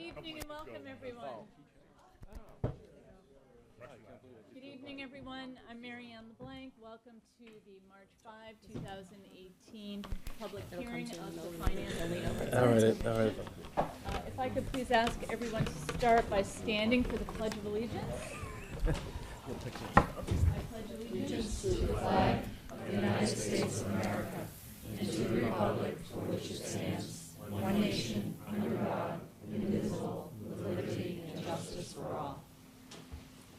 Evening and welcome, everyone. Good evening, everyone. I'm Mary Ann LeBlanc. Welcome to the March 5, 2018 public hearing of the Finance. All right. If I could please ask everyone to start by standing for the Pledge of Allegiance. I pledge allegiance to the flag of the United States of America and to the republic for which it stands, one nation, under God, indivisible, with liberty and justice for all.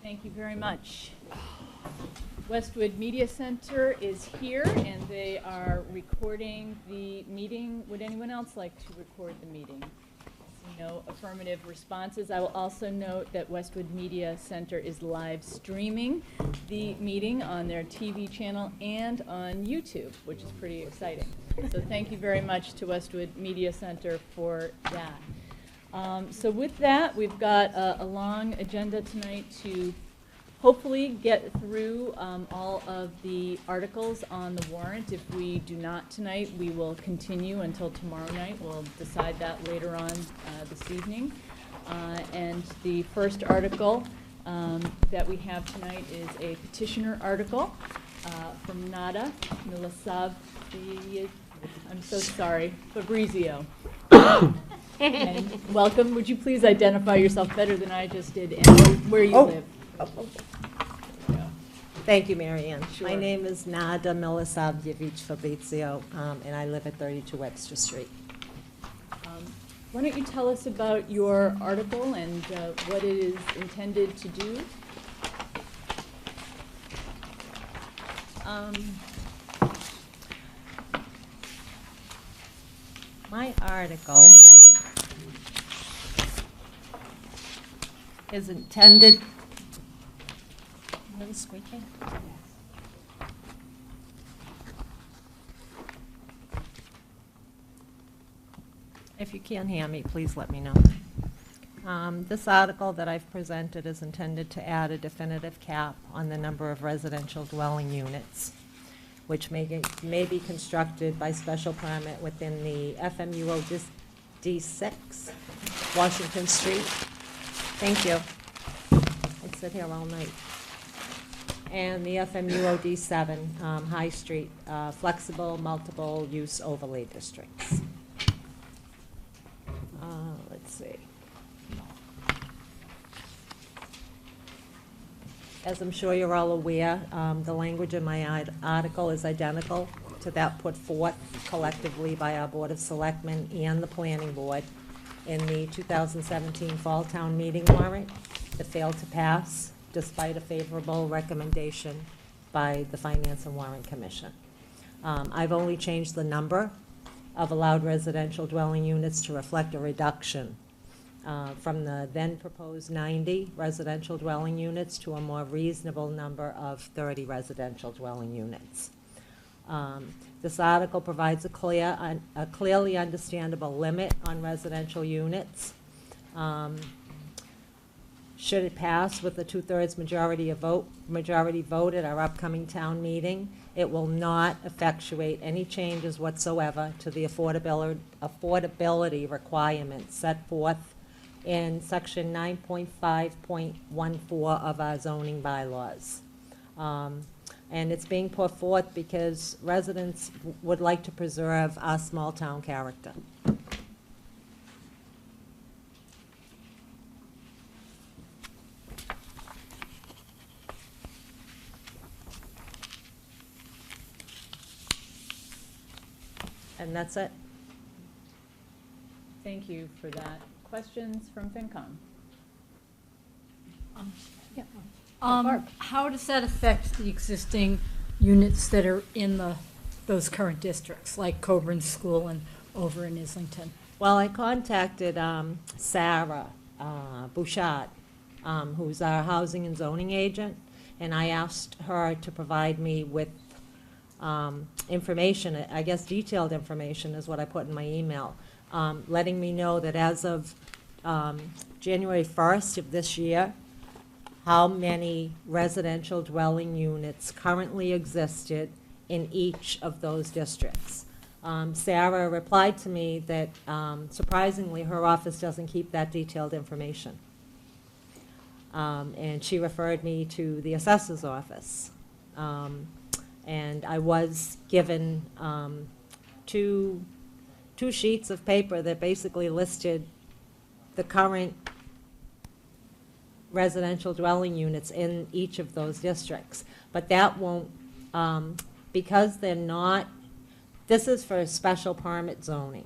Thank you very much. Westwood Media Center is here, and they are recording the meeting. Would anyone else like to record the meeting? No affirmative responses. I will also note that Westwood Media Center is live streaming the meeting on their TV channel and on YouTube, which is pretty exciting. So thank you very much to Westwood Media Center for that. So with that, we've got a long agenda tonight to hopefully get through all of the articles on the warrant. If we do not tonight, we will continue until tomorrow night. We'll decide that later on this evening. And the first article that we have tonight is a petitioner article from Nada Milisav. I'm so sorry, Fabrizio. And welcome. Would you please identify yourself better than I just did and where you live? Thank you, Mary Ann. Sure. My name is Nada Milisavljevic Fabrizio, and I live at 32 Webster Street. Why don't you tell us about your article and what it is intended to do? My article is intended. Really squeaking? If you can't hear me, please let me know. This article that I've presented is intended to add a definitive cap on the number of residential dwelling units, which may be constructed by special permit within the FMUO D6, Washington Street. Thank you. I'd sit here all night. And the FMUO D7, High Street, flexible multiple use overlay districts. Let's see. As I'm sure you're all aware, the language in my article is identical to that put forth collectively by our Board of Selectmen and the Planning Board in the 2017 Fall Town Meeting warrant that failed to pass despite a favorable recommendation by the Finance and Warrant Commission. I've only changed the number of allowed residential dwelling units to reflect a reduction from the then proposed 90 residential dwelling units to a more reasonable number of 30 residential dwelling units. This article provides a clearly understandable limit on residential units. Should it pass with a 2/3 majority vote at our upcoming town meeting, it will not effectuate any changes whatsoever to the affordability requirements set forth in section 9.5.14 of our zoning bylaws. And it's being put forth because residents would like to preserve our small town character. And that's it. Thank you for that. Questions from FinCom? Yeah. How does that affect the existing units that are in those current districts, like Coburn School and over in Islington? Well, I contacted Sarah Bouchard, who's our housing and zoning agent, and I asked her to provide me with information, I guess detailed information is what I put in my email, letting me know that as of January 1st of this year, how many residential dwelling units currently existed in each of those districts. Sarah replied to me that surprisingly, her office doesn't keep that detailed information. And she referred me to the assessor's office. And I was given two sheets of paper that basically listed the current residential dwelling units in each of those districts. But that won't, because they're not, this is for special permit zoning.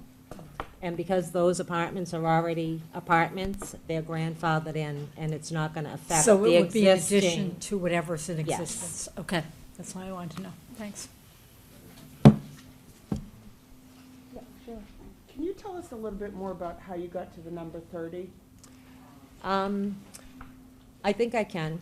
And because those apartments are already apartments, they're grandfathered in, and it's not going to affect So the it would be in addition existing. to whatever's in Yes. existence? Okay, that's what I wanted to know. Thanks. Yeah, sure. Can you tell us a little bit more about how you got to the number 30? I think I can.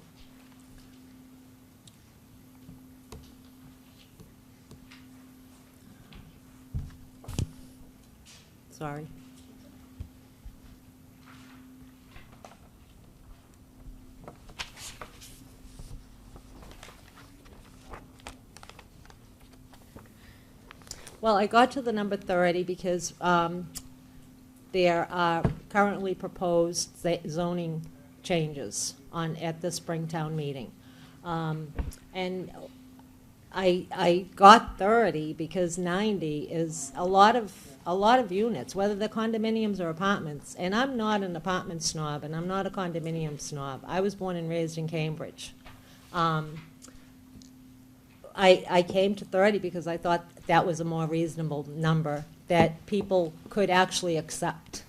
Sorry. Well, I got to the number 30 because there are currently proposed zoning changes at the Springtown meeting. And I got 30 because 90 is a lot of units, whether they're condominiums or apartments. And I'm not an apartment snob, and I'm not a condominium snob. I was born and raised in Cambridge. I came to 30 because I thought that was a more reasonable number that people could actually accept.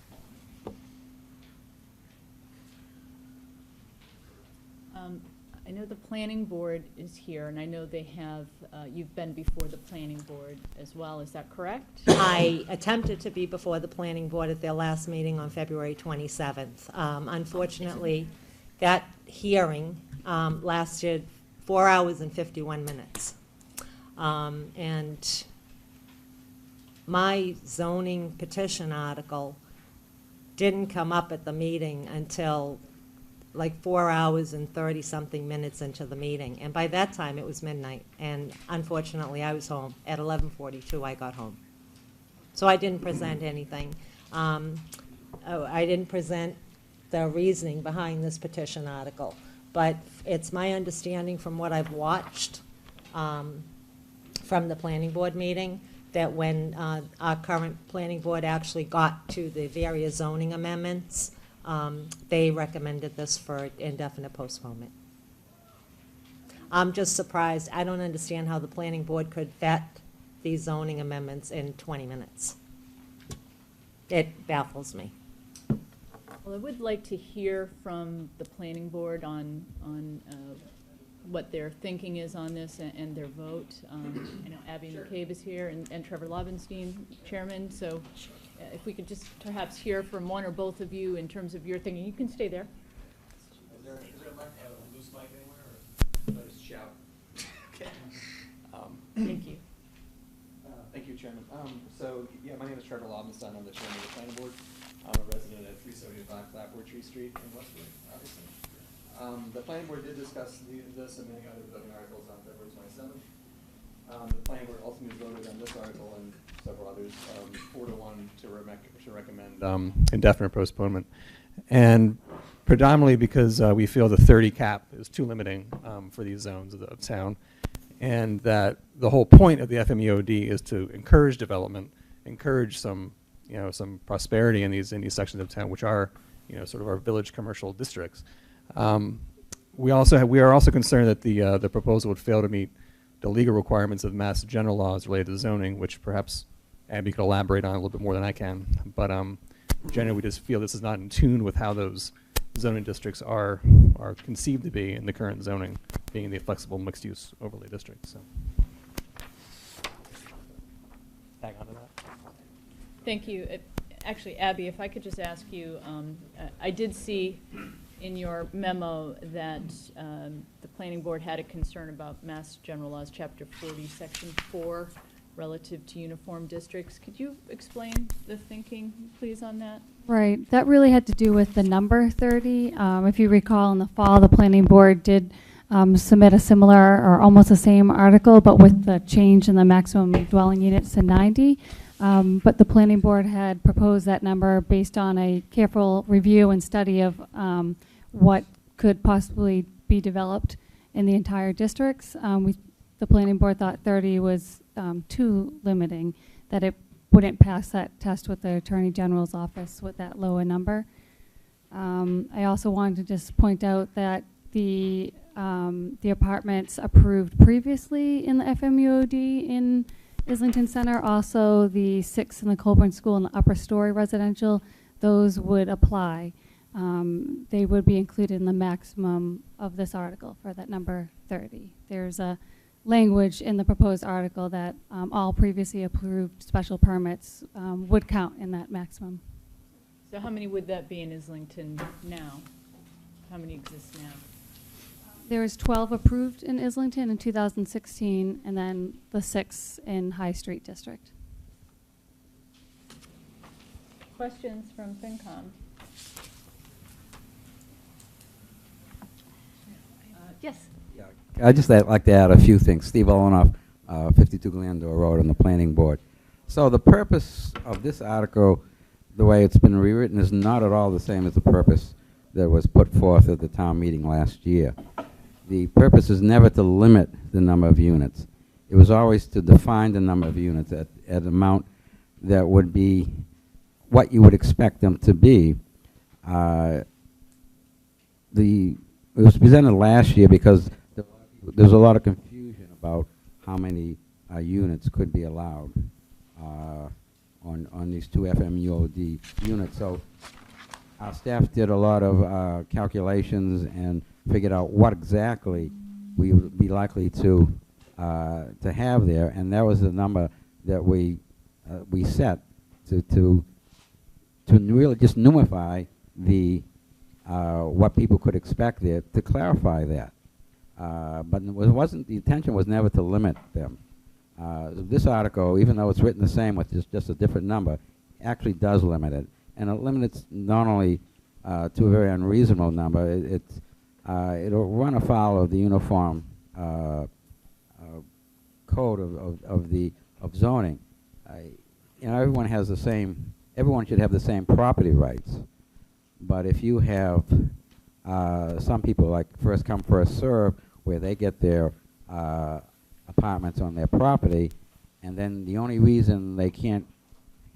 I know the planning board is here, and I know they have, you've been before the planning board as well, is that correct? I attempted to be before the planning board at their last meeting on February 27th. Unfortunately, that hearing lasted 4 hours and 51 minutes. And my zoning petition article didn't come up at the meeting until like 4 hours and 30-something minutes into the meeting. And by that time, it was midnight. And unfortunately, I was home. At 11:42, I got home. So I didn't present anything. I didn't present the reasoning behind this petition article. But it's my understanding from what I've watched from the planning board meeting that when our current planning board actually got to the various zoning amendments, they recommended this for indefinite postponement. I'm just surprised. I don't understand how the planning board could vet these zoning amendments in 20 minutes. It baffles me. Well, I would like to hear from the planning board on what their thinking is on this and their vote. I know Abby McCabe is here and Trevor Lobenstein, chairman, so if we could just perhaps hear from one or both of you in terms of your thinking. You can stay there. Is there a loose mic anywhere, or should I just shout? Okay. Thank you. Thank you, Chairman. So, yeah, my name is Trevor Lobenstein. I'm the chairman of the planning board. I'm a resident at 375 Flatboard Tree Street in Westwood, obviously. The planning board did discuss this and many other voting articles on February 27th. The planning board ultimately voted on this article and several others 4-1 to recommend indefinite postponement. And predominantly because we feel the 30 cap is too limiting for these zones of town, and that the whole point of the FMEOD is to encourage development, encourage some prosperity in these sections of town, which are sort of our village commercial districts. We are also concerned that the proposal would fail to meet the legal requirements of Mass general laws related to zoning, which perhaps Abby could elaborate on a little bit more than I can. But generally, we just feel this is not in tune with how those zoning districts are conceived to be in the current zoning, being the flexible mixed-use overlay district. So, tag on to that. Thank you. Actually, Abby, if I could just ask you, I did see in your memo that the planning board had a concern about Mass General Laws, Chapter 40, Section 4, relative to uniform districts. Could you explain the thinking, please, on that? Right. That really had to do with the number 30. If you recall, in the fall, the planning board did submit a similar or almost the same article, but with the change in the maximum dwelling units to 90. But the planning board had proposed that number based on a careful review and study of what could possibly be developed in the entire districts. The planning board thought 30 was too limiting, that it wouldn't pass that test with the Attorney General's office with that lower number. I also wanted to just point out that the apartments approved previously in the FMUOD in Islington Center, also the 6 in the Colburn School and the upper story residential, those would apply. They would be included in the maximum of this article for that number 30. There's a language in the proposed article that all previously approved special permits would count in that maximum. So how many would that be in Islington now? How many exist now? There was 12 approved in Islington in 2016, and then the 6 in High Street District. Questions from FinCom? Yes. Yeah, I'd just like to add a few things. Steve Olenoff, 52 Glandor Road on the Planning Board. So the purpose of this article, the way it's been rewritten, is not at all the same as the purpose that was put forth at the town meeting last year. The purpose is never to limit the number of units. It was always to define the number of units at an amount that would be what you would expect them to be. It was presented last year because there was a lot of confusion about how many units could be allowed on these 2 FMUOD units. So our staff did a lot of calculations and figured out what exactly we would be likely to have there, and that was the number that we set to really just numify the what people could expect there, to clarify that. But it wasn't, the intention was never to limit them. This article, even though it's written the same with just a different number, actually does limit it. And it limits not only to a very unreasonable number, it'll run afoul of the uniform code of zoning. Everyone has the same, everyone should have the same property rights. But if you have some people like first come, first serve, where they get their apartments on their property, and then the only reason they can't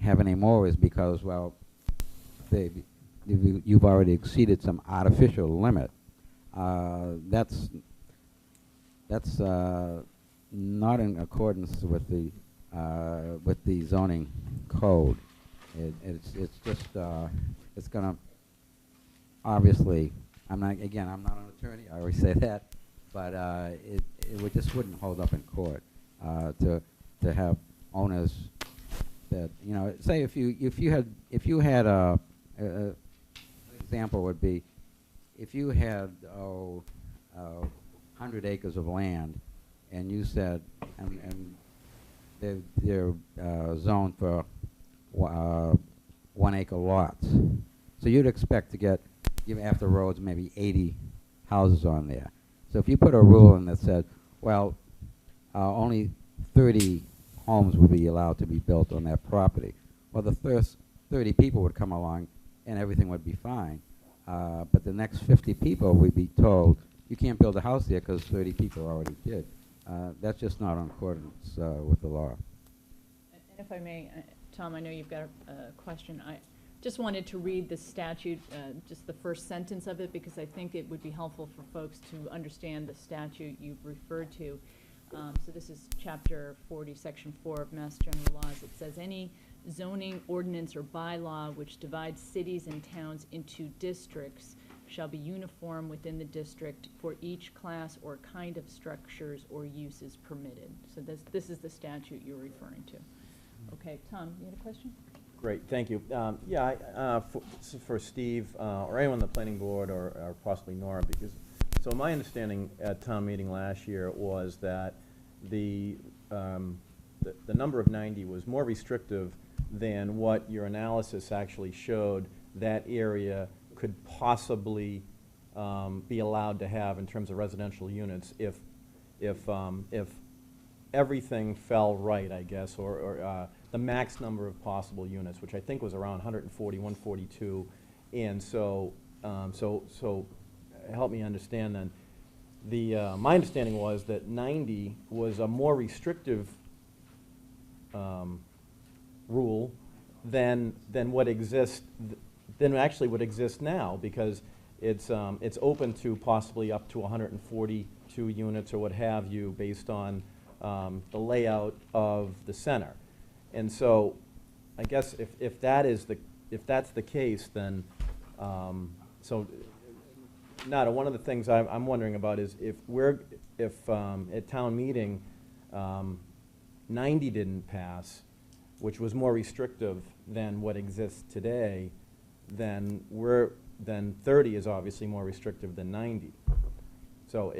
have any more is because, well, you've already exceeded some artificial limit. That's not in accordance with the zoning code. It's just it's going to obviously. I'm not an attorney. I always say that, but it just wouldn't hold up in court to have owners that, say if you had an example would be if you had 100 acres of land, and you said and they're zoned for 1 acre lots, so you'd expect to get, after roads, maybe 80 houses on there. So if you put a rule in that said, well, only 30 homes would be allowed to be built on that property, well, the first 30 people would come along and everything would be fine. But the next 50 people would be told, you can't build a house there because 30 people already did. That's just not in accordance with the law. And if I may, Tom, I know you've got a question. I just wanted to read the statute, just the first sentence of it, because I think it would be helpful for folks to understand the statute you've referred to. So this is Chapter 40, Section 4 of Mass General Laws. It says, any zoning ordinance or bylaw which divides cities and towns into districts shall be uniform within the district for each class or kind of structures or uses permitted. So this is the statute you're referring to. Okay, Tom, you had a question? Great, thank you. For Steve or anyone on the planning board or possibly Nora, because so my understanding at town meeting last year was that the number of 90 was more restrictive than what your analysis actually showed that area could possibly be allowed to have in terms of residential units if everything fell right, I guess, or the max number of possible units, which I think was around 140, 142. And so, so help me understand then. My understanding was that 90 was a more restrictive rule than what exists, than actually what exists now, because it's open to possibly up to 142 units or what have you based on the layout of the center. And so I guess if that's the case, then so Nada, one of the things I'm wondering about is if at town meeting 90 didn't pass, which was more restrictive than what exists today, then 30 is obviously more restrictive than 90. So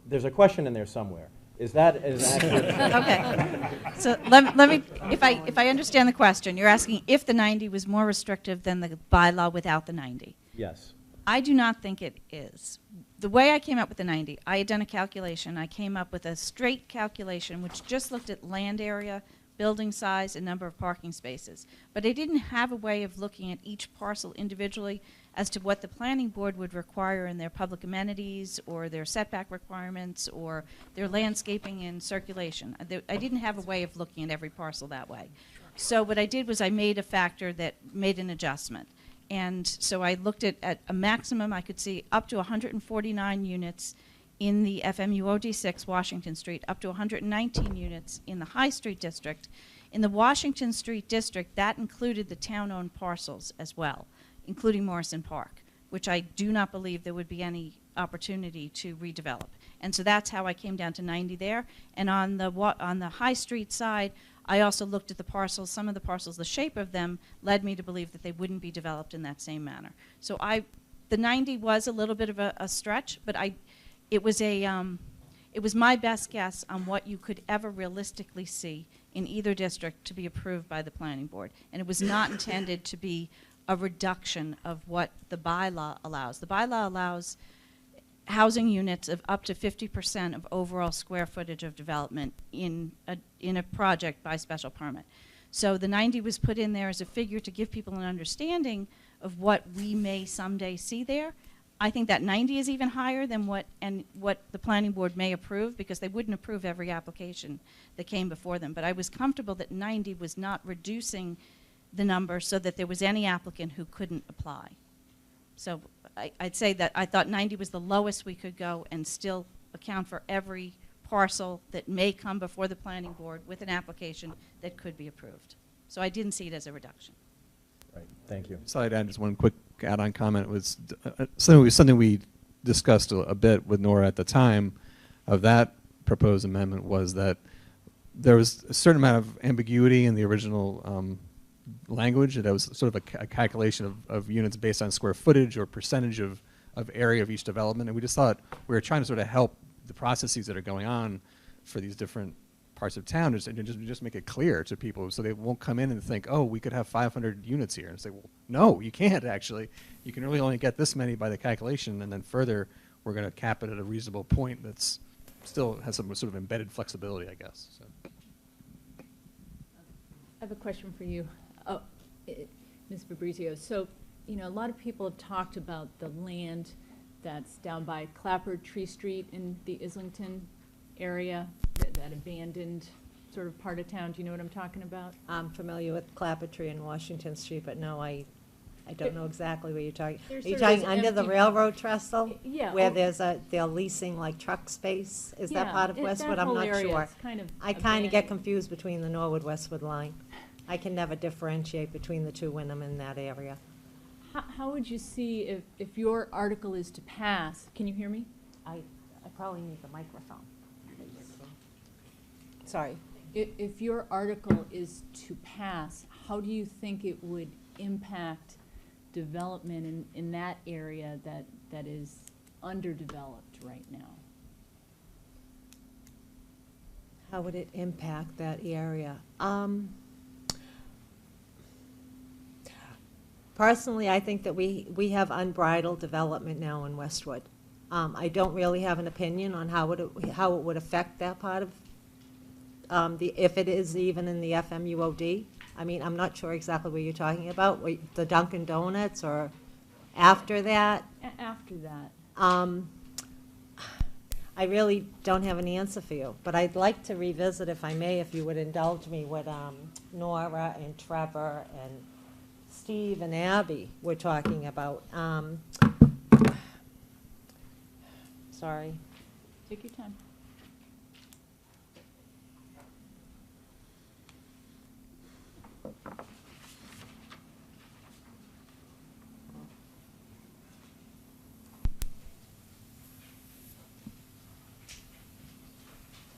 there's a question in there somewhere. Is that accurate? Okay. So let me, if I understand the question, you're asking if the 90 was more restrictive than the bylaw without the 90. Yes. I do not think it is. The way I came up with the 90, I had done a calculation. I came up with a straight calculation which just looked at land area, building size, and number of parking spaces. But I didn't have a way of looking at each parcel individually as to what the planning board would require in their public amenities or their setback requirements or their landscaping and circulation. I didn't have a way of looking at every parcel that way. So what I did was I made a factor that made an adjustment. And so I looked at a maximum I could see up to 149 units in the FMUOD 6 Washington Street, up to 119 units in the High Street District. In the Washington Street District, that included the town-owned parcels as well, including Morrison Park, which I do not believe there would be any opportunity to redevelop. And so that's how I came down to 90 there. And on the High Street side, I also looked at the parcels. Some of the parcels, the shape of them led me to believe that they wouldn't be developed in that same manner. So the 90 was a little bit of a stretch, but it was my best guess on what you could ever realistically see in either district to be approved by the planning board. And it was not intended to be a reduction of what the bylaw allows. The bylaw allows housing units of up to 50% of overall square footage of development in a project by special permit. So the 90 was put in there as a figure to give people an understanding of what we may someday see there. I think that 90 is even higher than what the planning board may approve, because they wouldn't approve every application that came before them. But I was comfortable that 90 was not reducing the number so that there was any applicant who couldn't apply. So I'd say that I thought 90 was the lowest we could go and still account for every parcel that may come before the planning board with an application that could be approved. So I didn't see it as a reduction. Right. Thank you. So I'd add just one quick add-on comment. It was something we discussed a bit with Nora at the time of that proposed amendment, was that there was a certain amount of ambiguity in the original language. That was sort of a calculation of units based on square footage or percentage of area of each development. And we just thought we were trying to sort of help the processes that are going on for these different parts of town and just make it clear to people so they won't come in and think, oh, we could have 500 units here. And say, well, no, you can't actually. You can really only get this many by the calculation, and then further, we're going to cap it at a reasonable point that's still has some sort of embedded flexibility, I guess. So. I have a question for you, Ms. Fabrizio. So, a lot of people have talked about the land that's down by Clapper Tree Street in the Islington area, that abandoned sort of part of town. Do you know what I'm talking about? I'm familiar with Clappertree and Washington Street, but no, I don't know exactly where you're talking. Are you talking under the railroad trestle? Yeah. Where they're leasing like truck space? Is that part of Westwood? I'm not sure. I kind of get confused between the Norwood-Westwood line. I can never differentiate between the two when I'm in that area. How would you see if your article is to pass? Can you hear me? I probably need the microphone. Sorry. If your article is to pass, how do you think it would impact development in that area that is underdeveloped right now? How would it impact that area? Personally, I think that we have unbridled development now in Westwood. I don't really have an opinion on how it would affect that part of, if it is even in the FMUOD. I mean, I'm not sure exactly what you're talking about, the Dunkin' Donuts or after that. After that. I really don't have an answer for you, but I'd like to revisit, if I may, if you would indulge me, what Nora and Trevor and Steve and Abby were talking about. Sorry. Take your time.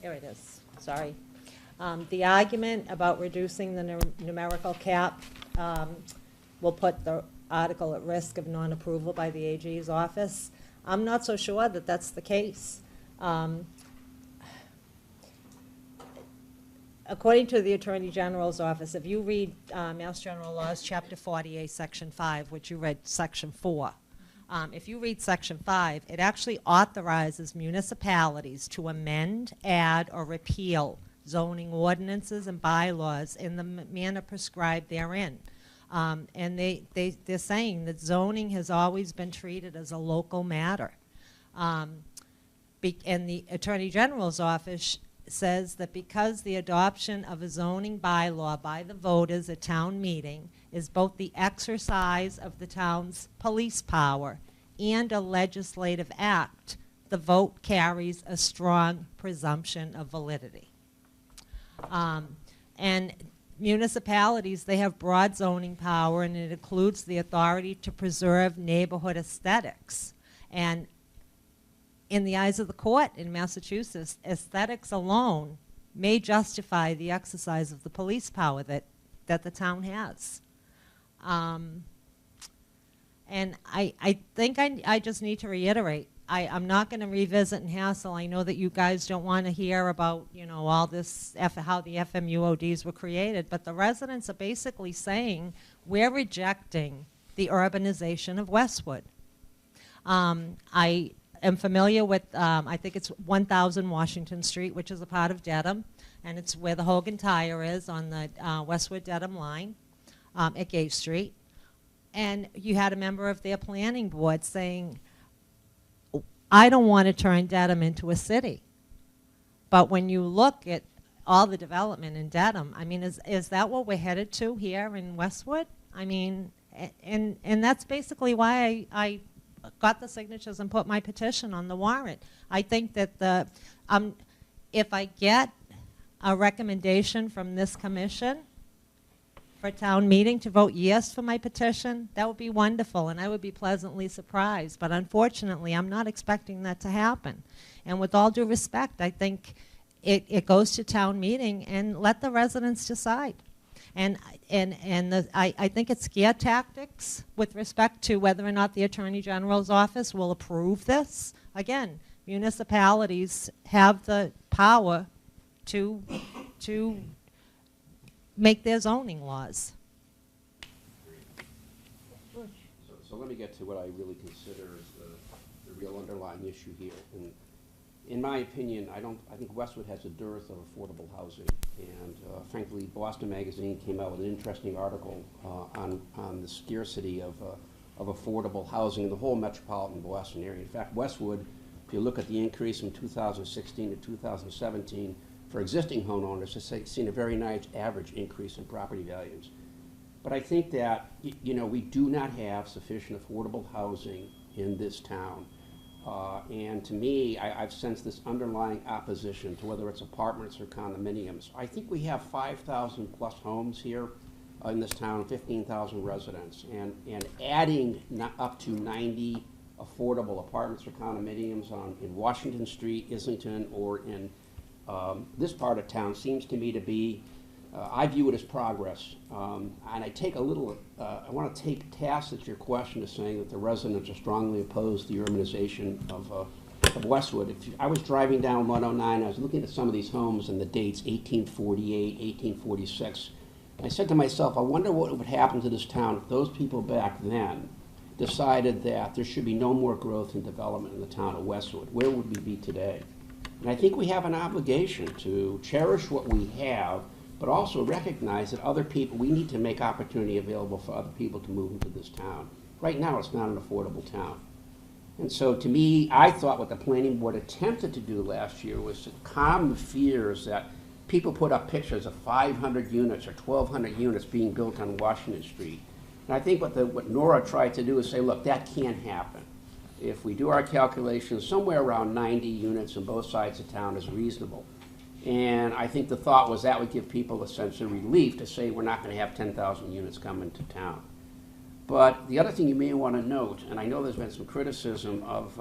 Here it is, sorry. The argument about reducing the numerical cap will put the article at risk of non-approval by the AG's office. I'm not so sure that that's the case. According to the Attorney General's office, if you read Mass General Laws, Chapter 48, Section 5, which you read Section 4, if you read Section 5, it actually authorizes municipalities to amend, add, or repeal zoning ordinances and bylaws in the manner prescribed therein. And they're saying that zoning has always been treated as a local matter. And the Attorney General's office says that because the adoption of a zoning bylaw by the voters at town meeting is both the exercise of the town's police power and a legislative act, the vote carries a strong presumption of validity. And municipalities, they have broad zoning power, and it includes the authority to preserve neighborhood aesthetics. And in the eyes of the court in Massachusetts, aesthetics alone may justify the exercise of the police power that the town has. And I think I just need to reiterate, I'm not going to revisit and hassle. I know that you guys don't want to hear about, you know, all this, how the FMUODs were created, but the residents are basically saying we're rejecting the urbanization of Westwood. I am familiar with, I think it's 1000 Washington Street, which is a part of Dedham, and it's where the Hogan Tire is on the Westwood-Dedham line at Gate Street. And you had a member of their planning board saying, I don't want to turn Dedham into a city. But when you look at all the development in Dedham, I mean, is that what we're headed to here in Westwood? I mean, and that's basically why I got the signatures and put my petition on the warrant. I think that if I get a recommendation from this commission for town meeting to vote yes for my petition, that would be wonderful, and I would be pleasantly surprised. But unfortunately, I'm not expecting that to happen. And with all due respect, I think it goes to town meeting and let the residents decide. And I think it's scare tactics with respect to whether or not the Attorney General's office will approve this. Again, municipalities have the power to make their zoning laws. So let me get to what I really consider is the real underlying issue here. And in my opinion, I think Westwood has a dearth of affordable housing. And frankly, Boston Magazine came out with an interesting article on the scarcity of affordable housing in the whole metropolitan Boston area. In fact, Westwood, if you look at the increase from 2016 to 2017, for existing homeowners, has seen a very nice average increase in property values. But I think that, you know, we do not have sufficient affordable housing in this town. And to me, I've sensed this underlying opposition to whether it's apartments or condominiums. I think we have 5,000 plus homes here in this town, 15,000 residents, and adding up to 90 affordable apartments or condominiums in Washington Street, Islington, or in this part of town seems to me to be, I view it as progress. And I take a little, I want to take tacit your question as saying that the residents are strongly opposed to the urbanization of Westwood. I was driving down 109, I was looking at some of these homes and the dates, 1848, 1846. I said to myself, I wonder what would happen to this town if those people back then decided that there should be no more growth and development in the town of Westwood. Where would we be today? And I think we have an obligation to cherish what we have, but also recognize that other people, we need to make opportunity available for other people to move into this town. Right now, it's not an affordable town. And so to me, I thought what the planning board attempted to do last year was to calm the fears that people put up pictures of 500 units or 1,200 units being built on Washington Street. And I think what Nora tried to do is say, look, that can't happen. If we do our calculations, somewhere around 90 units on both sides of town is reasonable. And I think the thought was that would give people a sense of relief to say we're not going to have 10,000 units coming to town. But the other thing you may want to note, and I know there's been some criticism of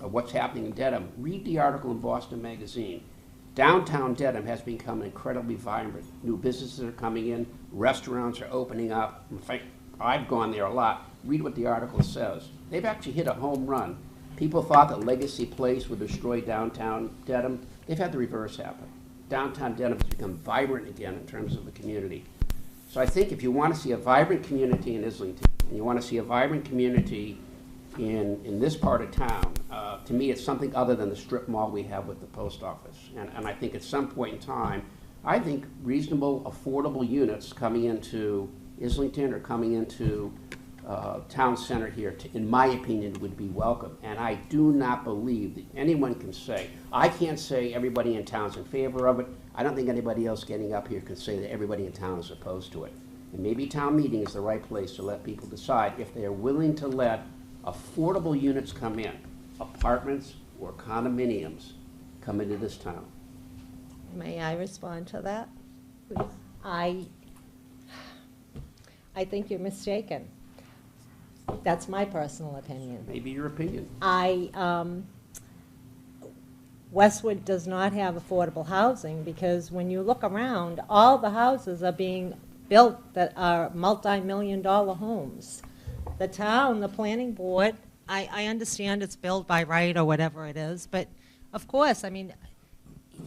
what's happening in Dedham, read the article in Boston Magazine. Downtown Dedham has become incredibly vibrant. New businesses are coming in, restaurants are opening up. In fact, I've gone there a lot. Read what the article says. They've actually hit a home run. People thought that Legacy Place would destroy downtown Dedham. They've had the reverse happen. Downtown Dedham has become vibrant again in terms of the community. So I think if you want to see a vibrant community in Islington, and you want to see a vibrant community in this part of town, to me it's something other than the strip mall we have with the post office. And I think at some point in time, I think reasonable, affordable units coming into Islington or coming into town center here, in my opinion, would be welcome. And I do not believe that anyone can say, I can't say everybody in town is in favor of it. I don't think anybody else getting up here can say that everybody in town is opposed to it. And maybe town meeting is the right place to let people decide if they are willing to let affordable units come in, apartments or condominiums come into this town. May I respond to that? Please. I think you're mistaken. That's my personal opinion. Maybe your opinion. Westwood does not have affordable housing because when you look around, all the houses are being built that are multi-million-dollar homes. The town, the planning board, I understand it's built by right or whatever it is, but of course, I mean,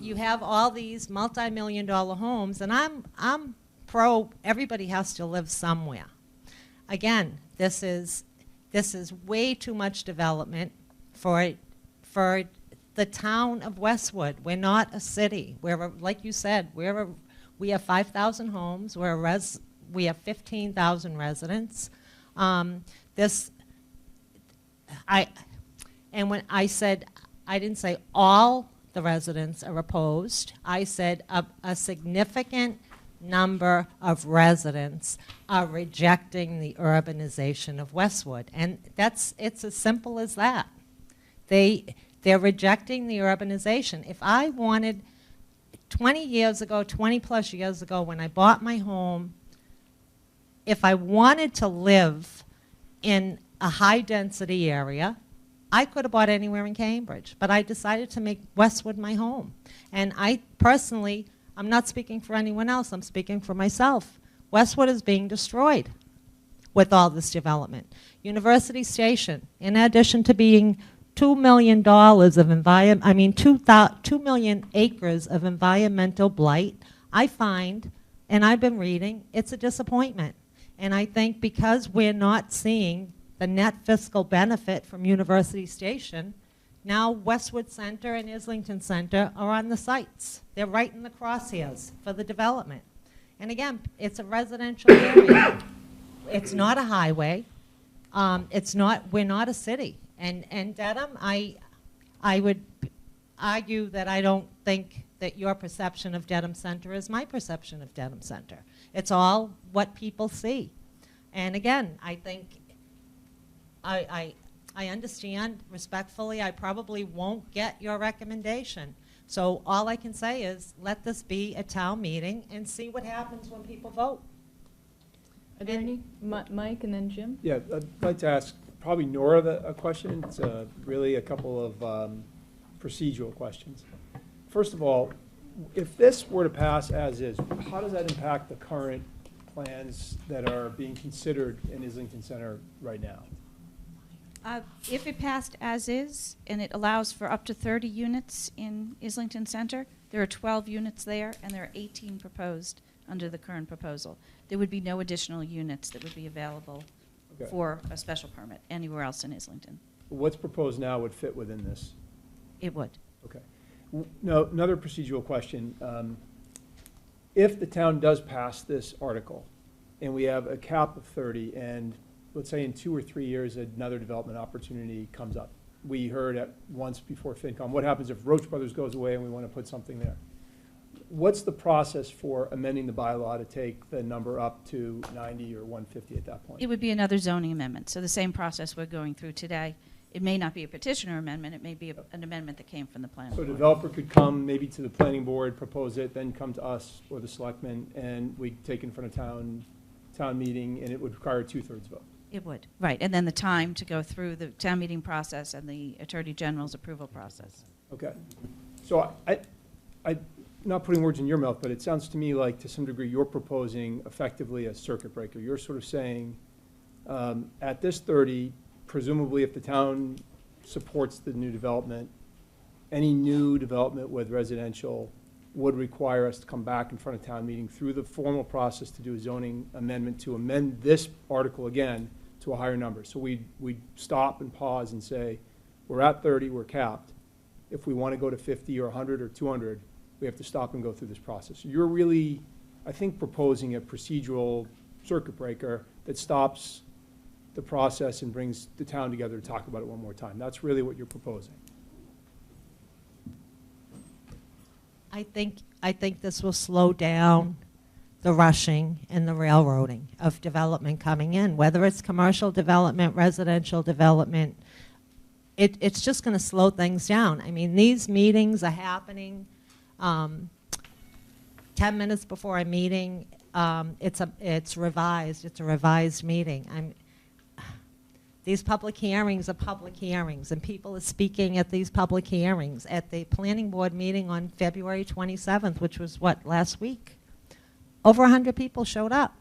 you have all these multi-million-dollar homes, and I'm pro everybody has to live somewhere. Again, this is way too much development for the town of Westwood. We're not a city. Like you said, we have 5,000 homes. We have 15,000 residents. And when I said, I didn't say all the residents are opposed. I said a significant number of residents are rejecting the urbanization of Westwood. And it's as simple as that. They're rejecting the urbanization. If I wanted 20 plus years ago when I bought my home, if I wanted to live in a high density area, I could have bought anywhere in Cambridge, but I decided to make Westwood my home. And I personally, I'm not speaking for anyone else, I'm speaking for myself. Westwood is being destroyed with all this development. University Station, in addition to being $2 million of 2 million acres of environmental blight, I find, and I've been reading, it's a disappointment. And I think because we're not seeing the net fiscal benefit from University Station, now Westwood Center and Islington Center are on the sites. They're right in the crosshairs for the development. And again, it's a residential area. It's not a highway. We're not a city. And Dedham, I would argue that I don't think that your perception of Dedham Center is my perception of Dedham Center. It's all what people see. And again, I think I understand respectfully, I probably won't get your recommendation. So all I can say is let this be a town meeting and see what happens when people vote. Are there any, Mike and then Jim? Yeah, I'd like to ask probably Nora a question. It's really a couple of procedural questions. First of all, if this were to pass as is, how does that impact the current plans that are being considered in Islington Center right now? If it passed as is, and it allows for up to 30 units in Islington Center, there are 12 units there, and there are 18 proposed under the current proposal. There would be no additional units that would be available Okay. for a special permit anywhere else in Islington. What's proposed now would fit within this? It would. Okay. Now, another procedural question. If the town does pass this article, and we have a cap of 30, and let's say in 2 or 3 years, another development opportunity comes up. We heard at once before FinCom, what happens if Roach Brothers goes away and we want to put something there? What's the process for amending the bylaw to take the number up to 90 or 150 at that point? It would be another zoning amendment, so the same process we're going through today. It may not be a petitioner amendment, it may be an amendment that came from the planning So a board. developer could come maybe to the planning board, propose it, then come to us or the selectmen, and we'd take it in front of town meeting, and it would require a 2/3 vote. It would, right, and then the time to go through the town meeting process and the Attorney General's approval process. Okay. So I, not putting words in your mouth, but it sounds to me like to some degree you're proposing effectively a circuit breaker. You're sort of saying, at this 30, presumably if the town supports the new development, any new development with residential would require us to come back in front of town meeting through the formal process to do a zoning amendment to amend this article again to a higher number. So we'd stop and pause and say, we're at 30, we're capped. If we want to go to 50 or 100 or 200, we have to stop and go through this process. You're really, I think, proposing a procedural circuit breaker that stops the process and brings the town together to talk about it one more time. That's really what you're proposing. I think this will slow down the rushing and the railroading of development coming in, whether it's commercial development, residential development. It's just going to slow things down. I mean, these meetings are happening 10 minutes before a meeting. It's revised. It's a revised meeting. These public hearings are public hearings, and people are speaking at these public hearings. At the planning board meeting on February 27th, which was what, last week? Over 100 people showed up.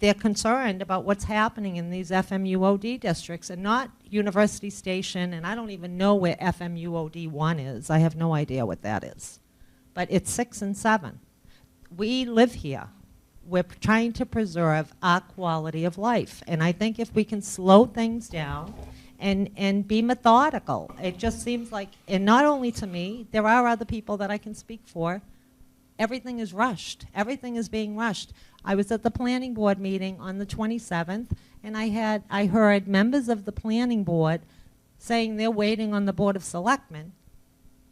They're concerned about what's happening in these FMUOD districts, and not University Station, and I don't even know where FMUOD 1 is. I have no idea what that is. But it's 6 and 7. We live here. We're trying to preserve our quality of life. And I think if we can slow things down and be methodical, it just seems like, and not only to me, there are other people that I can speak for, everything is rushed. Everything is being rushed. I was at the planning board meeting on the 27th, and I heard members of the planning board saying they're waiting on the Board of Selectmen,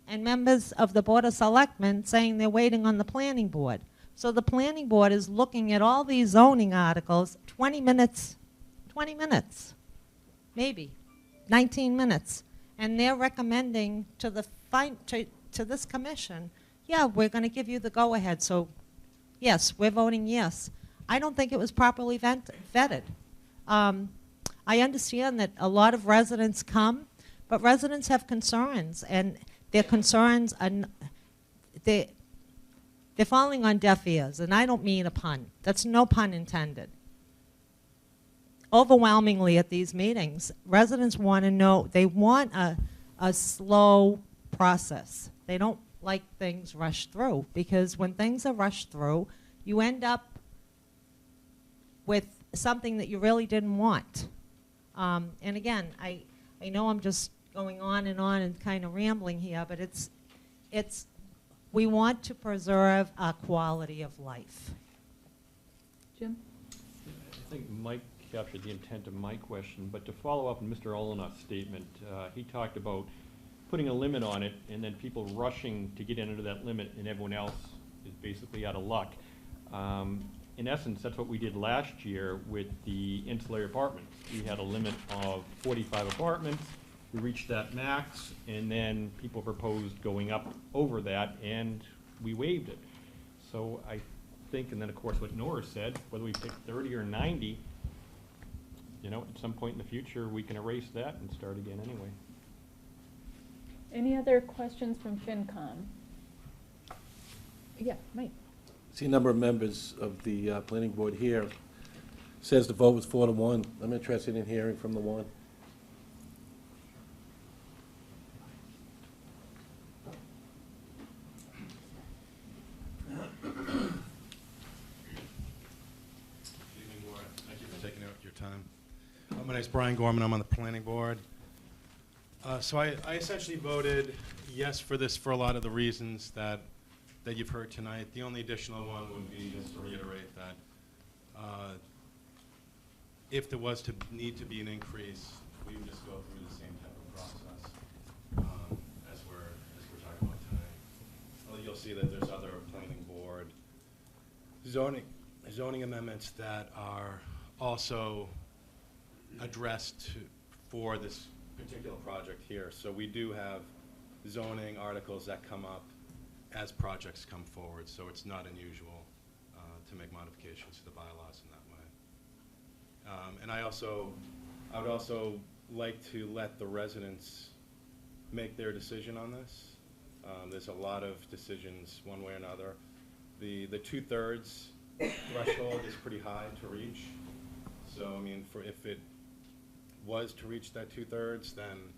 and members of the Board of Selectmen saying they're waiting on the planning board. So the planning board is looking at all these zoning articles, 20 minutes, maybe, 19 minutes. And they're recommending to this commission, yeah, we're going to give you the go-ahead. So, yes, we're voting yes. I don't think it was properly vetted. I understand that a lot of residents come, but residents have concerns, and their concerns are, they're falling on deaf ears, and I don't mean a pun. That's no pun intended. Overwhelmingly at these meetings, residents want to know, they want a slow process. They don't like things rushed through, because when things are rushed through, you end up with something that you really didn't want. And again, I know I'm just going on and kind of rambling here, but we want to preserve our quality of life. Jim? I think Mike captured the intent of my question, but to follow up on Mr. Olenoff's statement, he talked about putting a limit on it and then people rushing to get into that limit, and everyone else is basically out of luck. In essence, that's what we did last year with the ancillary apartments. We had a limit of 45 apartments. We reached that max, and then people proposed going up over that, and we waived it. So I think, and then of course what Nora said, whether we pick 30 or 90, you know, at some point in the future, we can erase that and start again anyway. Any other questions from FinCom? Yeah, Mike. See a number of members of the planning board here. Says the vote was 4-1. I'm interested in hearing from the one. time. My name is Brian Gorman. I'm on the planning board. So I essentially voted yes for this for a lot of the reasons that you've heard tonight. The only additional one would be just to reiterate that if there was to need to be an increase, we would just go through the same type of process as we're talking about tonight. Well, you'll see that there's other planning board zoning amendments that are also addressed for this particular project here. So we do have zoning articles that come up as projects come forward, so it's not unusual to make modifications to the bylaws in that way. And I would also like to let the residents make their decision on this. There's a lot of decisions one way or another. The 2/3 threshold is pretty high to reach. So I mean, if it was to reach that 2/3, then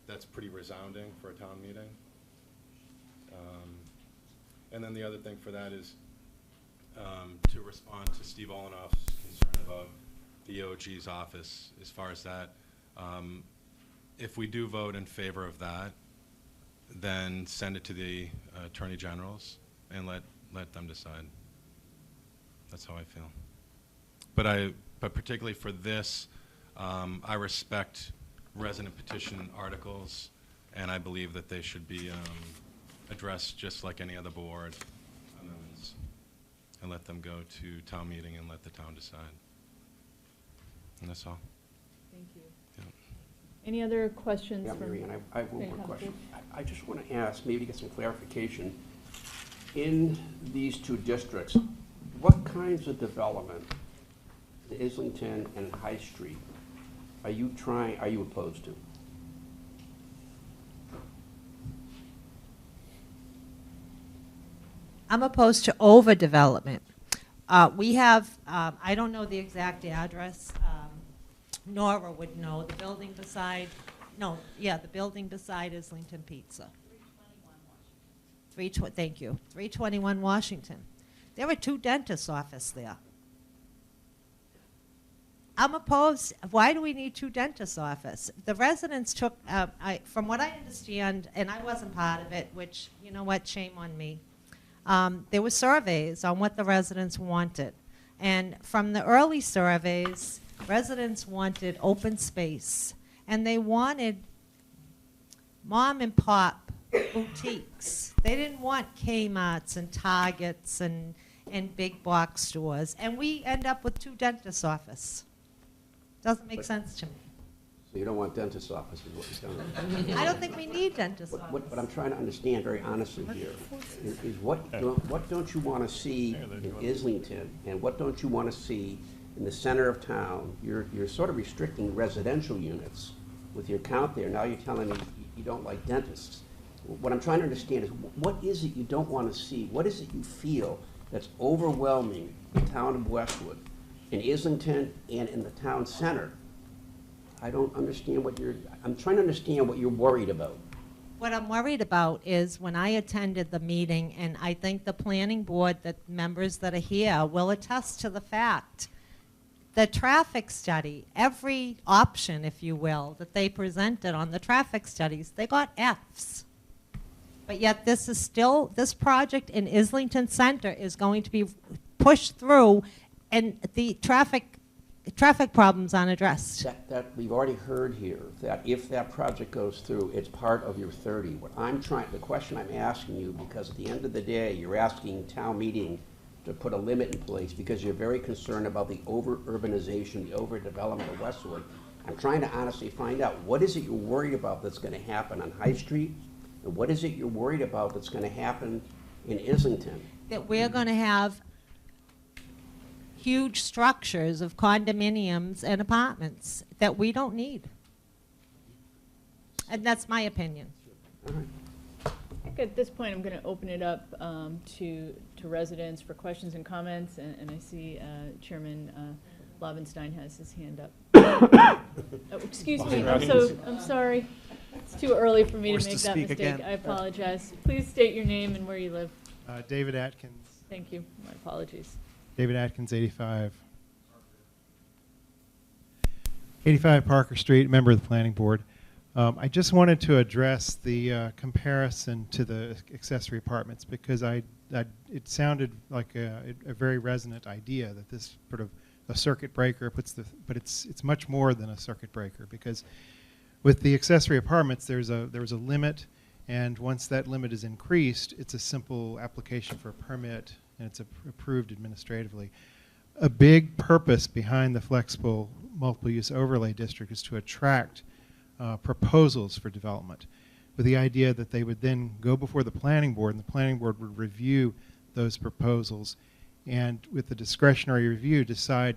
that's pretty resounding for a town meeting. And then the other thing for that is to respond to Steve Olenoff's concern about the OG's office as far as that. If we do vote in favor of that, then send it to the Attorney Generals and let them decide. That's how I feel. But particularly for this, I respect resident petition articles, and I believe that they should be addressed just like any other board amendments, and let them go to town meeting and let the town decide. And that's all. Thank you. Yeah. Any other questions? Yeah, from Mary Ann, I have one Great more question. Council? I just want to ask, maybe to get some clarification. In these two districts, what kinds of development in Islington and High Street are you opposed to? I'm opposed to overdevelopment. We have, I don't know the exact address. Nora would know. The building beside, the building beside Islington Pizza. 321 Washington. There are 2 dentist offices there. I'm opposed. Why do we need 2 dentist offices? The residents took, from what I understand, and I wasn't part of it, which, you know what, shame on me. There were surveys on what the residents wanted. And from the early surveys, residents wanted open space. And they wanted mom and pop boutiques. They didn't want Kmart's and Targets and big box stores. And we end up with 2 dentist offices. Doesn't make sense to me. So you don't want dentist offices, what you're telling me? I don't think we need dentist offices. What I'm trying to understand very honestly here is what don't you want to see in Islington, and what don't you want to see in the center of town? You're sort of restricting residential units with your count there. Now you're telling me you don't like dentists. What I'm trying to understand is what is it you don't want to see? What is it you feel that's overwhelming the town of Westwood, in Islington and in the town center? I don't understand I'm trying to understand what you're worried about. What I'm worried about is when I attended the meeting, and I think the planning board, the members that are here will attest to the fact, the traffic study, every option, if you will, that they presented on the traffic studies, they got Fs. But yet this project in Islington Center is going to be pushed through, and the traffic problems unaddressed. That we've already heard here, that if that project goes through, it's part of your 30. The question I'm asking you, because at the end of the day, you're asking town meeting to put a limit in place because you're very concerned about the over-urbanization, the over-development of Westwood. I'm trying to honestly find out, what is it you're worried about that's going to happen on High Street, and what is it you're worried about that's going to happen in Islington? That we're going to have huge structures of condominiums and apartments that we don't need. And that's my opinion. All right. I think at this point, I'm going to open it up to residents for questions and comments, and I see Chairman Lobenstein has his hand up. Oh, excuse me, I'm sorry. It's too early for me to make that mistake. Again. I apologize. Please state your name and where you live. David Atkins. Thank you. My apologies. David Atkins, 85. 85 Parker Street, member of the Planning Board. I just wanted to address the comparison to the accessory apartments because it sounded like a very resonant idea that this sort of a circuit breaker but it's much more than a circuit breaker because with the accessory apartments there was a limit, and once that limit is increased, it's a simple application for a permit and it's approved administratively. A big purpose behind the flexible multiple use overlay district is to attract proposals for development, with the idea that they would then go before the planning board, and the planning board would review those proposals, and with the discretionary review decide,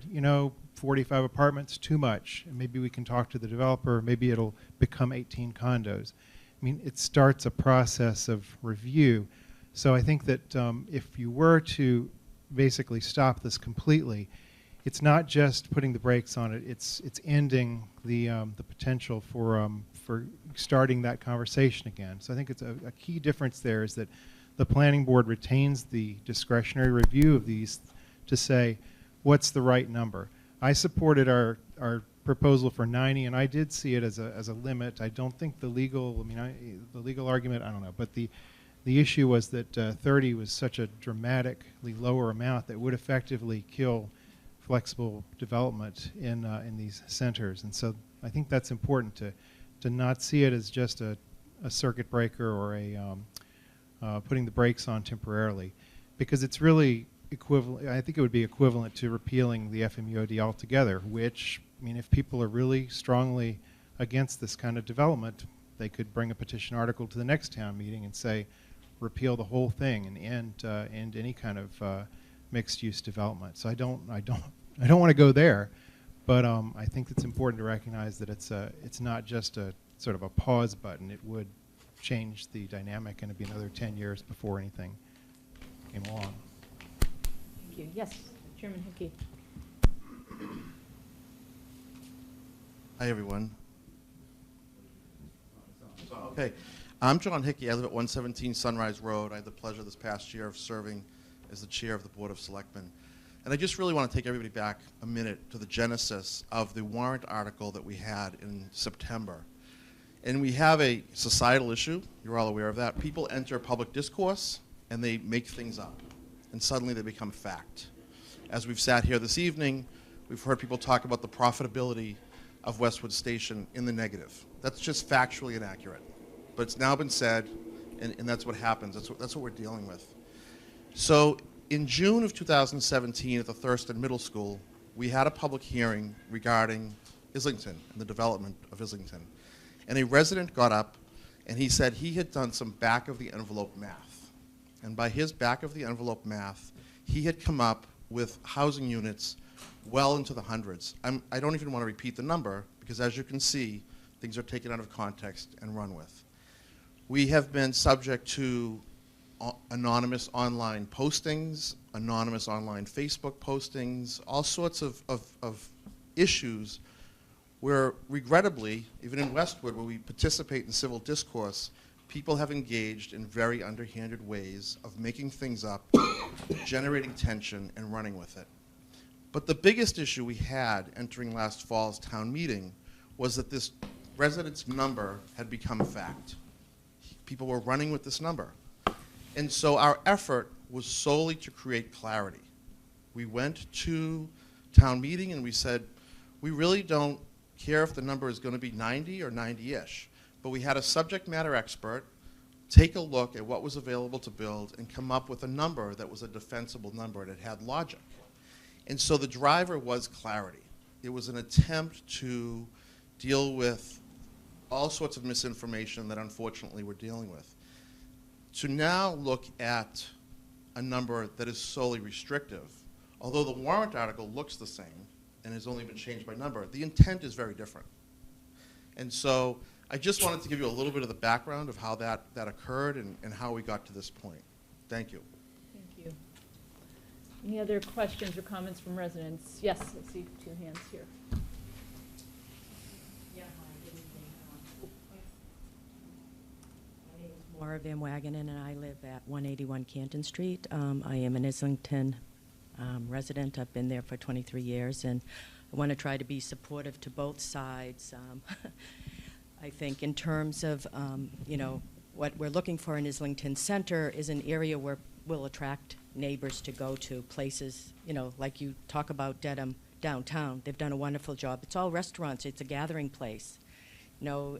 45 apartments, too much, and maybe we can talk to the developer, maybe it'll become 18 condos. I mean, it starts a process of review. So I think that if you were to basically stop this completely, it's not just putting the brakes on it, it's ending the potential for starting that conversation again. So I think it's a key difference there is that the planning board retains the discretionary review of these to say, what's the right number? I supported our proposal for 90, and I did see it as a limit. I don't think the legal argument, I don't know, but the issue was that 30 was such a dramatically lower amount that would effectively kill flexible development in these centers. And so I think that's important to not see it as just a circuit breaker or putting the brakes on temporarily, because it's really equivalent. I think it would be equivalent to repealing the FMUOD altogether, which, I mean, if people are really strongly against this kind of development, they could bring a petition article to the next town meeting and say, repeal the whole thing and end any kind of mixed-use development. So I don't want to go there, but I think it's important to recognize that it's not just a sort of a pause button. It would change the dynamic, and it'd be another 10 years before anything came along. Thank you. Yes, Chairman Hickey. Hi, everyone. Okay, I'm John Hickey. I live at 117 Sunrise Road. I had the pleasure this past year of serving as the chair of the Board of Selectmen. And I just really want to take everybody back a minute to the genesis of the warrant article that we had in September. And we have a societal issue. You're all aware of that. People enter public discourse and they make things up. And suddenly they become fact. As we've sat here this evening, we've heard people talk about the profitability of Westwood Station in the negative. That's just factually inaccurate. But it's now been said, and that's what happens. That's what we're dealing with. So in June of 2017 at the Thurston Middle School, we had a public hearing regarding Islington and the development of Islington. And a resident got up and he said he had done some back-of-the-envelope math. And by his back-of-the-envelope math, he had come up with housing units well into the hundreds. I don't even want to repeat the number because, as you can see, things are taken out of context and run with. We have been subject to anonymous online postings, anonymous online Facebook postings, all sorts of issues where, regrettably, even in Westwood, where we participate in civil discourse, people have engaged in very underhanded ways of making things up, generating tension, and running with it. But the biggest issue we had entering last fall's town meeting was that this resident's number had become fact. People were running with this number. And so our effort was solely to create clarity. We went to town meeting and we said, we really don't care if the number is going to be 90 or 90-ish, but we had a subject matter expert take a look at what was available to build and come up with a number that was a defensible number and it had logic. And so the driver was clarity. It was an attempt to deal with all sorts of misinformation that unfortunately we're dealing with. To now look at a number that is solely restrictive, although the warrant article looks the same and has only been changed by number, the intent is very different. And so I just wanted to give you a little bit of the background of how that occurred and how we got to this point. Thank you. Thank you. Any other questions or comments from residents? Yes, I see two hands here. Maura Van Wagenen, and I live at 181 Canton Street. I am an Islington resident. I've been there for 23 years, and I want to try to be supportive to both sides. I think in terms of, you know, what we're looking for in Islington Center is an area where we'll attract neighbors to go to, places, you know, like you talk about Dedham downtown. They've done a wonderful job. It's all restaurants. It's a gathering place. No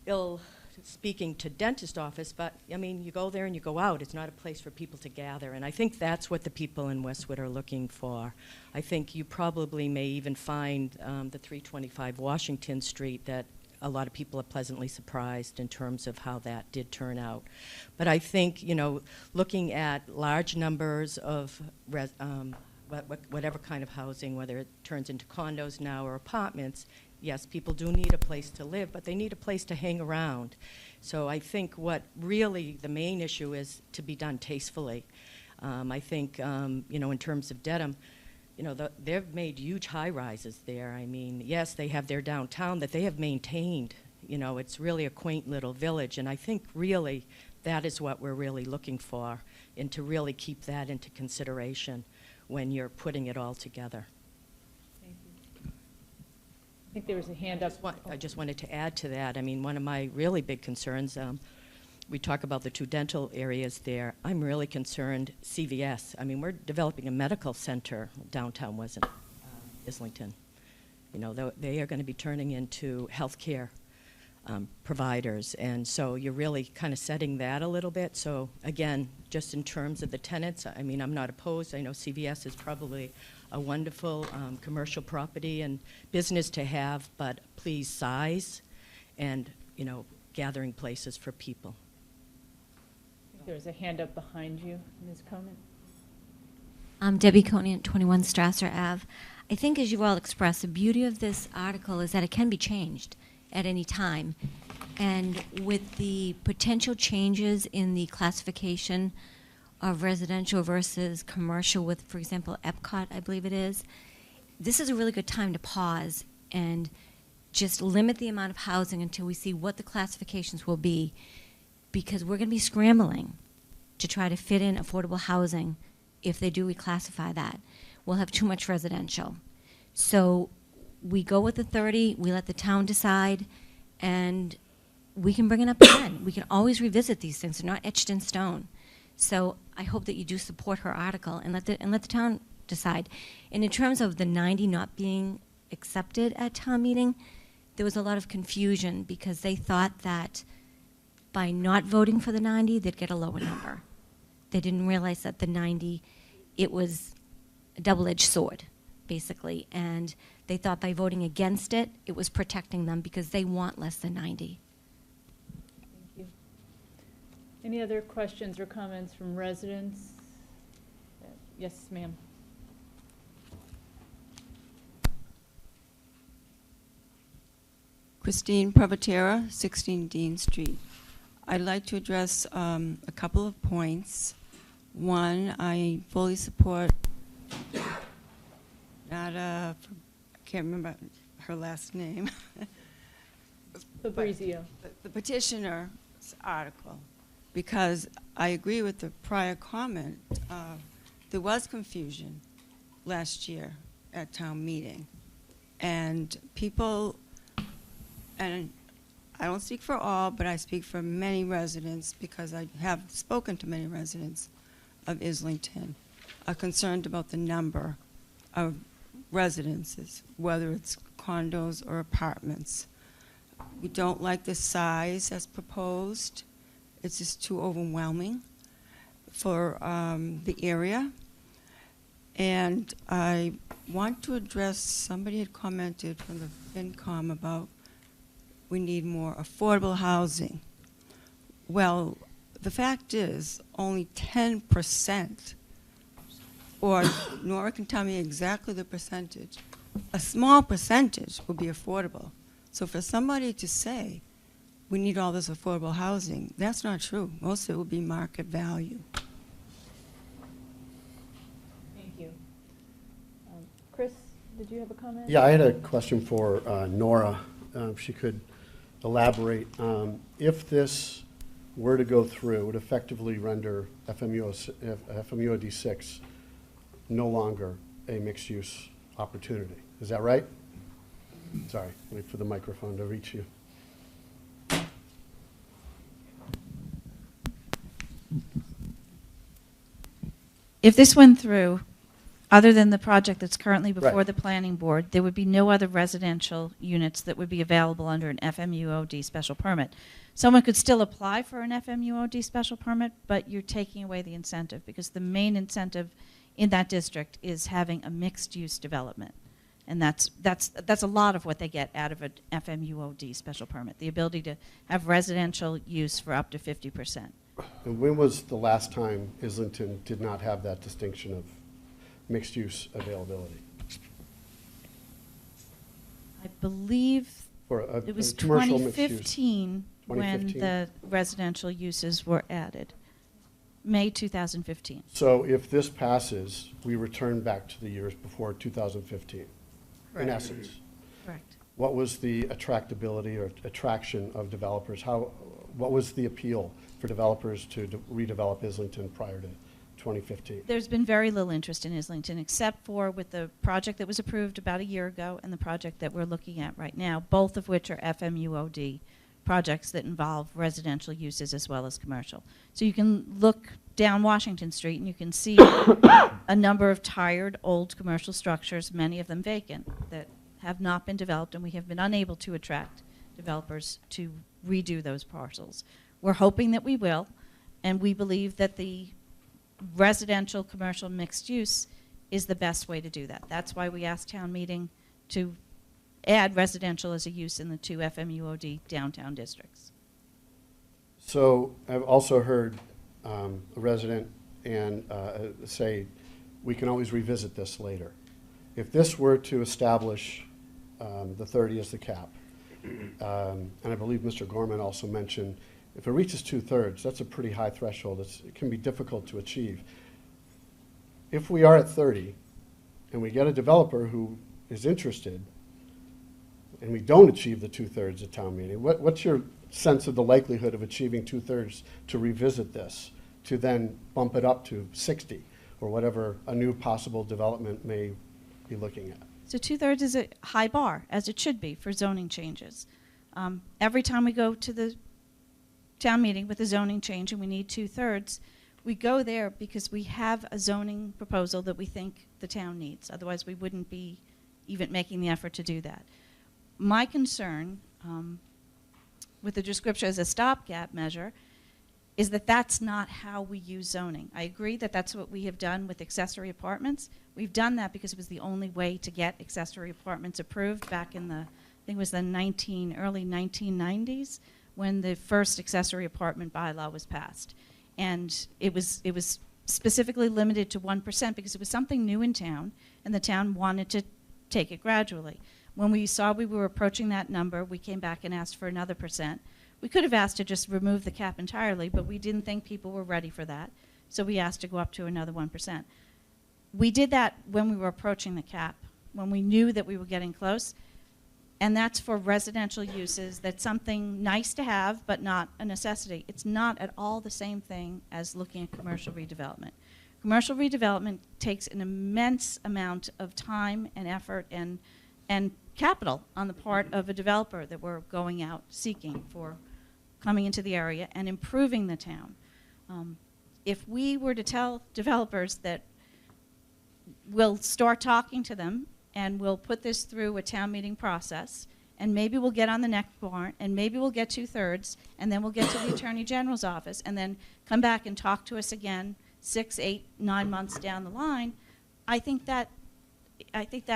ill speaking to dentist office, but I mean, you go there and you go out. It's not a place for people to gather, and I think that's what the people in Westwood are looking for. I think you probably may even find the 325 Washington Street that a lot of people are pleasantly surprised in terms of how that did turn out. But I think, you know, looking at large numbers of whatever kind of housing, whether it turns into condos now or apartments, yes, people do need a place to live, but they need a place to hang around. So I think what really the main issue is to be done tastefully. I think, you know, in terms of Dedham, you know, they've made huge high-rises there. I mean, yes, they have their downtown that they have maintained. You know, it's really a quaint little village, and I think really that is what we're really looking for, and to really keep that into consideration when you're putting it all together. Thank you. I think there was a hand up. I just wanted to add to that. I mean, one of my really big concerns, we talk about the two dental areas there. I'm really concerned CVS. I mean, we're developing a medical center downtown Islington. You know, they are going to be turning into healthcare providers, and so you're really kind of setting that a little bit. So again, just in terms of the tenants, I mean, I'm not opposed. I know CVS is probably a wonderful commercial property and business to have, but please size and, you know, gathering places for people. There's a hand up behind you, Ms. Conant. I'm Debbie Conant, 21 Strasser Ave. I think, as you all expressed, the beauty of this article is that it can be changed at any time. And with the potential changes in the classification of residential versus commercial with, for example, Epcot, I believe it is, this is a really good time to pause and just limit the amount of housing until we see what the classifications will be, because we're going to be scrambling to try to fit in affordable housing if they do reclassify that. We'll have too much residential. So we go with the 30, we let the town decide, and we can bring it up again. We can always revisit these things. They're not etched in stone. So I hope that you do support her article and let the town decide. And in terms of the 90 not being accepted at town meeting, there was a lot of confusion because they thought that by not voting for the 90, they'd get a lower number. They didn't realize that the 90, it was a double-edged sword, basically. And they thought by voting against it, it was protecting them because they want less than 90. Thank you. Any other questions or comments from residents? Yes, ma'am. Christine Privatera, 16 Dean Street. I'd like to address a couple of points. One, I fully support, I can't remember her last name. Fabrizio. The petitioner's article, because I agree with the prior comment. There was confusion last year at town meeting, and people, and I don't speak for all, but I speak for many residents because I have spoken to many residents of Islington, are concerned about the number of residences, whether it's condos or apartments. We don't like the size as proposed. It's just too overwhelming for the area. And I want to address, somebody had commented from the FinCom about we need more affordable housing. Well, the fact is only 10%, or Nora can tell me exactly the percentage, a small percentage will be affordable. So for somebody to say we need all this affordable housing, that's not true. Most of it will be market value. Thank you. Chris, did you have a comment? Yeah, I had a question for Nora, if she could elaborate. If this were to go through, it would effectively render FMUOD 6 no longer a mixed-use opportunity. Is that right? Sorry, wait for the microphone to reach you. If this went through, other than the project that's currently before Right. the planning board, there would be no other residential units that would be available under an FMUOD special permit. Someone could still apply for an FMUOD special permit, but you're taking away the incentive, because the main incentive in that district is having a mixed-use development. And that's a lot of what they get out of an FMUOD special permit, the ability to have residential use for up to 50%. And when was the last time Islington did not have that distinction of mixed-use availability? I believe For a it was commercial mixed use. 2015 when 2015? the residential uses were added. May 2015. So if this passes, we return back to the years before 2015, in Correct. essence. Correct. What was the attractability or attraction of developers? What was the appeal for developers to redevelop Islington prior to 2015? There's been very little interest in Islington, except for with the project that was approved about a year ago and the project that we're looking at right now, both of which are FMUOD projects that involve residential uses as well as commercial. So you can look down Washington Street and you can see a number of tired old commercial structures, many of them vacant, that have not been developed, and we have been unable to attract developers to redo those parcels. We're hoping that we will, and we believe that the residential commercial mixed use is the best way to do that. That's why we asked town meeting to add residential as a use in the two FMUOD downtown districts. So I've also heard a resident say, we can always revisit this later. If this were to establish the 30 as the cap, and I believe Mr. Gorman also mentioned, if it reaches 2/3, that's a pretty high threshold. It can be difficult to achieve. If we are at 30 and we get a developer who is interested and we don't achieve the 2/3 at town meeting, what's your sense of the likelihood of achieving 2/3 to revisit this, to then bump it up to 60 or whatever a new possible development may be looking at? So 2/3 is a high bar, as it should be for zoning changes. Every time we go to the town meeting with a zoning change and we need 2/3, we go there because we have a zoning proposal that we think the town needs. Otherwise, we wouldn't be even making the effort to do that. My concern with the description as a stopgap measure is that that's not how we use zoning. I agree that that's what we have done with accessory apartments. We've done that because it was the only way to get accessory apartments approved back in the, I think it was the early 1990s, when the first accessory apartment bylaw was passed. And it was specifically limited to 1% because it was something new in town, and the town wanted to take it gradually. When we saw we were approaching that number, we came back and asked for another %. We could have asked to just remove the cap entirely, but we didn't think people were ready for that, so we asked to go up to another 1%. We did that when we were approaching the cap, when we knew that we were getting close, and that's for residential uses. That's something nice to have, but not a necessity. It's not at all the same thing as looking at commercial redevelopment. Commercial redevelopment takes an immense amount of time and effort and capital on the part of a developer that we're going out seeking for coming into the area and improving the town. If we were to tell developers that we'll start talking to them and we'll put this through a town meeting process, and maybe we'll get on the next warrant, and maybe we'll get 2/3, and then we'll get to the Attorney General's office, and then come back and talk to us again 6, 8, 9 months down the line, I think that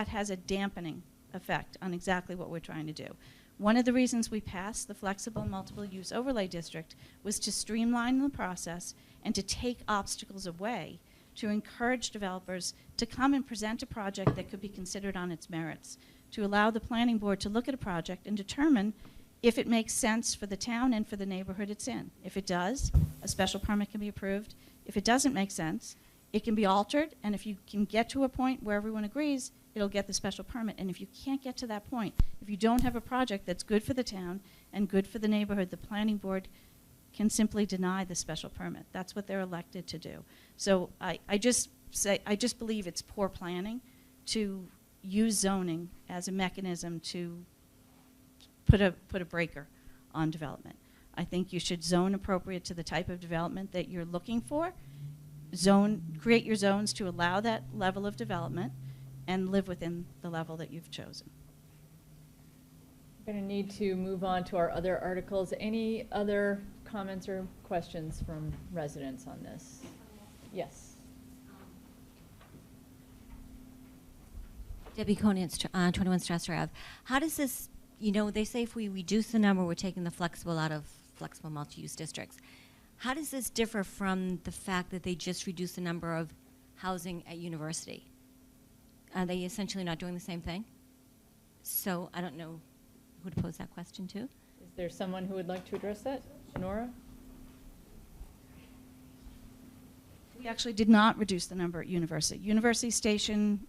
has a dampening effect on exactly what we're trying to do. One of the reasons we passed the flexible multiple use overlay district was to streamline the process and to take obstacles away, to encourage developers to come and present a project that could be considered on its merits, to allow the planning board to look at a project and determine if it makes sense for the town and for the neighborhood it's in. If it does, a special permit can be approved. If it doesn't make sense, it can be altered, and if you can get to a point where everyone agrees, it'll get the special permit. And if you can't get to that point, if you don't have a project that's good for the town and good for the neighborhood, the planning board can simply deny the special permit. That's what they're elected to do. So I just believe it's poor planning to use zoning as a mechanism to put a breaker on development. I think you should zone appropriate to the type of development that you're looking for. Create your zones to allow that level of development and live within the level that you've chosen. We're going to need to move on to our other articles. Any other comments or questions from residents on this? Yes. Debbie Conant, 21 Strasser Ave. How does this, you know, they say if we reduce the number, we're taking the flexible out of flexible multi-use districts. How does this differ from the fact that they just reduced the number of housing at university? Are they essentially not doing the same thing? So I don't know who to pose that question to. Is there someone who would like to address that? Nora? We actually did not reduce the number at University. University Station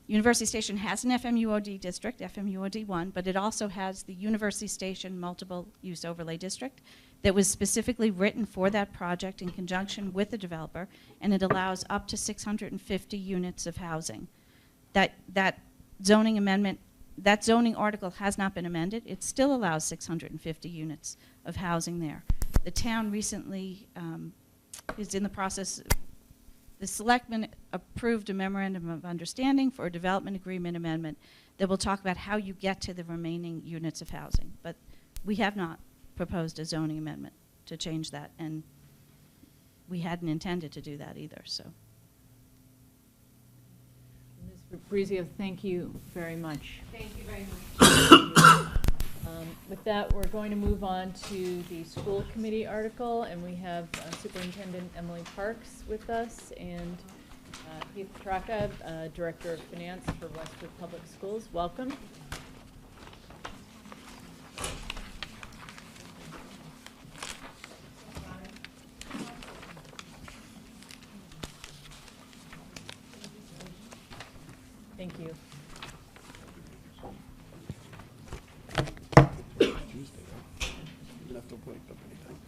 University Station has an FMUOD district, FMUOD 1, but it also has the University Station Multiple Use Overlay District that was specifically written for that project in conjunction with the developer, and it allows up to 650 units of housing. That zoning amendment, that zoning article has not been amended. It still allows 650 units of housing there. The town recently is in the process. The selectmen approved a memorandum of understanding for a development agreement amendment that will talk about how you get to the remaining units of housing. But we have not proposed a zoning amendment to change that, and we hadn't intended to do that either. So, Ms. Fabrizio, thank you very much. Thank you very much. With that, we're going to move on to the school committee article, and we have Superintendent Emily Parks with us and Heath Traka, Director of Finance for Westwood Public Schools. Welcome. Thank you.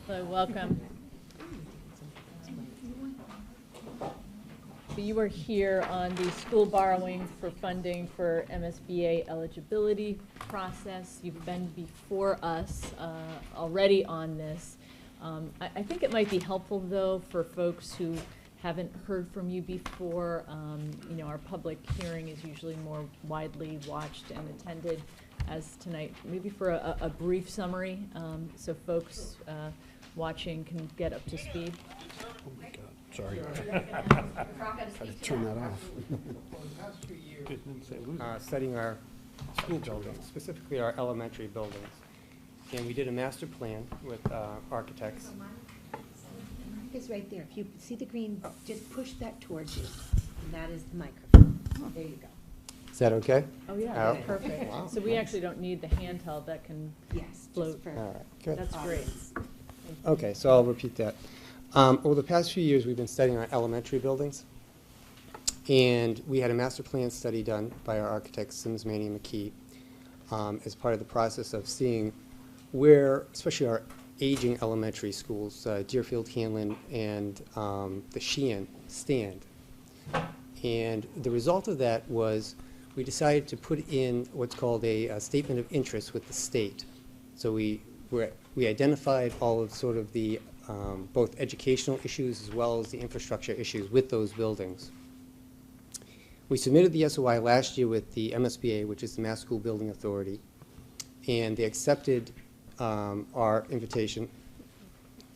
Hello, welcome. So you are here on the school borrowing for funding for MSBA eligibility process. You've been before us already on this. I think it might be helpful, though, for folks who haven't heard from you before. You know, our public hearing is usually more widely watched and attended as tonight, maybe for a brief summary, so folks watching can get up to speed. Oh my God, sorry. Try to turn that off. Studying our school buildings, specifically our elementary buildings. And we did a master plan with architects. It's right there. If you see the green, just push that towards you. And that is the microphone. There you go. Is that okay? Oh, yeah, that's perfect. Wow. So we actually don't need the handheld, that can float. All right, good. That's great. Okay, so I'll repeat that. Over the past few years, we've been studying our elementary buildings. And we had a master plan study done by our architects, Sims, Manny, and McKee, as part of the process of seeing where, especially our aging elementary schools, Deerfield, Hanlon, and the Sheehan stand. And the result of that was we decided to put in what's called a statement of interest with the state. So we identified all of sort of the both educational issues as well as the infrastructure issues with those buildings. We submitted the SOI last year with the MSBA, which is the Mass School Building Authority, and they accepted our invitation,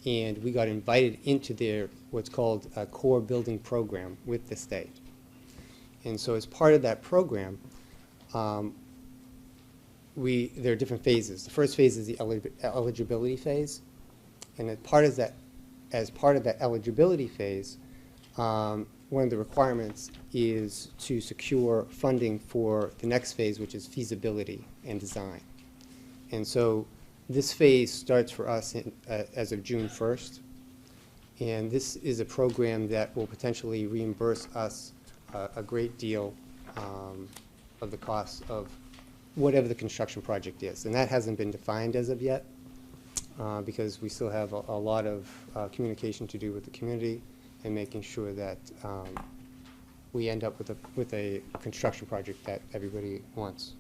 and we got invited into their what's called a core building program with the state. And so as part of that program, there are different phases. The first phase is the eligibility phase, and as part of that eligibility phase, one of the requirements is to secure funding for the next phase, which is feasibility and design. And so this phase starts for us as of June 1st, and this is a program that will potentially reimburse us a great deal of the cost of whatever the construction project is. And that hasn't been defined as of yet because we still have a lot of communication to do with the community and making sure that we end up with a construction project that everybody wants.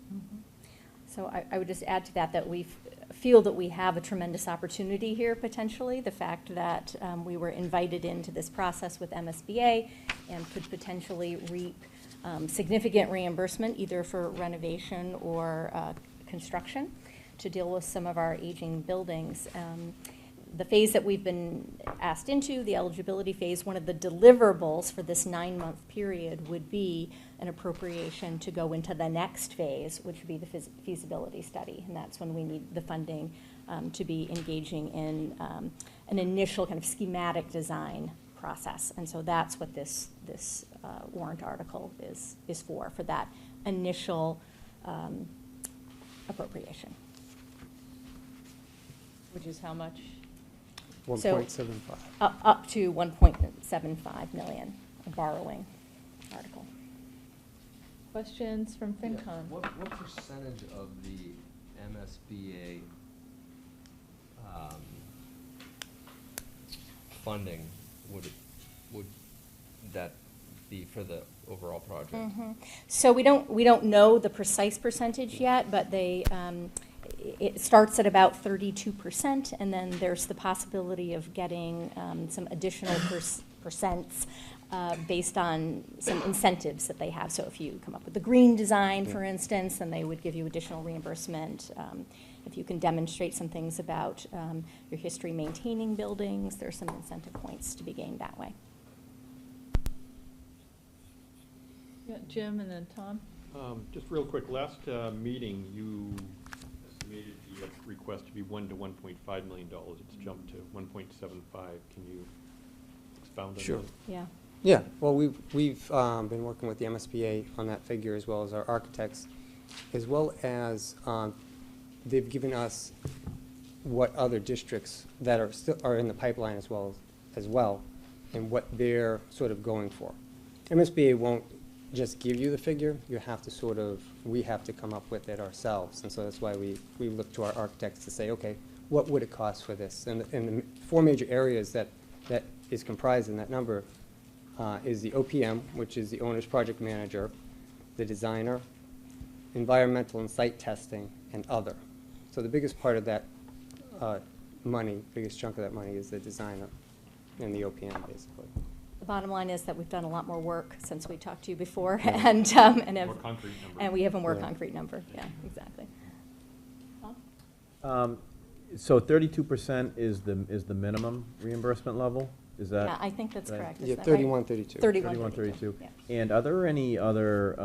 So I would just add to that, that we feel that we have a tremendous opportunity here potentially. The fact that we were invited into this process with MSBA and could potentially reap significant reimbursement either for renovation or construction to deal with some of our aging buildings. The phase that we've been asked into, the eligibility phase, one of the deliverables for this 9-month period would be an appropriation to go into the next phase, which would be the feasibility study. And that's when we need the funding to be engaging in an initial kind of schematic design process. And so that's what this warrant article is for that initial appropriation. Which is how much? 1.75. Up to 1.75 million, a borrowing article. Questions from FinCom? What percentage of the MSBA funding would that be for the overall project? So we don't know the precise percentage yet, but it starts at about 32%, and then there's the possibility of getting some additional percents based on some incentives that they have. So if you come up with a green design, for instance, then they would give you additional reimbursement. If you can demonstrate some things about your history maintaining buildings, there's some incentive points to be gained that way. Yeah, Jim and then Tom. Just real quick, last meeting, you estimated the request to be $1 to $1.5 million. It's jumped to 1.75. Can you expound on Sure. that? Yeah. Yeah, well, we've been working with the MSBA on that figure, as well as our architects, as well as they've given us what other districts that are in the pipeline as well, and what they're sort of going for. MSBA won't just give you the figure. You have to we have to come up with it ourselves, and so that's why we look to our architects to say, okay, what would it cost for this? And the 4 major areas that is comprised in that number is the OPM, which is the owner's project manager, the designer, environmental and site testing, and other. So the biggest part of that biggest chunk of that money is the designer and the OPM, basically. The bottom line is that we've done a lot more work since we talked to you before, Yeah. and More concrete number. and we have a more Yeah. concrete number. Yeah, exactly. So 32% is the minimum reimbursement level? Is that? Yeah, I think that's right? correct. Is Yeah, that 31, right? 32. 31, 32. Yeah. And are there any other,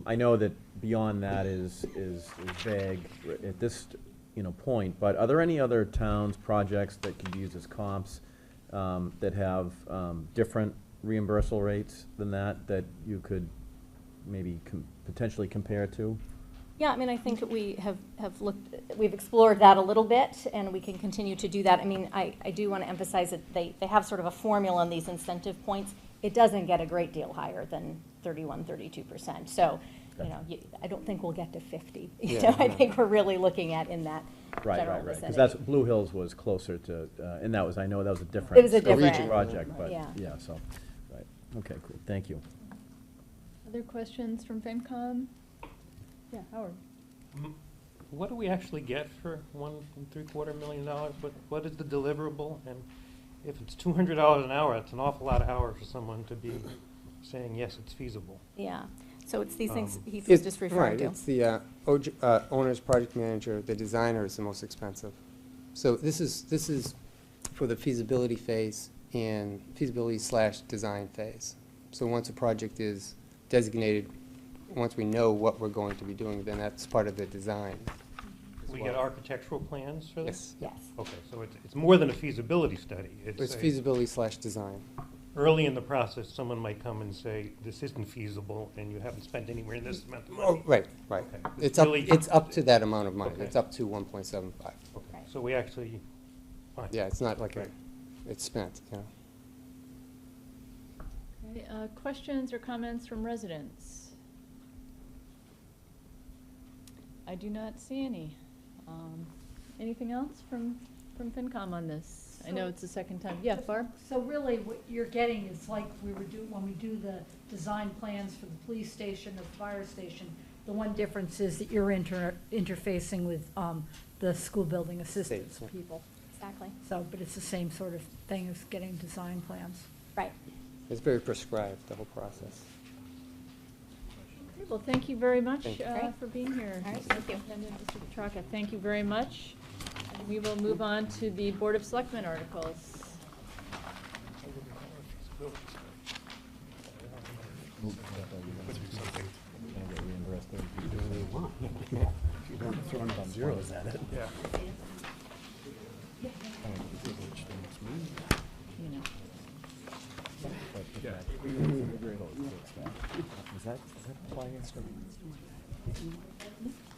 I know that beyond that is vague at this, point, but are there any other towns, projects that could be used as comps that have different reimbursal rates than that you could maybe potentially compare to? Yeah, I mean, I think we we've explored that a little bit, and we can continue to do that. I mean, I do want to emphasize that they have sort of a formula on these incentive points. It doesn't get a great deal higher than 31, 32%. So, I don't think we'll get to 50. I think we're really looking at in that general Right. Because vicinity. that's, Blue Hills was closer to, and I know that was a different. It was a different project, but, yeah. so, right. Okay, cool, thank you. Other questions from FinCom? Yeah, Howard. What do we actually get for $1.75 million? What is the deliverable? And if it's $200 an hour, that's an awful lot of hours for someone to be saying, yes, it's feasible. Yeah, so it's these things Heath was just referring to. Right, it's the owner's project manager, the designer is the most expensive. So this is for the feasibility phase and feasibility/design phase. So once a project is designated, once we know what we're going to be doing, then that's part of the design. We get architectural plans for this? Yes. Okay, so it's more than a feasibility study. It's feasibility/design. Early in the process, someone might come and say, this isn't feasible, and you haven't spent anywhere near this amount of money. Oh, right. Okay. It's up to that amount of money. Okay. It's up to 1.75. Okay, so we actually, fine. Yeah, it's not like Right. it's spent, Okay, questions or comments from residents? I do not see any. Anything else from FinCom on this? I know it's the second time. Yeah, Barb? So really, what you're getting is like when we do the design plans for the police station, the fire station, the one difference is that you're interfacing with the school building assistance States, yeah. people. Exactly. So, but it's the same sort of thing as getting design plans. Right. It's very prescribed, the whole process. Okay, well, thank you very much Thank you. for being here. All right, thank you. Superintendent Mr. Petracca, thank you very much. And we will move on to the Board of Selectmen articles. You don't throw enough zeros at it. Yeah. You know.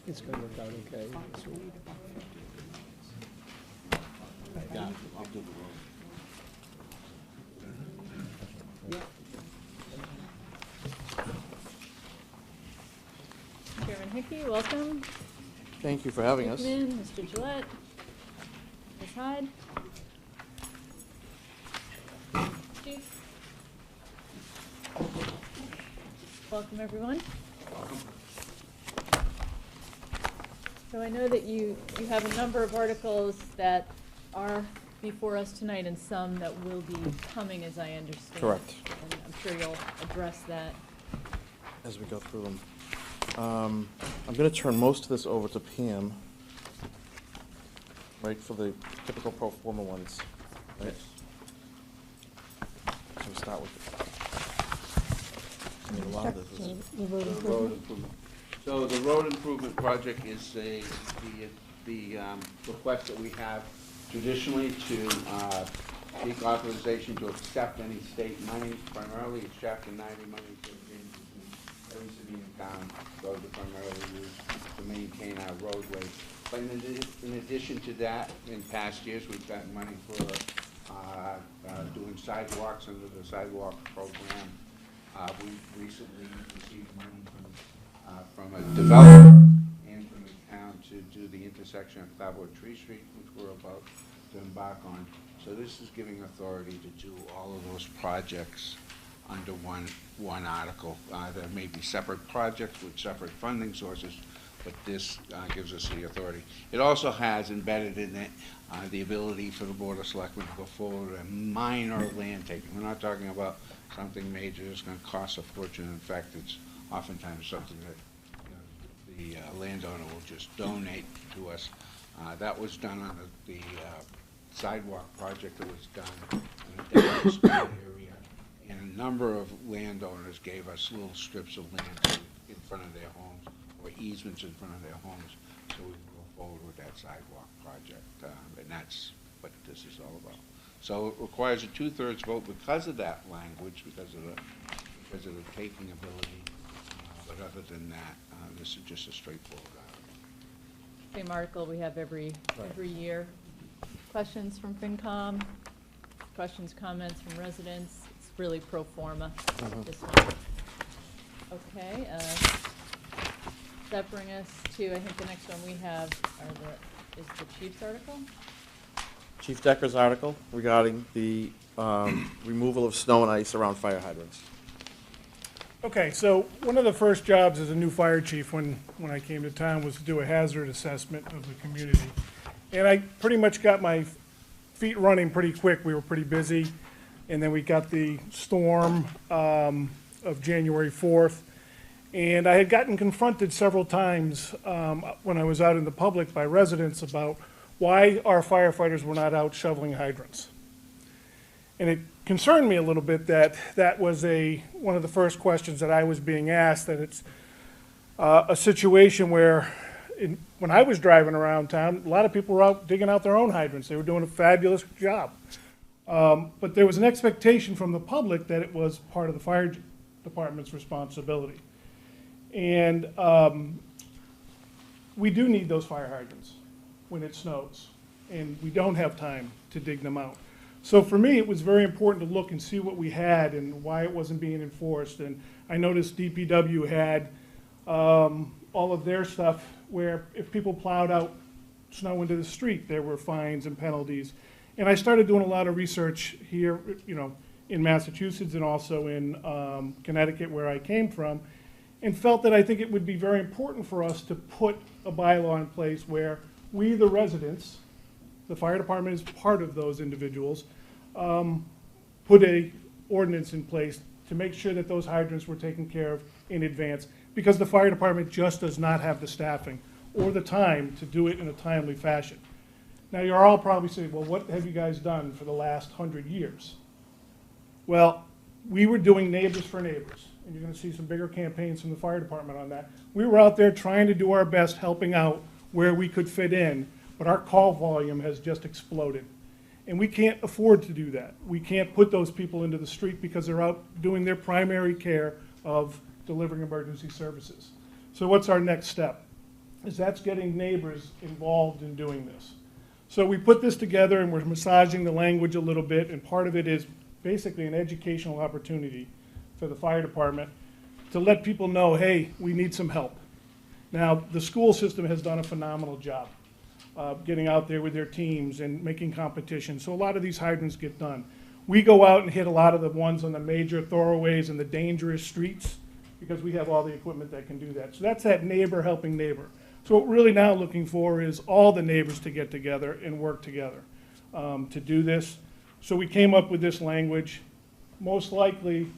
It's gonna work out okay. Yeah, I'll do the road. Chairman Hickey, welcome. Thank you for having us. Mr. Hickman, Mr. Gillette, Ms. Hyde. Chief. Welcome, everyone. So I know that you have a number of articles that are before us tonight and some that will be coming, as I understand. Correct. And I'm sure you'll address that. As we go through them. I'm going to turn most of this over to Pam, right, for the typical pro forma ones, right? So we start with, I mean, a lot of this is. The road improvement. So the road improvement project is the request that we have traditionally to seek authorization to accept any state money, primarily it's Chapter 90 money to every city and town, roads are primarily used to maintain our roadways. But in addition to that, in past years, we've gotten money for doing sidewalks under the sidewalk program. We recently received money from a developer and from the town to do the intersection of Clapboard Tree Street, which we're about to embark on. So this is giving authority to do all of those projects under one article. There may be separate projects with separate funding sources, but this gives us the authority. It also has embedded in it the ability for the Board of Selectmen to go forward with a minor land taking. We're not talking about something major that's going to cost a fortune. In fact, it's oftentimes something that the landowner will just donate to us. That was done on the sidewalk project that was done in the Dallas area. And a number of landowners gave us little strips of land in front of their homes, or easements in front of their homes, so we can go forward with that sidewalk project, and that's what this is all about. So it requires a 2/3 vote because of that language, because of the taking ability, but other than that, this is just a straightforward article. Same article we have every year. Questions from FinCom? Questions, comments from residents? It's really pro forma, this one. Okay, does that bring us to, I think the next one we have is the Chief's article? Chief Decker's article regarding the removal of snow and ice around fire hydrants. Okay, so one of the first jobs as a new fire chief when I came to town was to do a hazard assessment of the community. And I pretty much got my feet running pretty quick. We were pretty busy. And then we got the storm of January 4th. And I had gotten confronted several times when I was out in the public by residents about why our firefighters were not out shoveling hydrants. And it concerned me a little bit that that was one of the first questions that I was being asked, that it's a situation where when I was driving around town, a lot of people were out digging out their own hydrants. They were doing a fabulous job. But there was an expectation from the public that it was part of the fire department's responsibility. And we do need those fire hydrants when it snows, and we don't have time to dig them out. So for me, it was very important to look and see what we had and why it wasn't being enforced. And I noticed DPW had all of their stuff where if people plowed out snow into the street, there were fines and penalties. And I started doing a lot of research here, in Massachusetts and also in Connecticut, where I came from, and felt that I think it would be very important for us to put a bylaw in place where we, the residents, the fire department is part of those individuals, put a ordinance in place to make sure that those hydrants were taken care of in advance, because the fire department just does not have the staffing or the time to do it in a timely fashion. Now, you're all probably saying, well, what have you guys done for the last 100 years? Well, we were doing Neighbors for Neighbors, and you're going to see some bigger campaigns from the fire department on that. We were out there trying to do our best, helping out where we could fit in, but our call volume has just exploded. And we can't afford to do that. We can't put those people into the street because they're out doing their primary care of delivering emergency services. So what's our next step? That's getting neighbors involved in doing this. So we put this together and we're massaging the language a little bit, and part of it is basically an educational opportunity for the fire department to let people know, hey, we need some help. Now, the school system has done a phenomenal job getting out there with their teams and making competition, so a lot of these hydrants get done. We go out and hit a lot of the ones on the major thoroughways and the dangerous streets because we have all the equipment that can do that. So that's that neighbor helping neighbor. So what we're really now looking for is all the neighbors to get together and work together to do this. So we came up with this language. Most likely,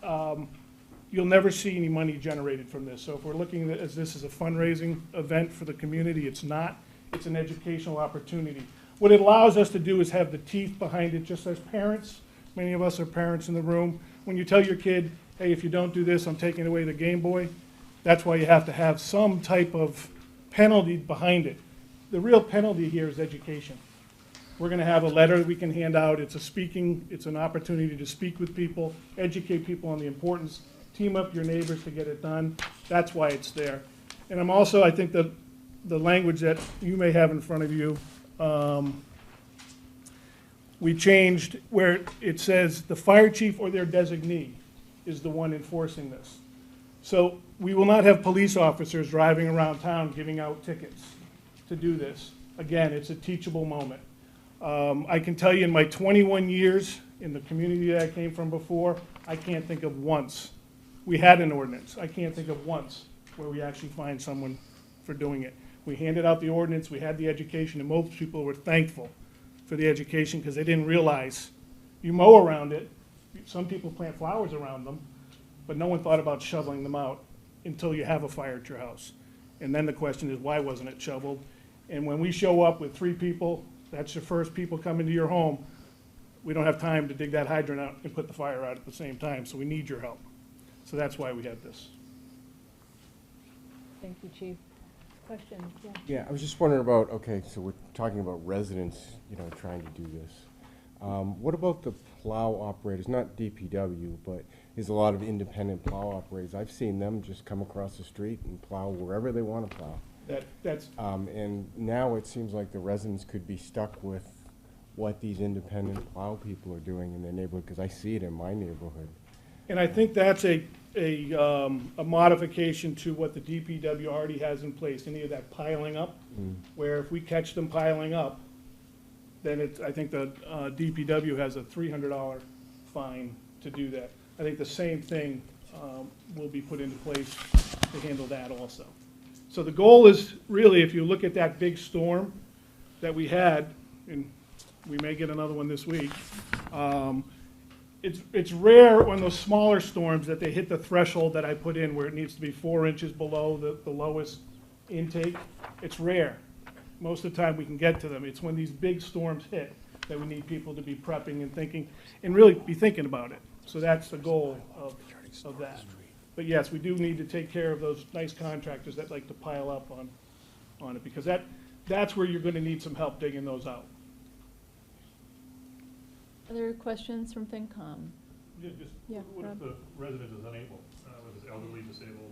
you'll never see any money generated from this. So if we're looking at this as a fundraising event for the community, it's not. It's an educational opportunity. What it allows us to do is have the teeth behind it, just as parents. Many of us are parents in the room. When you tell your kid, hey, if you don't do this, I'm taking away the Game Boy, that's why you have to have some type of penalty behind it. The real penalty here is education. We're going to have a letter that we can hand out. It's an opportunity to speak with people, educate people on the importance, team up your neighbors to get it done. That's why it's there. And I'm also, I think that the language that you may have in front of you, we changed where it says the fire chief or their designee is the one enforcing this. So we will not have police officers driving around town giving out tickets to do this. Again, it's a teachable moment. I can tell you in my 21 years in the community that I came from before, I can't think of once. We had an ordinance. I can't think of once where we actually find someone for doing it. We handed out the ordinance, we had the education, and most people were thankful for the education because they didn't realize you mow around it. Some people plant flowers around them, but no one thought about shoveling them out until you have a fire at your house. And then the question is, why wasn't it shoveled? And when we show up with 3 people, that's your first people coming to your home, we don't have time to dig that hydrant out and put the fire out at the same time, so we need your help. So that's why we have this. Thank you, Chief. Questions? Yeah. Yeah, I was just wondering about, okay, so we're talking about residents, trying to do this. What about the plow operators, not DPW, but there's a lot of independent plow operators. I've seen them just come across the street and plow wherever they want to plow. And now it seems like the residents could be stuck with what these independent plow people are doing in their neighborhood, because I see it in my neighborhood. And I think that's a modification to what the DPW already has in place, any of that piling up, where if we catch them piling up, then I think the DPW has a $300 fine to do that. I think the same thing will be put into place to handle that also. So the goal is really, if you look at that big storm that we had, and we may get another one this week, it's rare on those smaller storms that they hit the threshold that I put in where it needs to be 4 inches below the lowest intake. It's rare. Most of the time we can get to them. It's when these big storms hit that we need people to be prepping and thinking, and really be thinking about it. So that's the goal of that. But yes, we do need to take care of those nice contractors that like to pile up on it, because that's where you're going to need some help digging those out. Other questions from FinCom? Yeah, what if the resident is unable, whether it's elderly, disabled?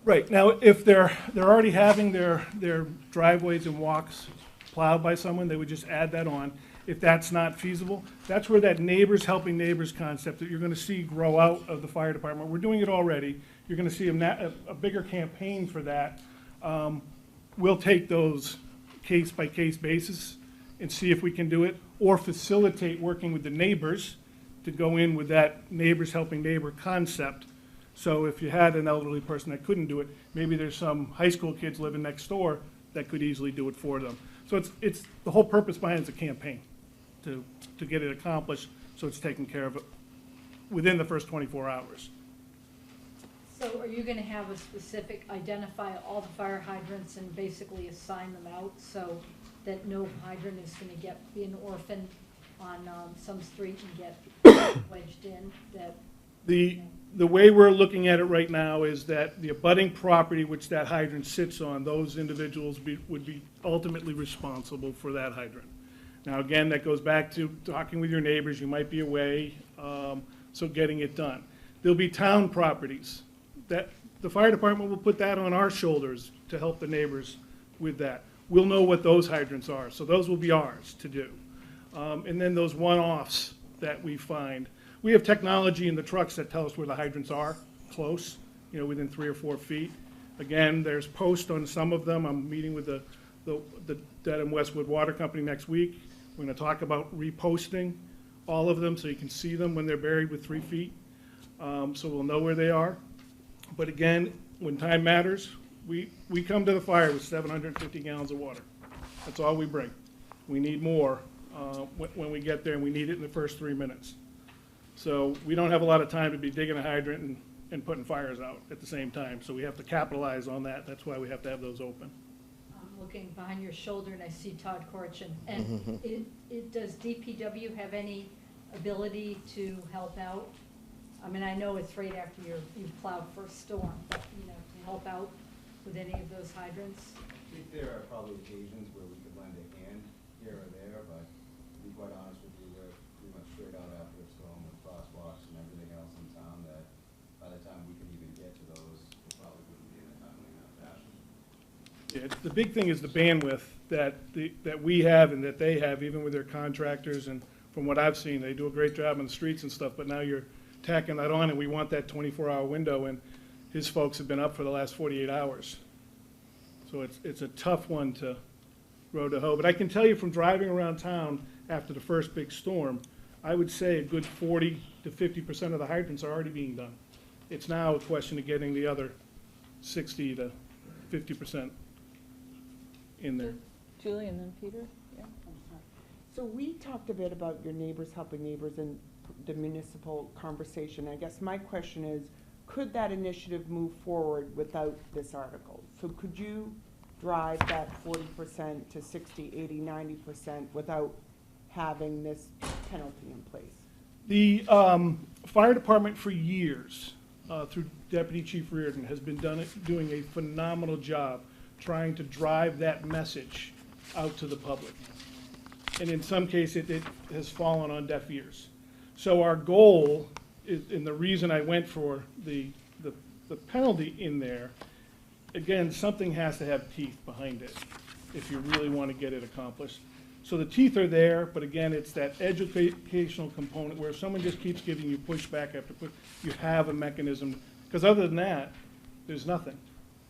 Right. Now, if they're already having their driveways and walks plowed by someone, they would just add that on. If that's not feasible, that's where that neighbors helping neighbors concept that you're going to see grow out of the fire department. We're doing it already. You're going to see a bigger campaign for that. We'll take those case-by-case basis and see if we can do it, or facilitate working with the neighbors to go in with that neighbors helping neighbor concept. So if you had an elderly person that couldn't do it, maybe there's some high school kids living next door that could easily do it for them. So it's the whole purpose behind it's a campaign to get it accomplished, so it's taken care of within the first 24 hours. So are you gonna have a specific, identify all the fire hydrants and basically assign them out so that no hydrant is gonna be an orphan on some street and get wedged in? That The way we're looking at it right now is that the abutting property which that hydrant sits on, those individuals would be ultimately responsible for that hydrant. Now, again, that goes back to talking with your neighbors. You might be away, so getting it done. There'll be town properties that the fire department will put that on our shoulders to help the neighbors with that. We'll know what those hydrants are, so those will be ours to do. And then those one-offs that we find. We have technology in the trucks that tell us where the hydrants are, close, within 3 or 4 feet. Again, there's posts on some of them. I'm meeting with the Dedham Westwood Water Company next week. We're gonna talk about reposting all of them so you can see them when they're buried with 3 feet. So we'll know where they are. But again, when time matters, we come to the fire with 750 gallons of water. That's all we bring. We need more when we get there, and we need it in the first 3 minutes. So we don't have a lot of time to be digging a hydrant and putting fires out at the same time. So we have to capitalize on that. That's why we have to have those open. I'm looking behind your shoulder and I see Todd Corchin. And does DPW have any ability to help out? I mean, I know it's right after you've plowed for a storm, but, to help out with any of those hydrants? I think there are probably occasions where we could lend a hand here or there, but to be quite honest with you, we're pretty much straight out after a storm with crosswalks and everything else in town that by the time we can even get to those, it probably wouldn't be in a timely enough fashion. Yeah, the big thing is the bandwidth that we have and that they have, even with their contractors. And from what I've seen, they do a great job on the streets and stuff, but now you're tacking that on, and we want that 24-hour window, and his folks have been up for the last 48 hours. So it's a tough one to row to hoe. But I can tell you from driving around town after the first big storm, I would say a good 40 to 50% of the hydrants are already being done. It's now a question of getting the other 60 to 50% in there. Julie and then Peter? Yeah. So we talked a bit about your neighbors helping neighbors in the municipal conversation. I guess my question is, could that initiative move forward without this article? So could you drive that 40% to 60, 80, 90% without having this penalty in place? The fire department for years, through Deputy Chief Reardon, has been doing a phenomenal job trying to drive that message out to the public. And in some cases, it has fallen on deaf ears. So our goal is, and the reason I went for the penalty in there, again, something has to have teeth behind it if you really want to get it accomplished. So the teeth are there, but again, it's that educational component where if someone just keeps giving you pushback after push, you have a mechanism. Because other than that, there's nothing.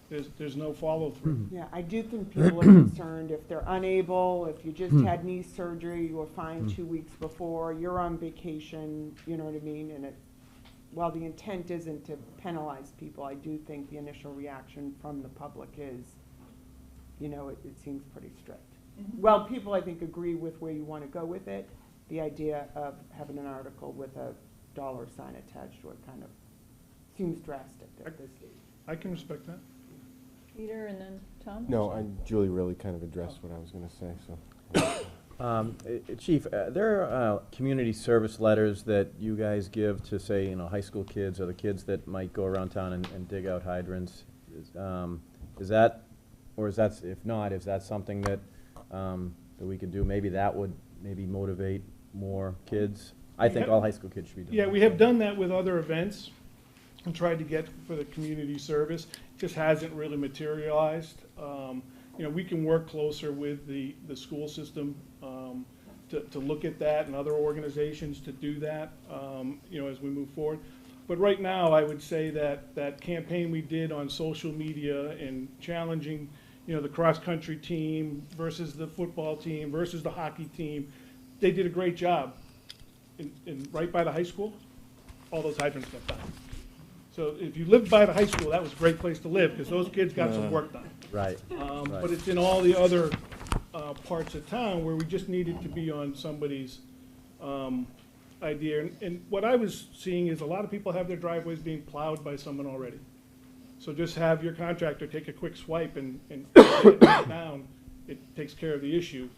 There's no follow-through. Yeah, I do think people are concerned if they're unable, if you just had knee surgery, you were fine 2 weeks before, you're on vacation, you know what I mean? And while the intent isn't to penalize people, I do think the initial reaction from the public is, it seems pretty strict. Well, people, I think, agree with where you want to go with it. The idea of having an article with a dollar sign attached to it kind of seems drastic at this stage. I can respect that. Peter and then Tom? No, Julie really kind of addressed what I was going to say, so. Chief, there are community service letters that you guys give to, say, high school kids or the kids that might go around town and dig out hydrants. Is that, or is that, if not, is that something that we could do? Maybe that would motivate more kids. I think all high school kids should be doing that. Yeah, we have done that with other events and tried to get for the community service. Just hasn't really materialized. We can work closer with the school system to look at that, and other organizations to do that, as we move forward. But right now, I would say that campaign we did on social media and challenging you know, the cross-country team versus the football team versus the hockey team. They did a great job. Right by the high school, all those hydrants got done. So if you lived by the high school, that was a great place to live, because those kids got some work done. Right. But it's in all the other parts of town where we just needed to be on somebody's idea. And what I was seeing is a lot of people have their driveways being plowed by someone already. So just have your contractor take a quick swipe and get it down. It takes care of the issue.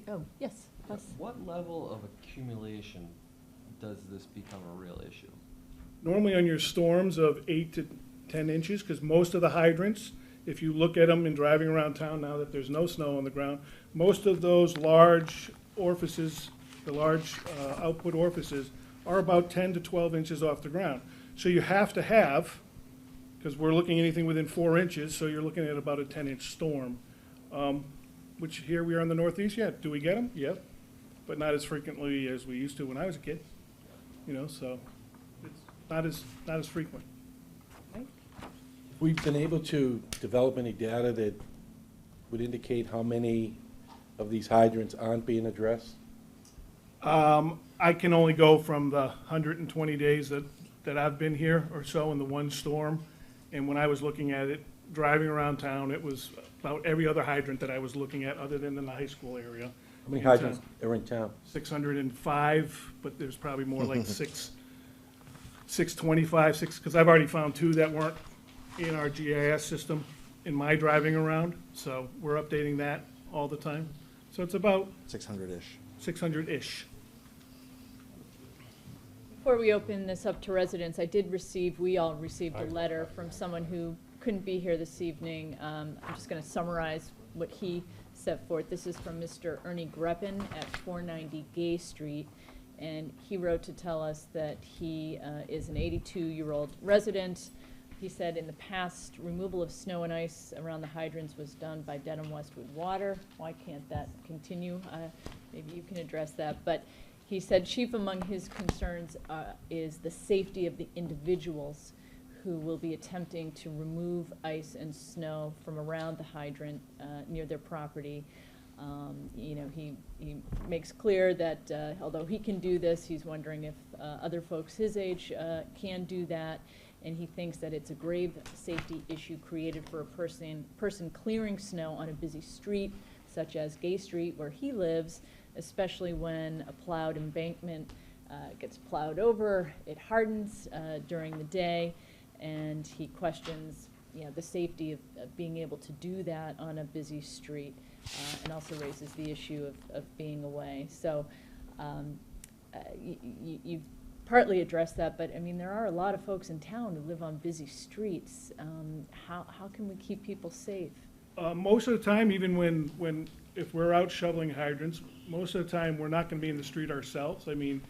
Oh, yes, At what level of accumulation does this become a real issue? Normally on your storms of 8 to 10 inches, because most of the hydrants, if you look at them in driving around town now that there's no snow on the ground, most of those large orifices, the large output orifices, are about 10 to 12 inches off the ground. So you have to have, because we're looking at anything within 4 inches, so you're looking at about a 10-inch storm, which here we are in the Northeast. Yeah, do we get them? Yep, but not as frequently as we used to when I was a kid. You know, so it's not as frequent. We've been able to develop any data that would indicate how many of these hydrants aren't being addressed? I can only go from the 120 days that I've been here or so in the one storm. And when I was looking at it, driving around town, it was about every other hydrant that I was looking at other than in the high school area. How many hydrants are in town? 605, but there's probably more like 625, because I've already found 2 that weren't in our GIS system in my driving around. So we're updating that all the time. So it's about 600-ish. 600-ish. Before we open this up to residents, we all received a letter from someone who couldn't be here this evening. I'm just going to summarize what he set forth. This is from Mr. Ernie Greppin at 490 Gay Street, and he wrote to tell us that he is an 82-year-old resident. He said in the past, removal of snow and ice around the hydrants was done by Dedham Westwood Water. Why can't that continue? Maybe you can address that. But he said chief among his concerns is the safety of the individuals who will be attempting to remove ice and snow from around the hydrant near their property. You know, he makes clear that although he can do this, he's wondering if other folks his age can do that. And he thinks that it's a grave safety issue created for a person clearing snow on a busy street, such as Gay Street, where he lives, especially when a plowed embankment gets plowed over, it hardens during the day, and he questions, you know, the safety of being able to do that on a busy street, and also raises the issue of being away. So you've partly addressed that, but I mean, there are a lot of folks in town who live on busy streets. How can we keep people safe? Most of the time, even if we're out shoveling hydrants, most of the time, we're not gonna be in the street ourselves. I mean,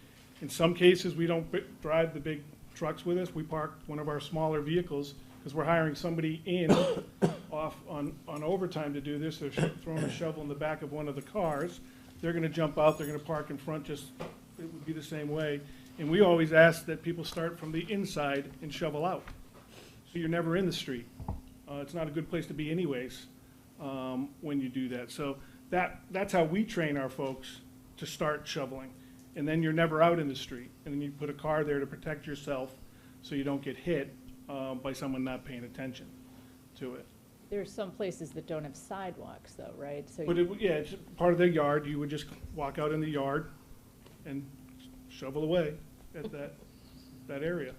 in some cases, we don't drive the big trucks with us. We park one of our smaller vehicles, because we're hiring somebody in off on overtime to do this. They're throwing a shovel in the back of one of the cars. They're gonna jump out, they're gonna park in front, it would be the same way. And we always ask that people start from the inside and shovel out. So you're never in the street. It's not a good place to be anyways when you do that. So that's how we train our folks to start shoveling. And then you're never out in the street. And then you put a car there to protect yourself so you don't get hit by someone not paying attention to it. There are some places that don't have sidewalks though, right? So But yeah, it's part of their yard. You would just walk out in the yard and shovel away at that area.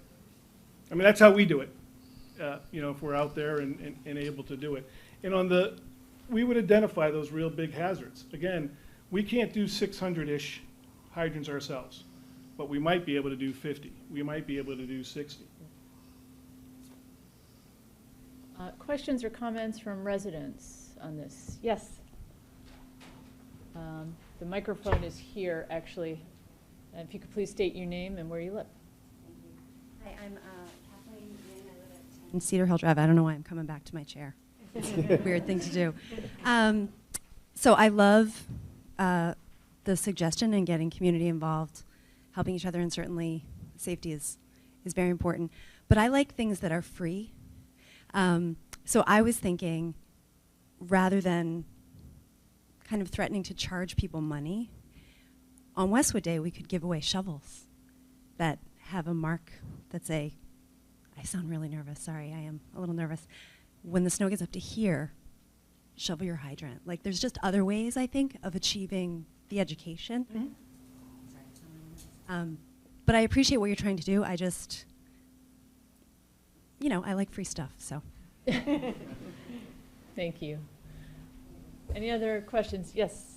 I mean, that's how we do it, you know, if we're out there and able to do it. And we would identify those real big hazards. Again, we can't do 600-ish hydrants ourselves, but we might be able to do 50. We might be able to do 60. Questions or comments from residents on this? Yes. The microphone is here, actually. And if you could please state your name and where you live. Hi, I'm Kathleen Lynn. I live at 10 Cedar Hill Drive. I don't know why I'm coming back to my chair. It's a weird thing to do. So I love the suggestion and getting community involved, helping each other, and certainly safety is very important. But I like things that are free. So I was thinking, rather than kind of threatening to charge people money, on Westwood Day we could give away shovels that have a mark that say, I sound really nervous, sorry, I am a little nervous. When the snow gets up to here, shovel your hydrant. Like, there's just other ways, I think, of achieving the education. But I appreciate what you're trying to do. I just, I like free stuff, so. Thank you. Any other questions? Yes.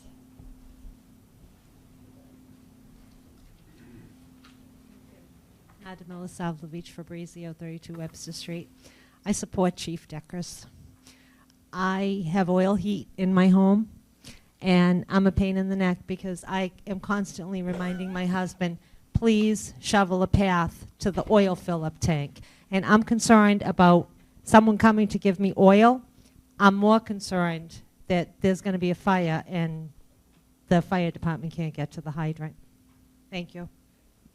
Adamila Savlovich, Fabrizio, 32 Webster Street. I support Chief Deckers. I have oil heat in my home, and I'm a pain in the neck because I am constantly reminding my husband, please shovel a path to the oil fill-up tank. And I'm concerned about someone coming to give me oil. I'm more concerned that there's going to be a fire and the fire department can't get to the hydrant. Thank you.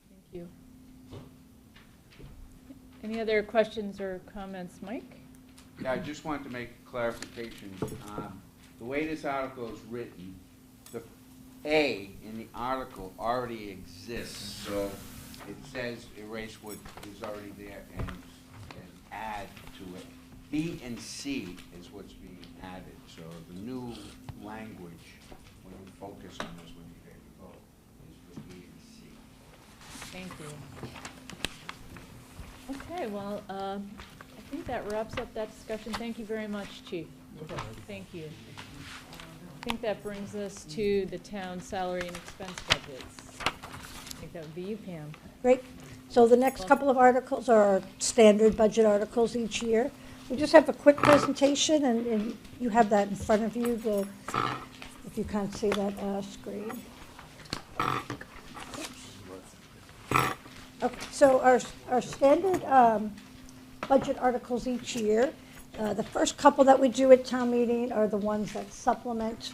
Thank you. Any other questions or comments, Mike? Yeah, I just wanted to make a clarification. The way this article is written, the A in the article already exists, so it says erase what is already there and add to it. B and C is what's being added, so the new language, when we focus on this, when you hear the vote, is for B and C. Thank you. Okay, well, I think that wraps up that discussion. Thank you very much, Chief. Thank you. I think that brings us to the town salary and expense budgets. I think that would be you, Pam. Great. So the next couple of articles are our standard budget articles each year. We just have a quick presentation, and you have that in front of you, if you can't see that screen. Okay, so our standard budget articles each year, the first couple that we do at town meeting are the ones that supplement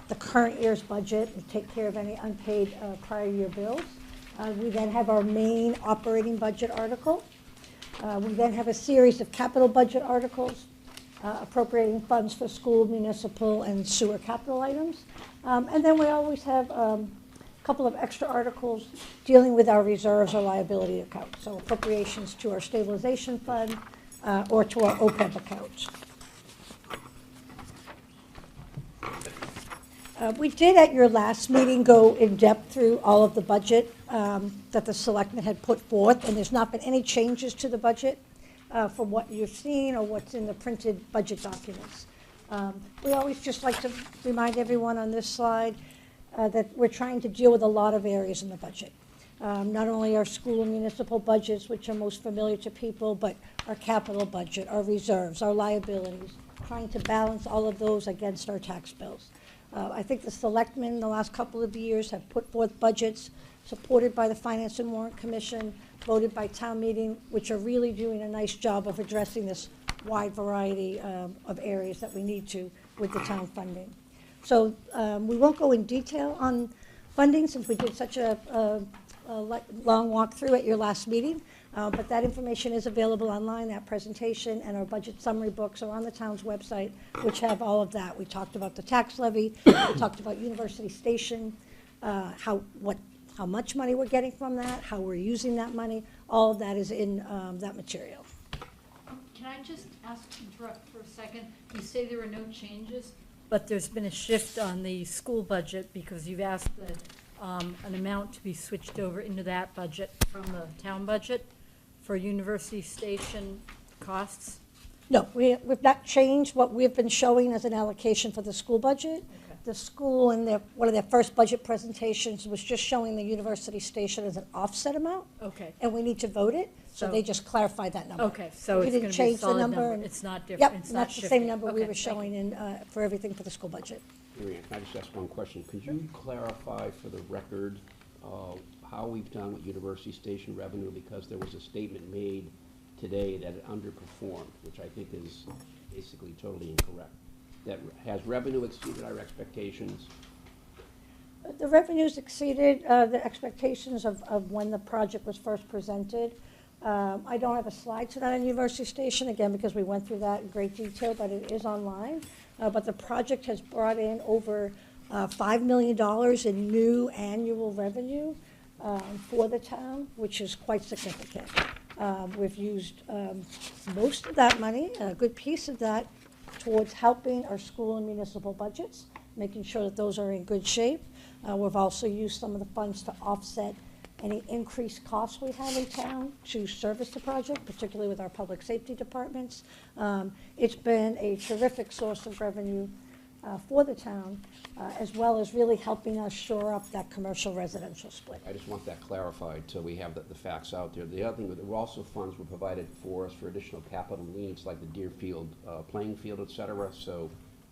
the current year's budget and take care of any unpaid prior year bills. We then have our main operating budget article. We then have a series of capital budget articles, appropriating funds for school, municipal, and sewer capital items. And then we always have a couple of extra articles dealing with our reserves or liability accounts. So appropriations to our stabilization fund or to our OPEB accounts. We did at your last meeting go in depth through all of the budget that the selectmen had put forth, and there's not been any changes to the budget from what you've seen or what's in the printed budget documents. We always just like to remind everyone on this slide that we're trying to deal with a lot of areas in the budget. Not only our school and municipal budgets, which are most familiar to people, but our capital budget, our reserves, our liabilities, trying to balance all of those against our tax bills. I think the selectmen in the last couple of years have put forth budgets supported by the Finance and Warrant Commission, voted by town meeting, which are really doing a nice job of addressing this wide variety of areas that we need to with the town funding. So we won't go in detail on funding since we did such a long walkthrough at your last meeting, but that information is available online. That presentation and our budget summary books are on the town's website, which have all of that. We talked about the tax levy, we talked about University Station, how much money we're getting from that, how we're using that money. All of that is in that material. Can I just interrupt for a second? You say there are no changes, but there's been a shift on the school budget because you've asked that an amount to be switched over into that budget from the town budget for University Station costs? No, we've not changed what we've been showing as an allocation for the school budget. Okay. The school in one of their first budget presentations was just showing the University Station as an offset amount. Okay. And we need to vote it, so they just clarified that number. Okay, so we it's didn't going to be change a solid the number. number. It's not different. Yep, it's not the shifting. same number we Okay, were showing in for everything for the school budget. Marianne, can I just ask one question? Could you clarify for the record how we've done with University Station revenue, because there was a statement made today that it underperformed, which I think is basically totally incorrect. That has revenue exceeded our expectations? The revenues exceeded the expectations of when the project was first presented. I don't have a slide to that on University Station, again, because we went through that in great detail, but it is online. But the project has brought in over $5 million in new annual revenue for the town, which is quite significant. We've used most of that money, a good piece of that, towards helping our school and municipal budgets, making sure that those are in good shape. We've also used some of the funds to offset any increased costs we have in town to service the project, particularly with our public safety departments. It's been a terrific source of revenue for the town, as well as really helping us shore up that commercial residential split. I just want that clarified so we have the facts out there. The other thing, there were also funds were provided for us for additional capital needs like the Deerfield playing field, et cetera. So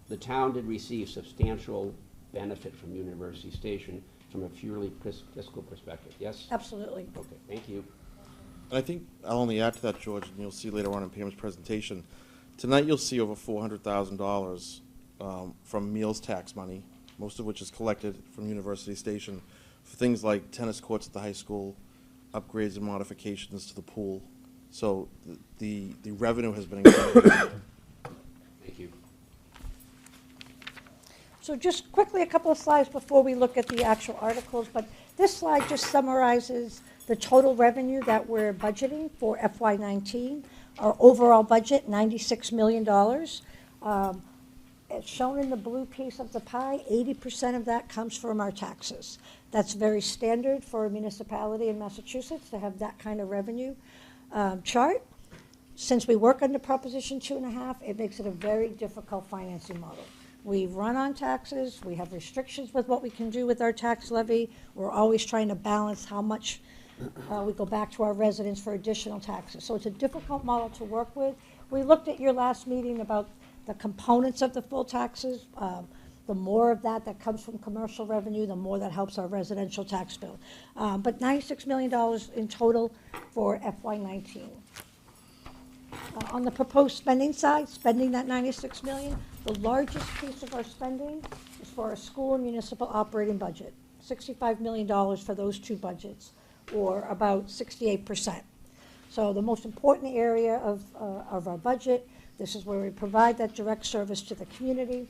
the town did receive substantial benefit from University Station from a purely fiscal perspective, yes? Absolutely. Okay, thank you. And I think I'll only add to that, George, and you'll see later on in Pam's presentation. Tonight you'll see over $400,000 from meals tax money, most of which is collected from University Station, for things like tennis courts at the high school, upgrades and modifications to the pool. So the revenue has been increased. Thank you. So just quickly, a couple of slides before we look at the actual articles, but this slide just summarizes the total revenue that we're budgeting for FY19. Our overall budget, $96 million. It's shown in the blue piece of the pie, 80% of that comes from our taxes. That's very standard for a municipality in Massachusetts to have that kind of revenue chart. Since we work under Proposition 2.5, it makes it a very difficult financing model. We run on taxes, we have restrictions with what we can do with our tax levy. We're always trying to balance how much we go back to our residents for additional taxes. So it's a difficult model to work with. We looked at your last meeting about the components of the full taxes. The more of that comes from commercial revenue, the more that helps our residential tax bill. But $96 million in total for FY19. On the proposed spending side, spending that $96 million, the largest piece of our spending is for our school and municipal operating budget, $65 million for those two budgets, or about 68%. So the most important area of our budget, this is where we provide that direct service to the community,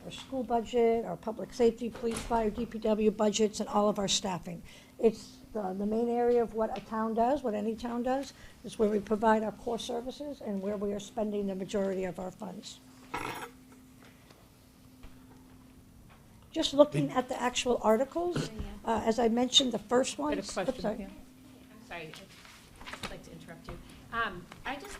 our school budget, our public safety, police, fire, DPW budgets, and all of our staffing. It's the main area of what a town does, what any town does, is where we provide our core services and where we are spending the majority of our funds. Just looking at the actual articles, as I mentioned, the first one. I had a question. Oops, sorry. I'm sorry, I'd like to interrupt you. I just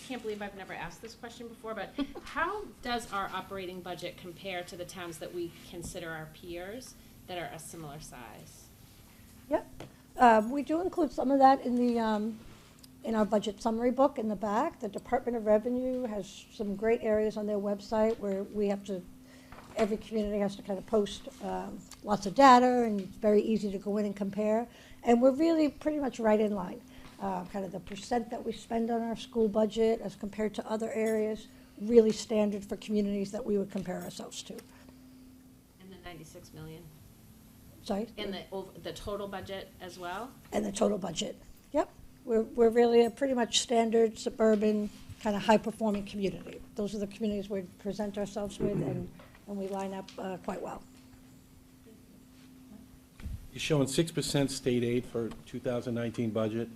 can't believe I've never asked this question before, but how does our operating budget compare to the towns that we consider our peers that are a similar size? Yep, we do include some of that in the in our budget summary book in the back. The Department of Revenue has some great areas on their website where we have to, every community has to kind of post lots of data, and it's very easy to go in and compare. And we're really pretty much right in line. Kind of the percent that we spend on our school budget as compared to other areas, really standard for communities that we would compare ourselves to. And the 96 million? Sorry? And the total budget as well? And the total budget, yep. We're really a pretty much standard suburban, kind of high-performing community. Those are the communities we present ourselves with, and we line up quite well. You're showing 6% state aid for 2019 budget.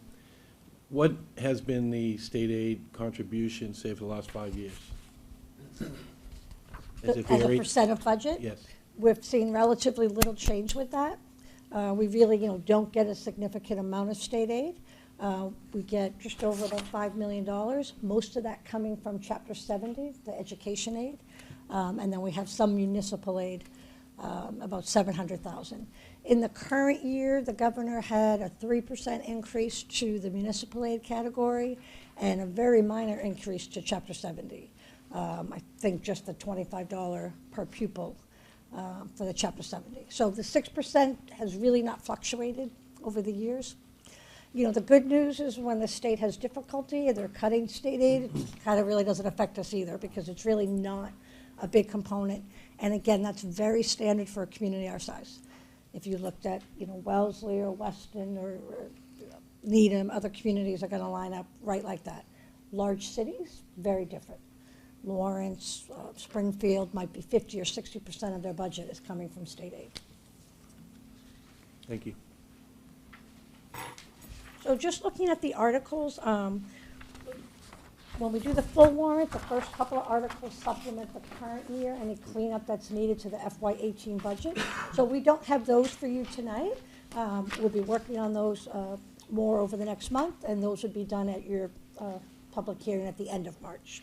What has been the state aid contribution, say, for the last 5 years? Has it As a varied? percent of budget? Yes. We've seen relatively little change with that. We really, don't get a significant amount of state aid. We get just over about $5 million, most of that coming from Chapter 70, the education aid. And then we have some municipal aid, about $700,000. In the current year, the governor had a 3% increase to the municipal aid category and a very minor increase to Chapter 70. I think just the $25 per pupil for the Chapter 70. So the 6% has really not fluctuated over the years. The good news is when the state has difficulty and they're cutting state aid, it kind of really doesn't affect us either, because it's really not a big component. And again, that's very standard for a community our size. If you looked at, Wellesley or Weston or Needham, other communities are gonna line up right like that. Large cities, very different. Lawrence, Springfield might be 50 or 60% of their budget is coming from state aid. Thank you. So just looking at the articles, when we do the full warrant, the first couple of articles supplement the current year, any cleanup that's needed to the FY18 budget. So we don't have those for you tonight. We'll be working on those more over the next month, and those would be done at your public hearing at the end of March.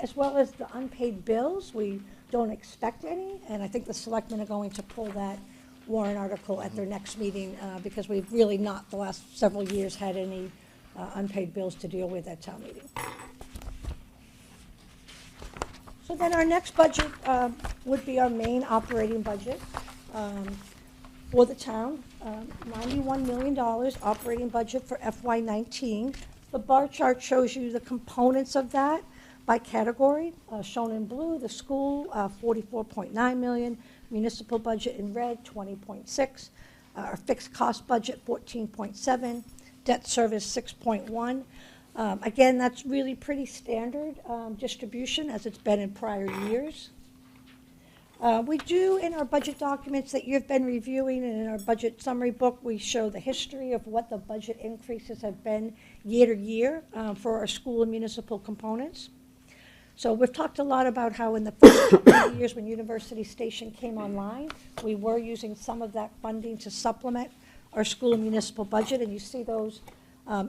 As well as the unpaid bills, we don't expect any, and I think the selectmen are going to pull that warrant article at their next meeting because we've really not, the last several years, had any unpaid bills to deal with at town meeting. So then our next budget would be our main operating budget for the town, $91 million operating budget for FY19. The bar chart shows you the components of that by category. Shown in blue, the school, $44.9 million, municipal budget in red, $20.6, our fixed cost budget, $14.7, debt service, $6.1. Again, that's really pretty standard distribution as it's been in prior years. We do, in our budget documents that you've been reviewing and in our budget summary book, we show the history of what the budget increases have been year to year for our school and municipal components. So we've talked a lot about how in the first couple of years when University Station came online, we were using some of that funding to supplement our school and municipal budget, and you see those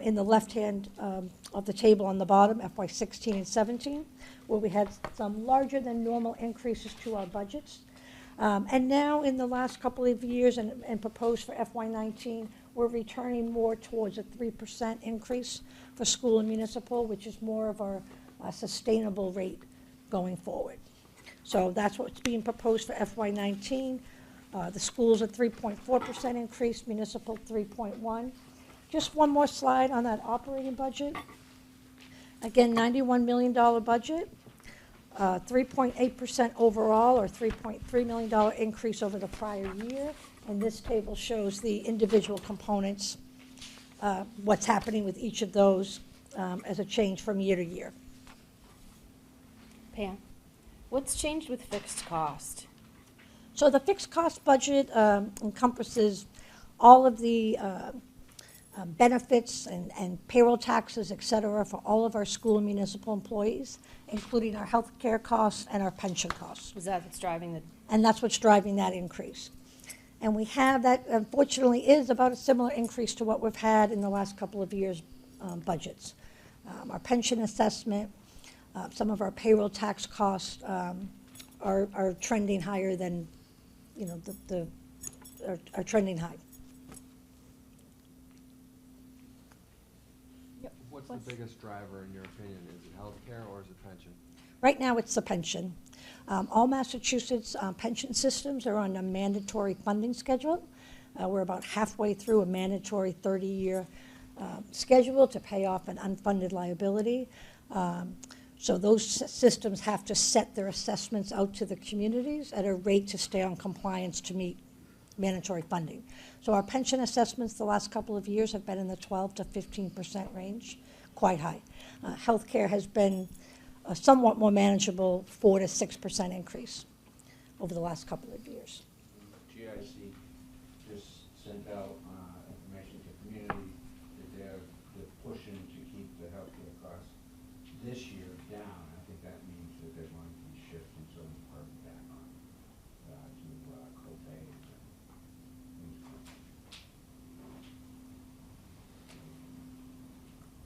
in the left-hand of the table on the bottom, FY16 and 17, where we had some larger than normal increases to our budgets. And now in the last couple of years and proposed for FY19, we're returning more towards a 3% increase for school and municipal, which is more of our sustainable rate going forward. So that's what's being proposed for FY19. The schools a 3.4% increase, municipal 3.1%. Just one more slide on that operating budget. Again, $91 million budget, 3.8% overall, or $3.3 million increase over the prior year. And this table shows the individual components, what's happening with each of those as a change from year to year. Pam, what's changed with fixed cost? So the fixed cost budget encompasses all of the benefits and payroll taxes, et cetera, for all of our school and municipal employees, including our health care costs and our pension costs. Is that what's driving the? And that's what's driving that increase. And we have that, unfortunately, is about a similar increase to what we've had in the last couple of years' budgets. Our pension assessment, some of our payroll tax costs are trending higher than, you know, are trending high. What's the biggest driver in your opinion? Is it healthcare or is it pension? Right now, it's the pension. All Massachusetts pension systems are on a mandatory funding schedule. We're about halfway through a mandatory 30-year schedule to pay off an unfunded liability. So those systems have to set their assessments out to the communities at a rate to stay on compliance to meet mandatory funding. So our pension assessments the last couple of years have been in the 12 to 15% range, quite high. Healthcare has been a somewhat more manageable 4 to 6% increase over the last couple of years. GIC just sent out information to the community that they're pushing to keep the healthcare costs this year down. I think that means that they're going to be shifting some part back on to co-pays and things like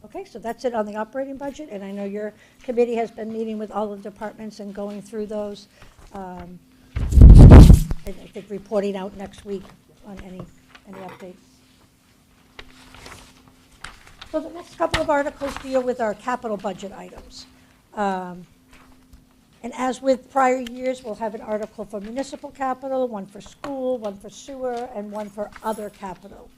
that. Okay, so that's it on the operating budget, and I know your committee has been meeting with all of the departments and going through those, and I think reporting out next week on any updates. So the next couple of articles deal with our capital budget items. And as with prior years, we'll have an article for municipal capital, one for school, one for sewer, and one for other capital.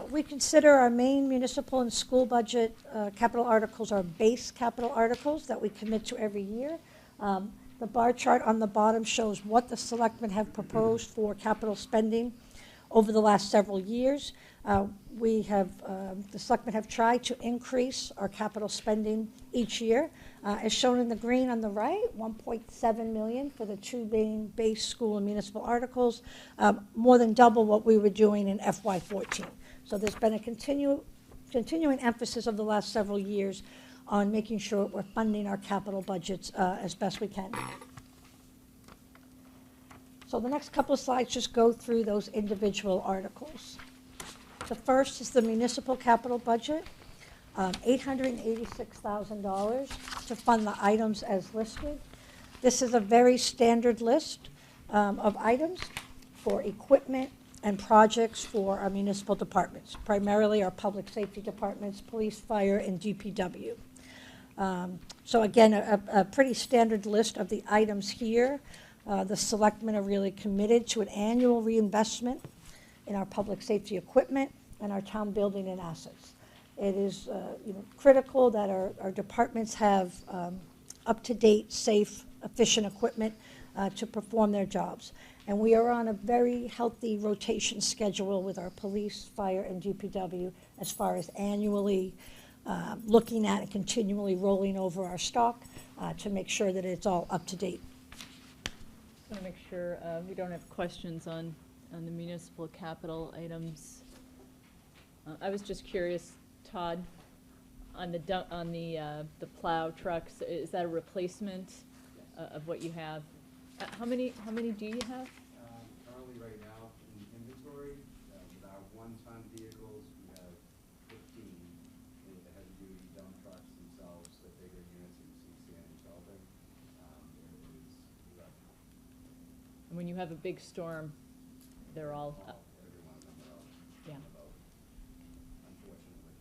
We consider our main municipal and school budget capital articles our base capital articles that we commit to every year. The bar chart on the bottom shows what the selectmen have proposed for capital spending over the last several years. We have, the selectmen have tried to increase our capital spending each year. As shown in the green on the right, 1.7 million for the two main base school and municipal articles, more than double what we were doing in FY14. So there's been a continuing emphasis of the last several years on making sure we're funding our capital budgets as best we can. So the next couple of slides just go through those individual articles. The first is the municipal capital budget, $886,000 to fund the items as listed. This is a very standard list of items for equipment and projects for our municipal departments, primarily our public safety departments, police, fire, and DPW. So again, a pretty standard list of the items here. The selectmen are really committed to an annual reinvestment in our public safety equipment and our town building and assets. It is critical that our departments have up-to-date, safe, efficient equipment to perform their jobs. And we are on a very healthy rotation schedule with our police, fire, and DPW as far as annually looking at and continually rolling over our stock to make sure that it's all up to date. I want to make sure we don't have questions on the municipal capital items. I was just curious, Todd, on the plow trucks, is that a replacement of what you have? How many do you have? Currently, right now, in inventory, with our one-ton vehicles, we have 15. With the heavy-duty dump trucks themselves, the bigger units that you see standing shelving, there is 11. And when you have a big storm, they're all Every one of them are out. Yeah. About, unfortunately.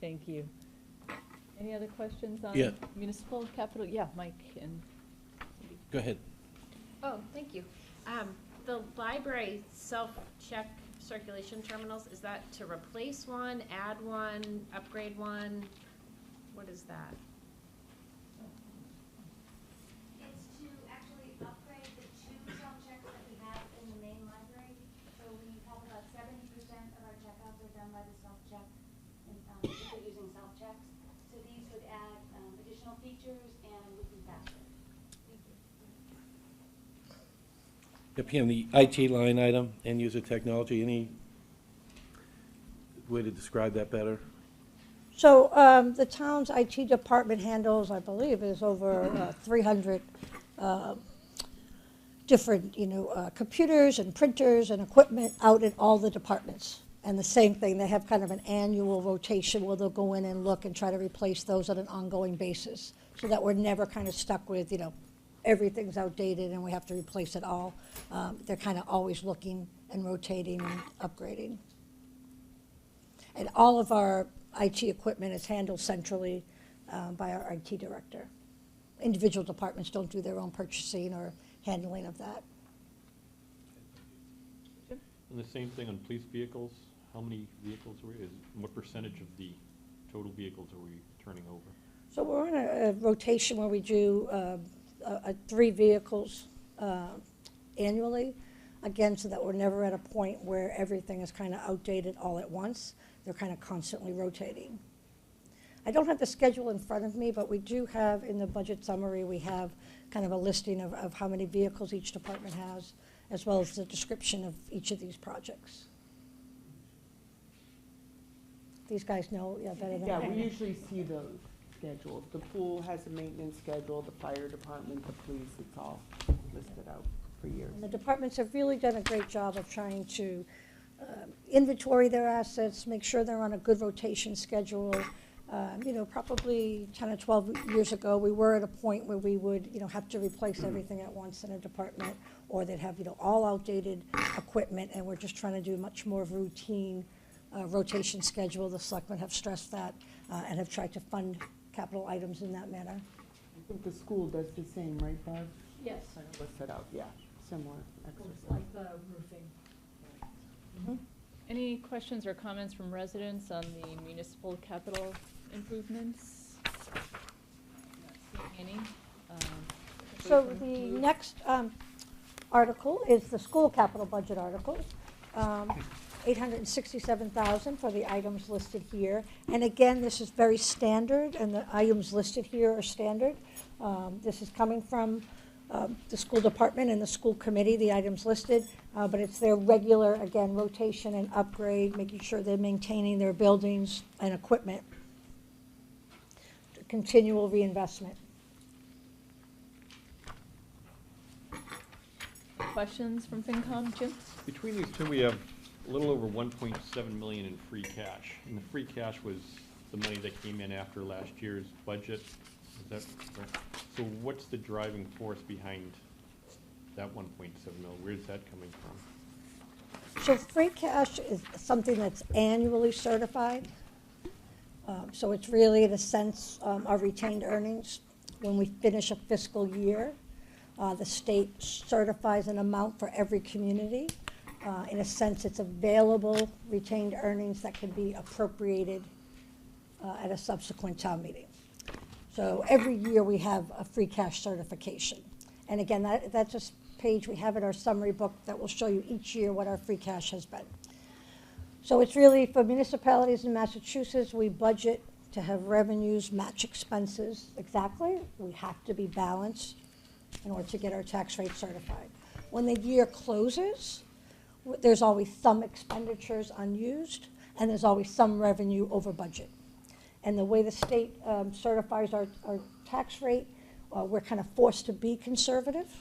Thank you. Any other questions on Yeah. municipal capital? Yeah, Mike and. Go ahead. Oh, thank you. The library self-check circulation terminals, is that to replace one, add one, upgrade one? What is that? It's to actually upgrade the two self-checks that we have in the main library. So we have about 70% of our checkouts are done by the self-check, and people using self-checks. So these would add additional features and would be faster. Up here in the IT line item, end user technology, any way to describe that better? So the town's IT department handles, I believe, is over 300 different, computers and printers and equipment out in all the departments. And the same thing, they have kind of an annual rotation where they'll go in and look and try to replace those on an ongoing basis, so that we're never kind of stuck with, everything's outdated and we have to replace it all. They're kind of always looking and rotating and upgrading. And all of our IT equipment is handled centrally by our IT director. Individual departments don't do their own purchasing or handling of that. And the same thing on police vehicles, how many vehicles what percentage of the total vehicles are we turning over? So we're on a rotation where we do 3 vehicles annually, again, so that we're never at a point where everything is kind of outdated all at once. They're kind of constantly rotating. I don't have the schedule in front of me, but we do have in the budget summary, we have kind of a listing of how many vehicles each department has, as well as the description of each of these projects. These guys know better than I. Yeah, we usually see those schedules. The pool has a maintenance schedule, the fire department, the police, it's all listed out for years. And the departments have really done a great job of trying to inventory their assets, make sure they're on a good rotation schedule. Probably 10 or 12 years ago, we were at a point where we would, have to replace everything at once in a department, or they'd have, all outdated equipment, and we're just trying to do much more of a routine rotation schedule. The selectmen have stressed that and have tried to fund capital items in that manner. I think the school does the same, right, Barb? Yes. Listed out, yeah, similar exercise. Like the roofing. Mm-hmm. Any questions or comments from residents on the municipal capital improvements? Not seeing any. So the next article is the school capital budget article. $867,000 for the items listed here. And again, this is very standard, and the items listed here are standard. This is coming from the school department and the school committee, the items listed, but it's their regular, again, rotation and upgrade, making sure they're maintaining their buildings and equipment. Continual reinvestment. Questions from FinCom, Jim? Between these two, we have a little over 1.7 million in free cash. And the free cash was the money that came in after last year's budget. Is that correct? So what's the driving force behind that 1.7 million? Where's that coming from? So free cash is something that's annually certified. So it's really, in a sense, our retained earnings. When we finish a fiscal year, the state certifies an amount for every community. In a sense, it's available retained earnings that can be appropriated at a subsequent town meeting. So every year we have a free cash certification. And again, that's a page we have in our summary book that will show you each year what our free cash has been. So it's really, for municipalities in Massachusetts, we budget to have revenues match expenses exactly. We have to be balanced in order to get our tax rate certified. When the year closes, there's always some expenditures unused, and there's always some revenue over budget. And the way the state certifies our tax rate, we're kind of forced to be conservative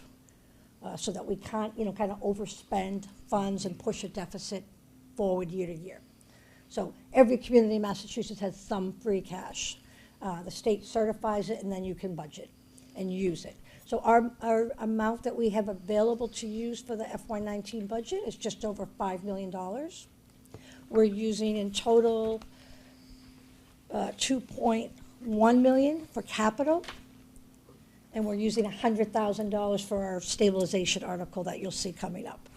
so that we can't, kind of overspend funds and push a deficit forward year to year. So every community in Massachusetts has some free cash. The state certifies it, and then you can budget and use it. So our amount that we have available to use for the FY19 budget is just over $5 million. We're using in total $2.1 million for capital, and we're using $100,000 for our stabilization article that you'll see coming up.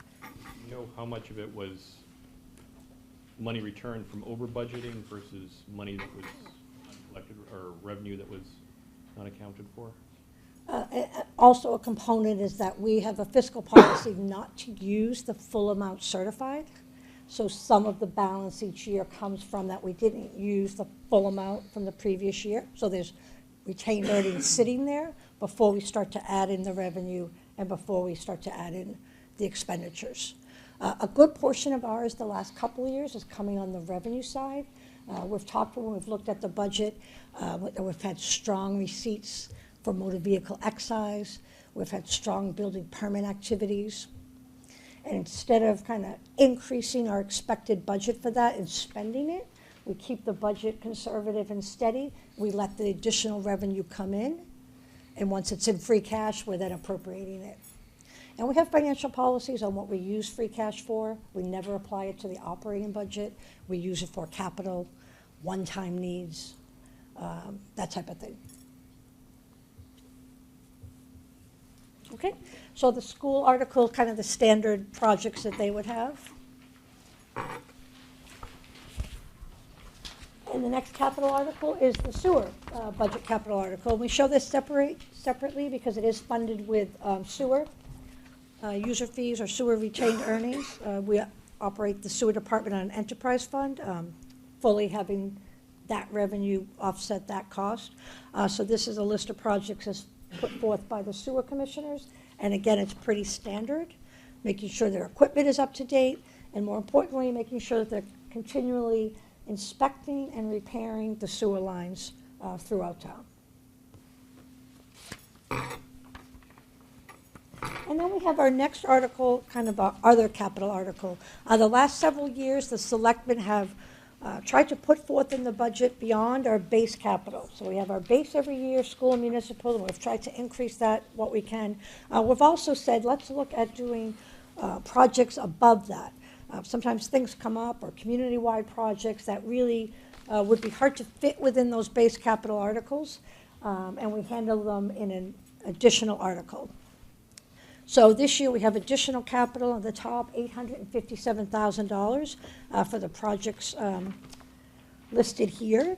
You know how much of it was money returned from over budgeting versus money that was uncollected, or revenue that was not accounted for? Also a component is that we have a fiscal policy not to use the full amount certified. So some of the balance each year comes from that we didn't use the full amount from the previous year. So there's retained earnings sitting there before we start to add in the revenue and before we start to add in the expenditures. A good portion of ours the last couple of years is coming on the revenue side. We've talked when we've looked at the budget, we've had strong receipts for motor vehicle excise. We've had strong building permit activities. And instead of kind of increasing our expected budget for that and spending it, we keep the budget conservative and steady. We let the additional revenue come in. And once it's in free cash, we're then appropriating it. And we have financial policies on what we use free cash for. We never apply it to the operating budget. We use it for capital, one-time needs, that type of thing. Okay, so the school article, kind of the standard projects that they would have. And the next capital article is the sewer budget capital article. We show this separately because it is funded with sewer user fees or sewer retained earnings. We operate the sewer department on an enterprise fund, fully having that revenue offset that cost. So this is a list of projects as put forth by the sewer commissioners. And again, it's pretty standard, making sure their equipment is up to date, and more importantly, making sure that they're continually inspecting and repairing the sewer lines throughout town. And then we have our next article, kind of our other capital article. The last several years, the selectmen have tried to put forth in the budget beyond our base capital. So we have our base every year, school and municipal, and we've tried to increase that what we can. We've also said, let's look at doing projects above that. Sometimes things come up, or community-wide projects that really would be hard to fit within those base capital articles, and we handle them in an additional article. So this year we have additional capital on the top, $857,000 for the projects listed here.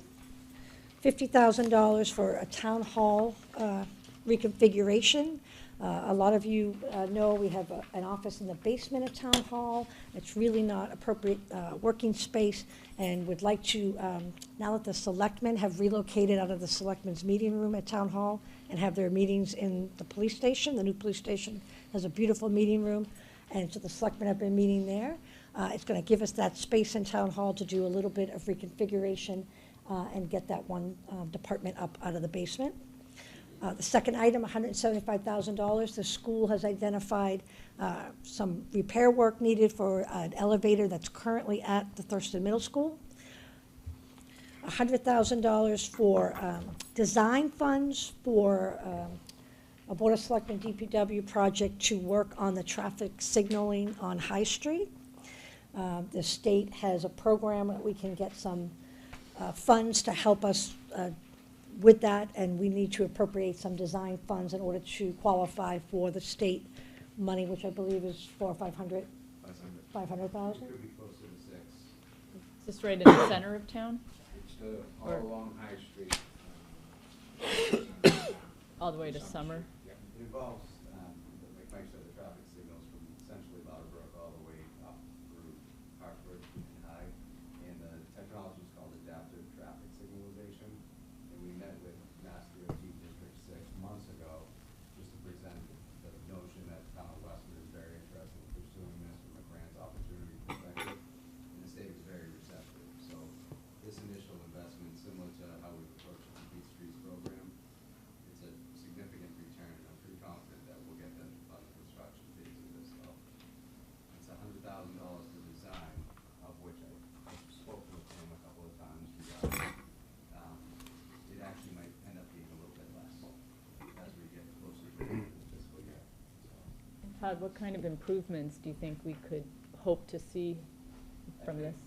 $50,000 for a town hall reconfiguration. A lot of you know we have an office in the basement of Town Hall. It's really not appropriate working space, and would like to, now that the selectmen have relocated out of the selectmen's meeting room at Town Hall and have their meetings in the police station, the new police station has a beautiful meeting room, and so the selectmen have been meeting there. It's going to give us that space in Town Hall to do a little bit of reconfiguration and get that one department up out of the basement. The second item, $175,000. The school has identified some repair work needed for an elevator that's currently at the Thurston Middle School. $100,000 for design funds for a Board of Selectmen DPW project to work on the traffic signaling on High Street. The state has a program that we can get some funds to help us with that, and we need to appropriate some design funds in order to qualify for the state money, which I believe is $400,000 or $500,000. 500,000? It could be closer to 6. Is this right in the center of town? It's all Or- along High Street. All the way to Summer? Yeah, it involves, like Mike said, the traffic signals from essentially Bowerbrook all the way up through Hartford and High. And the technology is called adaptive traffic signalization. And we met with Mass DOT District 6 months ago just to present the notion that town of Westford is very interested in pursuing this from a grant opportunity perspective. And the state was very receptive. So this initial investment, similar to how we've approached the Complete Streets program, it's a significant return. I'm pretty confident that we'll get them to fund the construction phase of this though. It's $100,000 for design, of which I've spoken with him a couple of times regarding. It actually might end up being a little bit less as we get closer to the end of the fiscal year. And Todd, what kind of improvements do you think we could hope to see from this?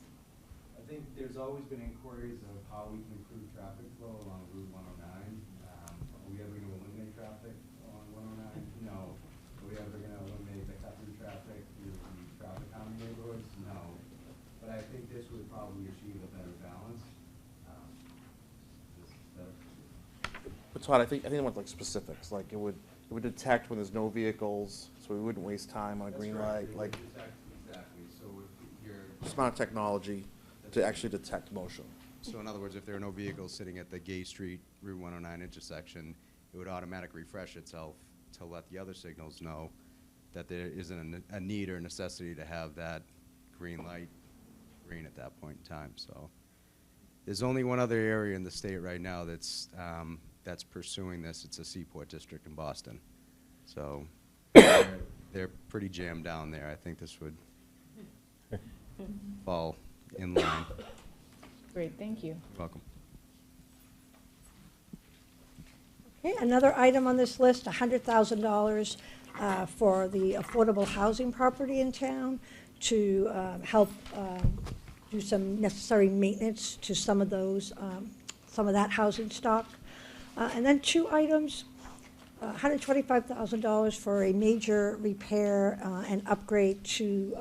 I think there's always been inquiries of how we can improve traffic flow along Route 109. Are we ever going to eliminate traffic along 109? No. Are we ever going to eliminate the cut-through traffic through the traffic calming neighborhoods? No. But I think this would probably achieve a better balance. But Todd, I think I want like specifics, like it would detect when there's no vehicles, so we wouldn't waste time on a green light, It would like detect- Exactly, so if you're. smart technology to actually detect motion. So in other words, if there are no vehicles sitting at the Gay Street Route 109 intersection, it would automatically refresh itself to let the other signals know that there isn't a need or necessity to have that green light green at that point in time. So there's only one other area in the state right now that's pursuing this. It's a seaport district in Boston. So they're pretty jammed down there. I think this would fall in line. Great, thank you. You're welcome. Okay, another item on this list, $100,000 for the affordable housing property in town to help do some necessary maintenance to some of those, some of that housing stock. And then two items, $125,000 for a major repair and upgrade to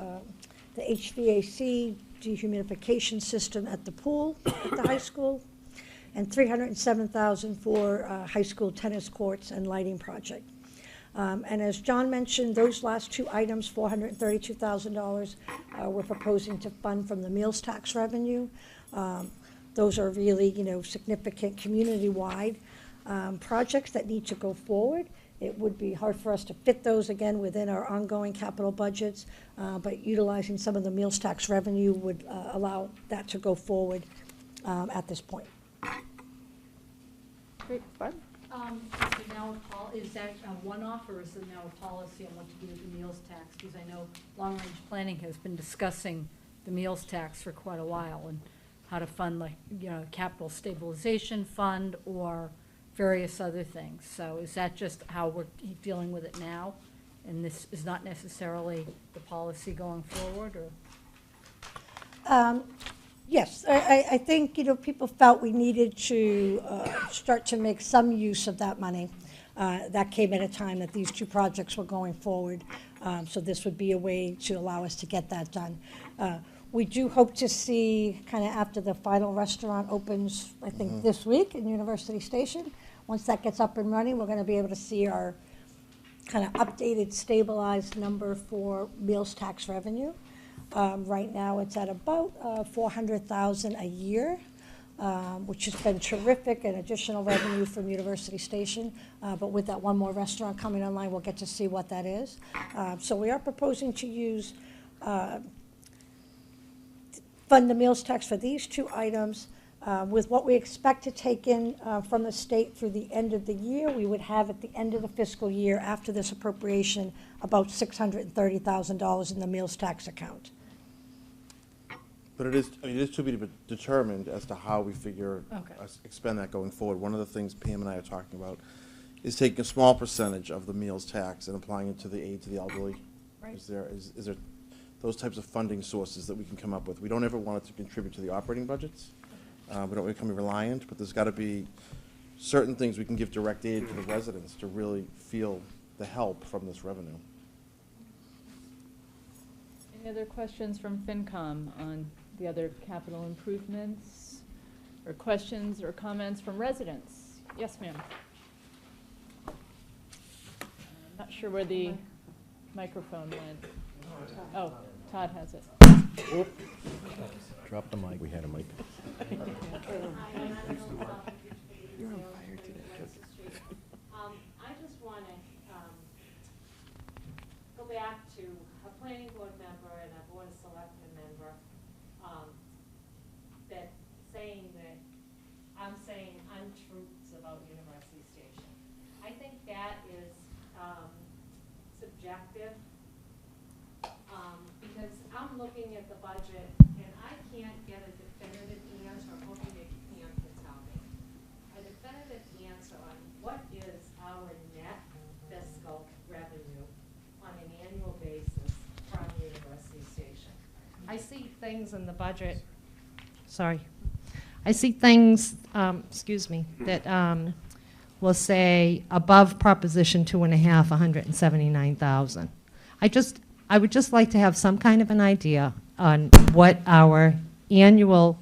the HVAC dehumidification system at the pool at the high school, and $307,000 for high school tennis courts and lighting project. And as John mentioned, those last two items, $432,000, we're proposing to fund from the meals tax revenue. Those are really, significant community-wide projects that need to go forward. It would be hard for us to fit those again within our ongoing capital budgets, but utilizing some of the meals tax revenue would allow that to go forward at this point. Great, Barb? Is it now is that a one-off, or is it now a policy on what to do with the meals tax? Because I know long-range planning has been discussing the meals tax for quite a while, and how to fund, like, capital stabilization fund or various other things. So is that just how we're dealing with it now? And this is not necessarily the policy going forward, or? Yes, I think, people felt we needed to start to make some use of that money. That came at a time that these two projects were going forward. So this would be a way to allow us to get that done. We do hope to see, kind of after the final restaurant opens, I think this week in University Station. Once that gets up and running, we're going to be able to see our kind of updated, stabilized number for meals tax revenue. Right now, it's at about $400,000 a year, which has been terrific and additional revenue from University Station. But with that one more restaurant coming online, we'll get to see what that is. So we are proposing to use fund the meals tax for these two items. With what we expect to take in from the state through the end of the year, we would have at the end of the fiscal year, after this appropriation, about $630,000 in the meals tax account. But it is, I mean, it is to be determined as to how we figure, Okay. expend that going forward. One of the things Pam and I are talking about is taking a small percentage of the meals tax and applying it to the aid to the elderly. Right. Is there those types of funding sources that we can come up with? We don't ever want it to contribute to the operating budgets. We don't want to become reliant, but there's got to be certain things we can give direct aid to the residents to really feel the help from this revenue. Any other questions from FinCom on the other capital improvements? Or questions or comments from residents? Yes, ma'am. Not sure where the microphone went. Oh, Todd has it. Drop the mic. We had a mic. You're on fire today. I just want to go back to a planning board member and a board of selectmen member that saying that I'm saying untruths about University Station. I think that is subjective because I'm looking at the budget and I can't get a definitive answer. I'm hoping that you can tell me. A definitive answer on what is our net fiscal revenue on an annual basis from University Station. I see things in the budget, sorry. I see things, excuse me, that will say above Proposition 2.5, 179,000. I would just like to have some kind of an idea on what our annual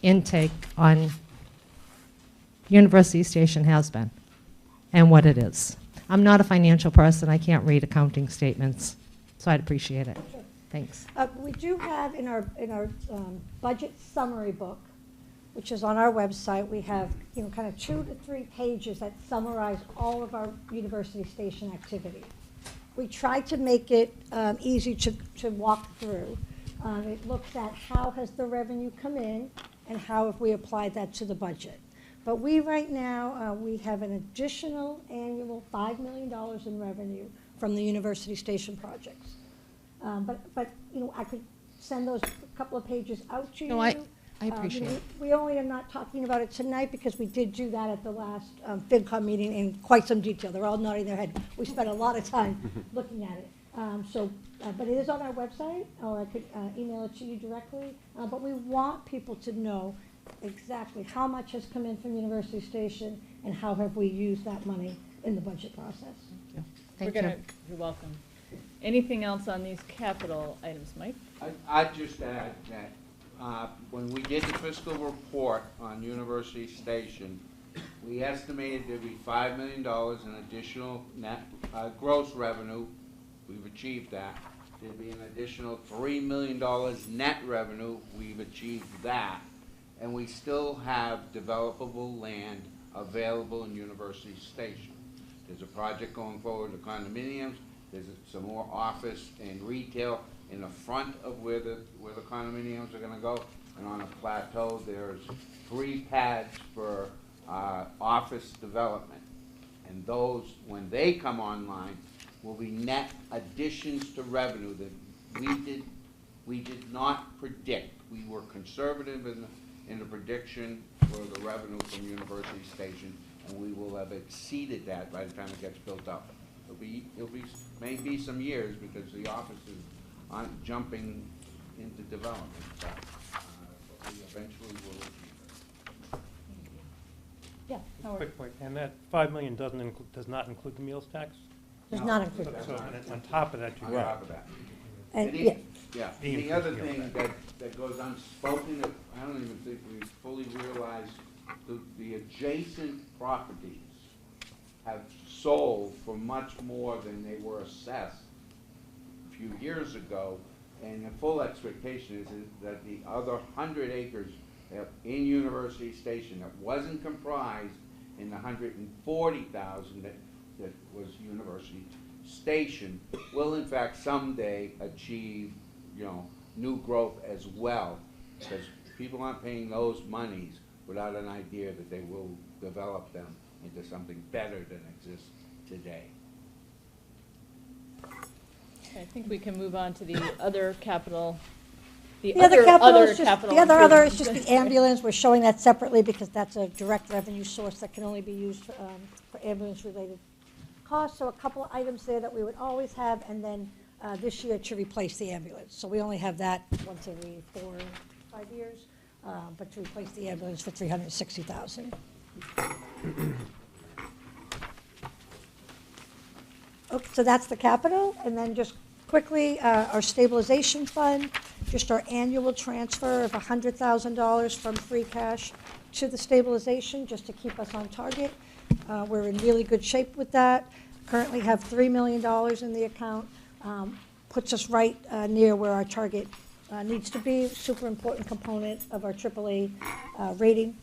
intake on University Station has been and what it is. I'm not a financial person. I can't read accounting statements, so I'd appreciate it. Thanks. We do have in our budget summary book, which is on our website, we have, you know, kind of 2 to 3 pages that summarize all of our University Station activity. We try to make it easy to walk through. It looks at how has the revenue come in and how have we applied that to the budget. But we right now, we have an additional annual $5 million in revenue from the University Station projects. But you know, I could send those couple of pages out to you. No, I appreciate You know, it. we only are not talking about it tonight because we did do that at the last FinCom meeting in quite some detail. They're all nodding their head. We spent a lot of time looking at it. But it is on our website, or I could email it to you directly. But we want people to know exactly how much has come in from University Station and how have we used that money in the budget process. Thank You're you. welcome. Anything else on these capital items, Mike? I'd just add that when we did the fiscal report on University Station, we estimated there'd be $5 million in additional net gross revenue. We've achieved that. There'd be an additional $3 million net revenue. We've achieved that. And we still have developable land available in University Station. There's a project going forward, the condominiums. There's some more office and retail in the front of where the condominiums are going to go. And on a plateau, there's 3 pads for office development. And those, when they come online, will be net additions to revenue that we did not predict. We were conservative in the prediction for the revenue from University Station, and we will have exceeded that by the time it gets built up. Maybe some years because the offices aren't jumping into development, but we eventually will achieve it. Yeah, Howard. Quick point, and that $5 million does not include the meals tax? Does not include So- that. So on top of that, you On got. top of that. And, And yeah. Yeah, The the other increase, thing that goes unspoken, that I don't even think we fully realize, the adjacent properties have sold for much more than they were assessed a few years ago. And the full expectation is that the other 100 acres in University Station that wasn't comprised in the 140,000 that was University Station will in fact someday achieve, you know, new growth as well, because people aren't paying those monies without an idea that they will develop them into something better than exists today. I think we can move on to the other capital. The other capital is just, capital the other is improvements. just the ambulance. We're showing that separately because that's a direct revenue source that can only be used for ambulance-related costs. So a couple of items there that we would always have, and then this year to replace the ambulance. So we only have that once every 4 or 5 years, but to replace the ambulance for $360,000. Okay, so that's the capital, and then just quickly, our stabilization fund, just our annual transfer of $100,000 from free cash to the stabilization, just to keep us on target. We're in really good shape with that. Currently have $3 million in the account, puts us right near where our target needs to be. Super important component of our AAA rating.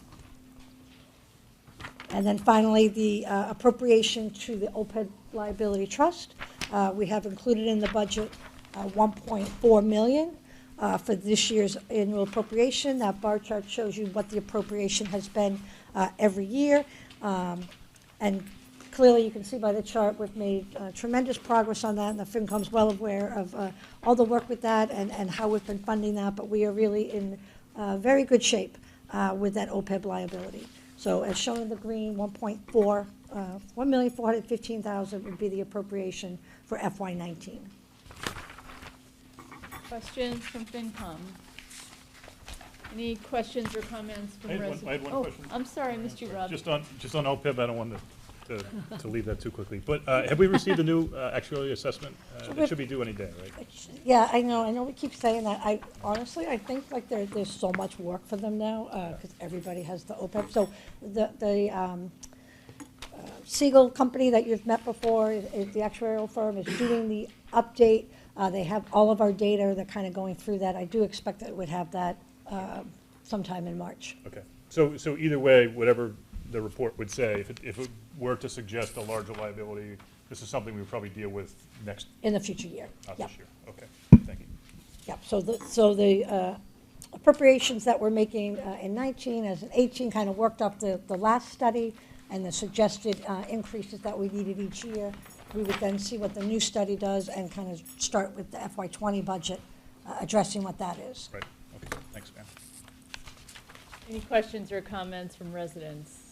And then finally, the appropriation to the OPEB liability trust. We have included in the budget $1.4 million for this year's annual appropriation. That bar chart shows you what the appropriation has been every year. And clearly, you can see by the chart, we've made tremendous progress on that, and the FinCom's well aware of all the work with that and how we've been funding that, but we are really in very good shape with that OPEB liability. So as shown in the green, $1,415,000 would be the appropriation for FY19. Questions from FinCom? Any questions or comments from I had residents? one question. I'm sorry, Mr. Rob. Just on OPEB, I don't want to leave that too quickly. But have we received a new actuarial assessment? It should be due any day, right? Yeah, I know we keep saying that. I think like there's so much work for them now, because everybody has the OPEB. So the Siegel company that you've met before, is the actuarial firm, is doing the update. They have all of our data. They're kind of going through that. I do expect that it would have that sometime in March. Okay. So either way, whatever the report would say, if it were to suggest a larger liability, this is something we would probably deal with next. In the future year. Not Yep. this year. Okay. Thank you. Yep. So the appropriations that we're making in 19 as in 18 kind of worked up the last study and the suggested increases that we needed each year. We would then see what the new study does and kind of start with the FY20 budget addressing what that is. Right. Okay. Thanks, ma'am. Any questions or comments from residents?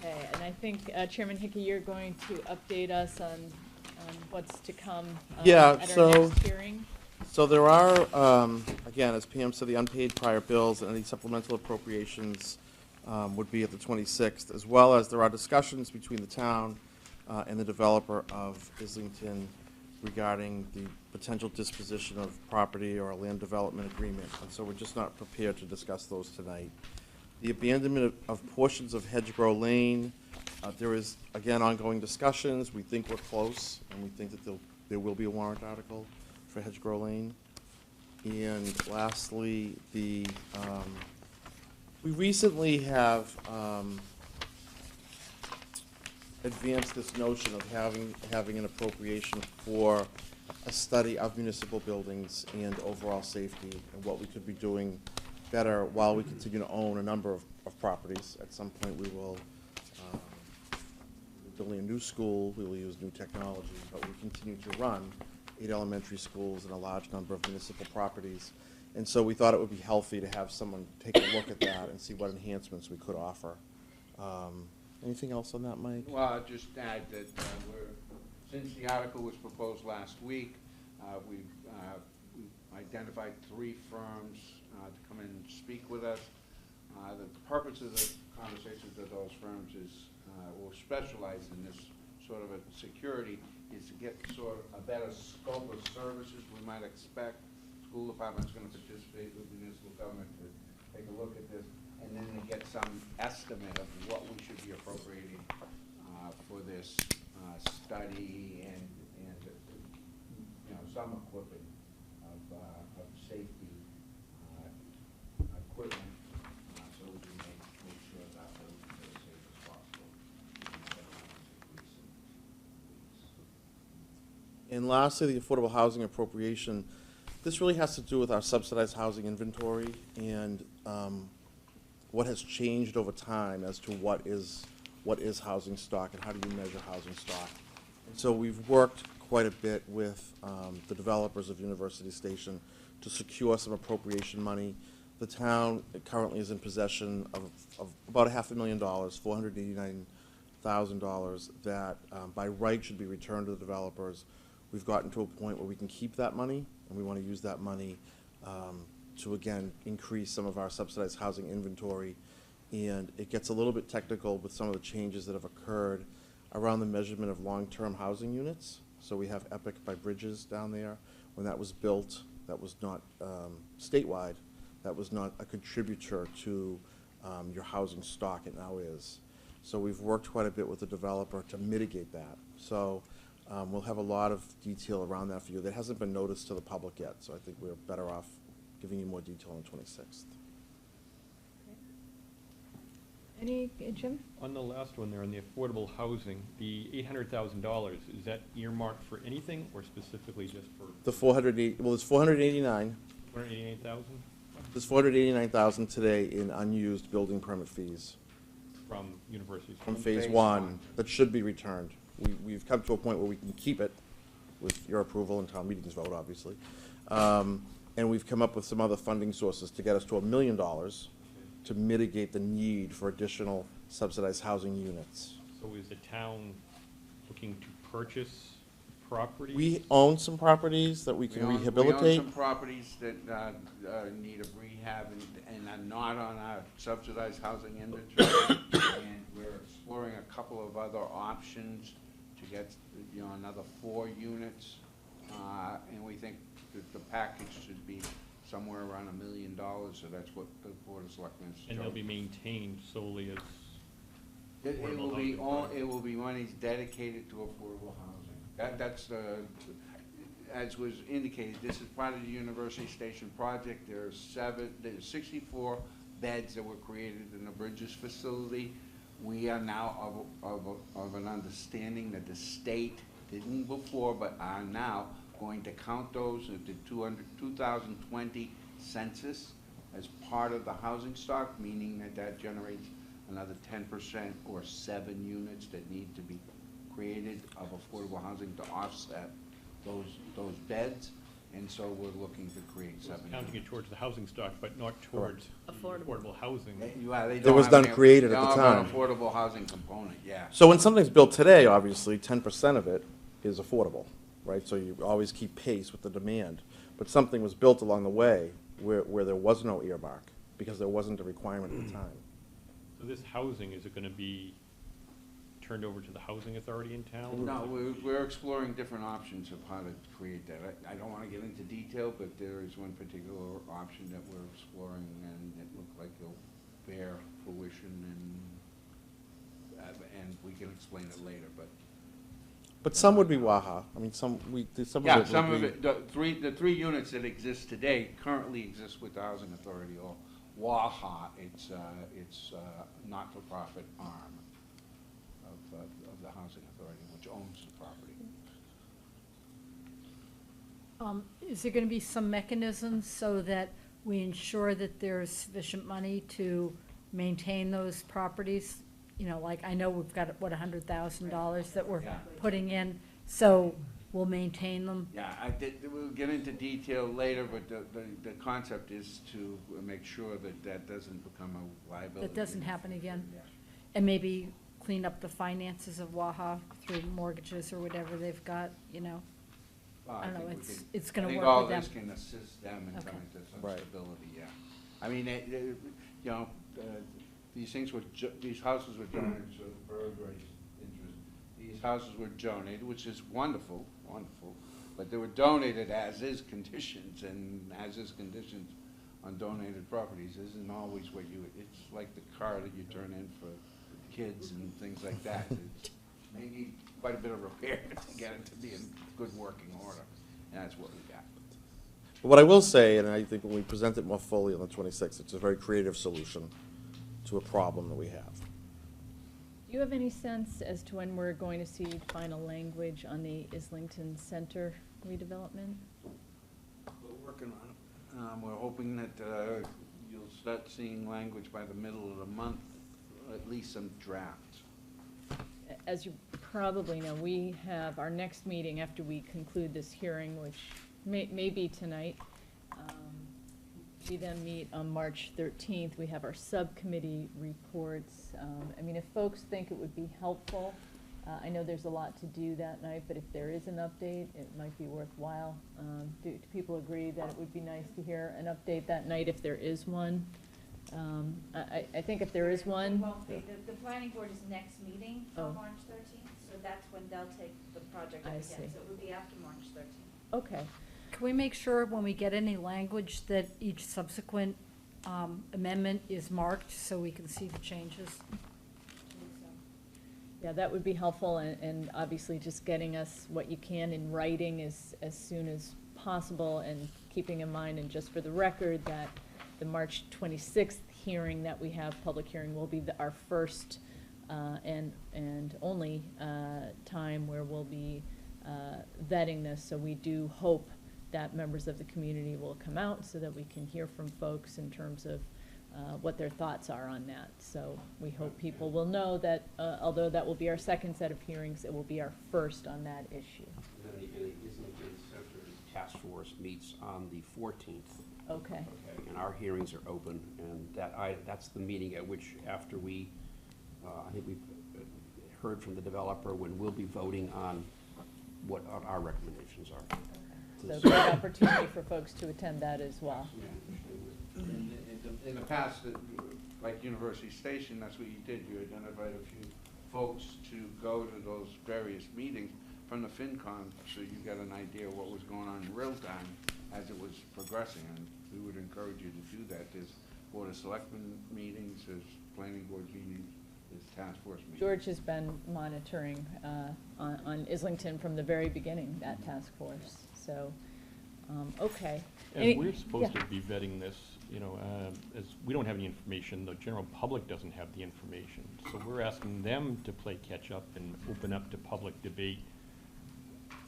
Okay, and I think Chairman Hickey, you're going to update us on what's to come at our next hearing. So there are, again, as Pam said, the unpaid prior bills and any supplemental appropriations would be at the 26th, as well as there are discussions between the town and the developer of Islington regarding the potential disposition of property or a land development agreement. And so we're just not prepared to discuss those tonight. The abandonment of portions of Hedgerow Lane, there is, again, ongoing discussions. We think we're close, and we think that there will be a warrant article for Hedgerow Lane. And lastly, we recently have advanced this notion of having an appropriation for a study of municipal buildings and overall safety and what we could be doing better while we continue to own a number of properties. At some point, we will building a new school, we will use new technology, but we continue to run 8 elementary schools and a large number of municipal properties. And so we thought it would be healthy to have someone take a look at that and see what enhancements we could offer. Anything else on that, Mike? Well, I'll just add that since the article was proposed last week, we've identified 3 firms to come in and speak with us. The purpose of the conversations with those firms is, or specialize in this sort of a security, is to get sort of a better scope of services we might expect. School department's going to participate with municipal government to take a look at this, and then to get some estimate of what we should be appropriating for this study and you know, some equipping of safety equipment, so we can make sure that we're as safe as possible. And lastly, the affordable housing appropriation. This really has to do with our subsidized housing inventory and what has changed over time as to what is housing stock and how do you measure housing stock. And so we've worked quite a bit with the developers of University Station to secure some appropriation money. The town currently is in possession of about $500,000, $489,000 that by right should be returned to the developers. We've gotten to a point where we can keep that money, and we want to use that money to, again, increase some of our subsidized housing inventory. And it gets a little bit technical with some of the changes that have occurred around the measurement of long-term housing units. So we have Epic by Bridges down there. When that was built, that was not statewide. That was not a contributor to your housing stock. It now is. So we've worked quite a bit with the developer to mitigate that. So we'll have a lot of detail around that for you. That hasn't been noticed to the public yet, so I think we're better off giving you more detail on the 26th. Any, Jim? On the last one there, on the affordable housing, the $800,000, is that earmarked for anything or specifically just for? The 480, well, there's 489. 488,000 There's 489,000 today in unused building permit fees from universities? from phase one that should be returned. We've come to a point where we can keep it with your approval and town meeting's vote, obviously. And we've come up with some other funding sources to get us to $1 million to mitigate the need for additional subsidized housing units. So is the town looking to purchase property? We own some properties that we can rehabilitate. We own some properties that need a rehab and are not on our subsidized housing inventory. And we're exploring a couple of other options to get, you know, another 4 units. And we think that the package should be somewhere around $1 million, so that's what the Board of Selectmen is. And they'll be maintained solely as It affordable will be housing all, projects? it will be monies dedicated to affordable housing. That's the, as was indicated, this is part of the University Station project. There's 64 beds that were created in the Bridges facility. We are now of an understanding that the state didn't before, but are now going to count those at the 2020 census as part of the housing stock, meaning that generates another 10% or 7 units that need to be created of affordable housing to offset those beds. And so we're looking to create 7 units. Counting it towards the housing stock, but not towards affordable housing. That was done created at the time. An affordable housing component, yeah. So when something's built today, obviously, 10% of it is affordable, right? So you always keep pace with the demand. But something was built along the way where there was no earmark because there wasn't a requirement at the time. So this housing, is it gonna be turned over to the housing authority in town? No, we're exploring different options of how to create that. I don't want to get into detail, but there is one particular option that we're exploring, and it looks like it'll bear fruition, and we can explain it later, but. But some would be Waha. I mean, some of it. The 3 units that exist today currently exist with the Housing Authority or Waha. It's not-for-profit arm of the Housing Authority, which owns the property. Is there gonna be some mechanism so that we ensure that there's sufficient money to maintain those properties? You know, like, I know we've got, what, $100,000 that we're putting in, so we'll maintain them? Yeah, we'll get into detail later, but the concept is to make sure that doesn't become a liability. That doesn't happen again? Yeah. And maybe clean up the finances of Waha through mortgages or whatever they've got, you know? Well, I don't know, think we it's gonna I work think all with them. this can assist them in Okay. coming to some Right. stability, yeah. I mean, you know, these things were, these houses were donated, so the bird raised interest. These houses were donated, which is wonderful, wonderful, but they were donated as-is conditions, and as-is conditions on donated properties isn't always what you, it's like the car that you turn in for kids and things like that. They need quite a bit of repair to get it to be in good working order, and that's what we got. But what I will say, and I think when we present it more fully on the 26th, it's a very creative solution to a problem that we have. Do you have any sense as to when we're going to see final language on the Islington Center redevelopment? We're working on it. We're hoping that you'll start seeing language by the middle of the month, or at least some drafts. As you probably know, we have our next meeting after we conclude this hearing, which may be tonight. We then meet on March 13th. We have our subcommittee reports. I mean, if folks think it would be helpful, I know there's a lot to do that night, but if there is an update, it might be worthwhile. Do people agree that it would be nice to hear an update that night if there is one? I think if there is one. Well, the planning board is next meeting Oh. on March 13th, so that's when they'll take the project up I again. see. So it would be after March 13th. Okay. Can we make sure when we get any language that each subsequent amendment is marked so we can see the changes? Yeah, that would be helpful, and obviously just getting us what you can in writing as soon as possible, and keeping in mind, and just for the record, that the March 26th hearing that we have, public hearing, will be our first and only time where we'll be vetting this. So we do hope that members of the community will come out so that we can hear from folks in terms of what their thoughts are on that. So we hope people will know that although that will be our second set of hearings, it will be our first on that issue. And then the Islington Center Task Force meets on the 14th. Okay. And our hearings are open, and that's the meeting at which, after we, I think we've heard from the developer, when we'll be voting on what our recommendations are. So great opportunity for folks to attend that as well. In the past, like University Station, that's what you did. You identified a few folks to go to those various meetings from the FinCon, so you got an idea of what was going on in real time as it was progressing. And we would encourage you to do that. There's Board of Selectmen meetings, there's Planning Board meetings, there's Task Force meetings. George has been monitoring on Islington from the very beginning, that task force. So, okay. And we're supposed to be vetting this, you know, as we don't have any information, the general public doesn't have the information. So we're asking them to play catch up and open up to public debate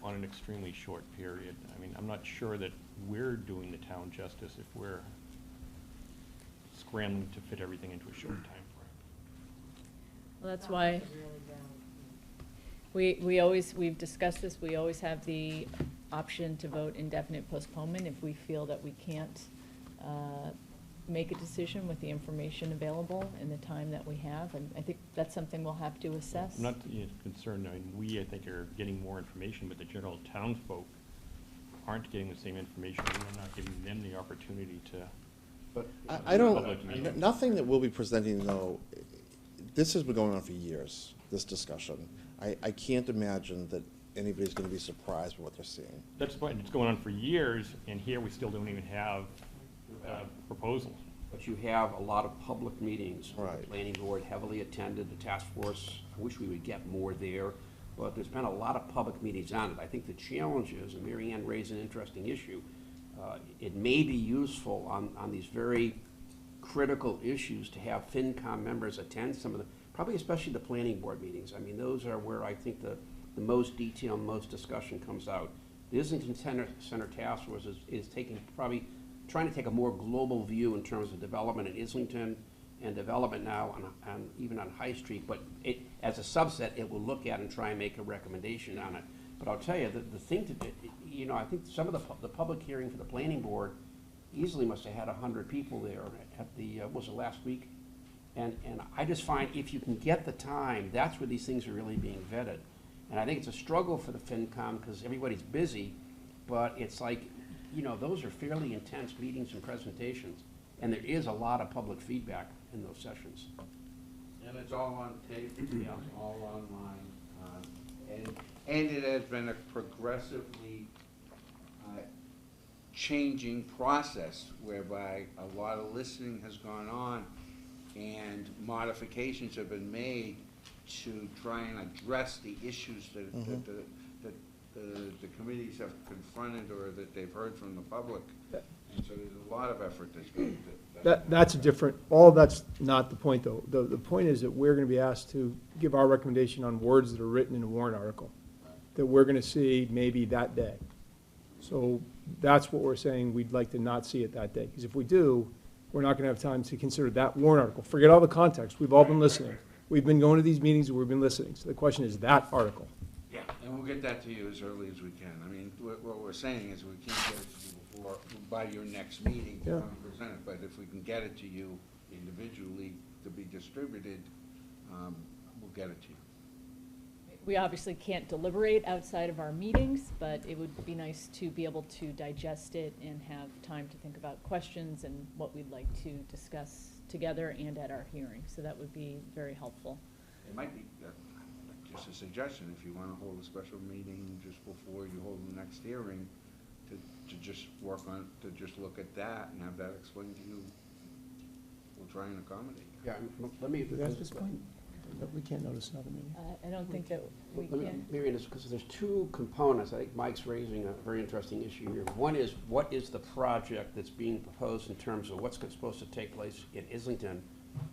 on an extremely short period. I mean, I'm not sure that we're doing the town justice if we're scrambling to fit everything into a short time frame. Well, that's why we've discussed this, we always have the option to vote indefinite postponement if we feel that we can't make a decision with the information available in the time that we have, and I think that's something we'll have to assess. I'm not concerned, I mean, I think, are getting more information, but the general townsfolk aren't getting the same information. We're not giving them the opportunity to. But I don't, nothing that we'll be presenting, though, this has been going on for years, this discussion. I can't imagine that anybody's going to be surprised by what they're seeing. That's fine, it's going on for years, and here we still don't even have a proposal. But you have a lot of public meetings. Right. The planning board heavily attended, the task force, I wish we would get more there, but there's been a lot of public meetings on it. I think the challenge is, and Mary Ann raised an interesting issue, it may be useful on these very critical issues to have FinCom members attend some of the, probably especially the planning board meetings. I mean, those are where I think the most detail, most discussion comes out. The Islington Center Task Force is taking, probably trying to take a more global view in terms of development in Islington and development now on even on High Street, but it, as a subset, it will look at and try and make a recommendation on it. But I'll tell you, the thing to, you know, I think some of the public hearing for the planning board easily must have had 100 people there at the, was it last week? And I just find if you can get the time, that's where these things are really being vetted. And I think it's a struggle for the FinCom because everybody's busy, but it's like, you know, those are fairly intense meetings and presentations, and there is a lot of public feedback in those sessions. And it's all on tape, all online, and it has been a progressively changing process whereby a lot of listening has gone on and modifications have been made to try and address the issues that, that the committees have confronted or that they've heard from the public. And so there's a lot of effort that's been. That's a different, all that's not the point, though. The point is that we're going to be asked to give our recommendation on words that are written in a warrant article that we're going to see maybe that day. So that's what we're saying we'd like to not see it that day. Because if we do, we're not going to have time to consider that warrant article. Forget all the context. We've all been listening. We've been going to these meetings and we've been listening. So the question is that article. Yeah, and we'll get that to you as early as we can. I mean, what we're saying is we can't get it to you before, by your next meeting to Yeah. come and present it, but if we can get it to you individually to be distributed, we'll get it to you. We obviously can't deliberate outside of our meetings, but it would be nice to be able to digest it and have time to think about questions and what we'd like to discuss together and at our hearing. So that would be very helpful. It might be, just a suggestion, if you want to hold a special meeting just before you hold the next hearing, to just work on, to just look at that and have that explained to you, we'll try and accommodate. Yeah, let me. At this point, we can't notice another meeting. I don't think that we can. Marion, because there's two components. I think Mike's raising a very interesting issue here. One is, what is the project that's being proposed in terms of what's supposed to take place in Islington?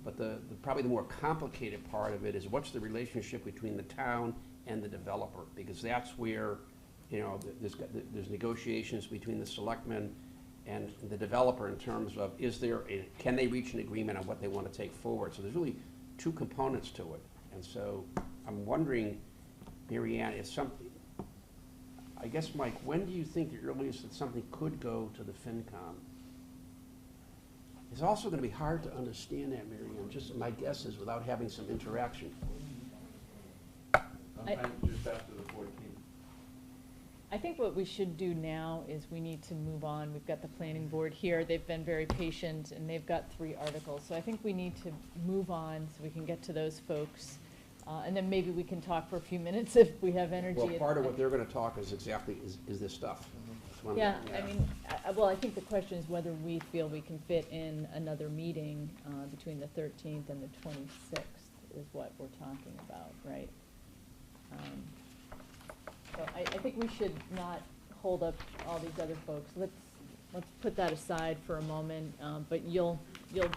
But probably the more complicated part of it is, what's the relationship between the town and the developer? Because that's where, you know, there's negotiations between the selectmen and the developer in terms of, can they reach an agreement on what they want to take forward? So there's really two components to it. And so I'm wondering, Mary Ann, if something, I guess, Mike, when do you think the earliest that something could go to the FinCom? It's also going to be hard to understand that, Mary Ann, just my guess is without having some interaction. Sometime just after the 14th. I think what we should do now is we need to move on. We've got the planning board here. They've been very patient, and they've got 3 articles. So I think we need to move on so we can get to those folks. And then maybe we can talk for a few minutes if we have energy. Well, part of what they're going to talk is exactly, is this stuff. Yeah, I mean, well, I think the question is whether we feel we can fit in another meeting between the 13th and the 26th is what we're talking about, right? So I think we should not hold up all these other folks. Let's put that aside for a moment, but you'll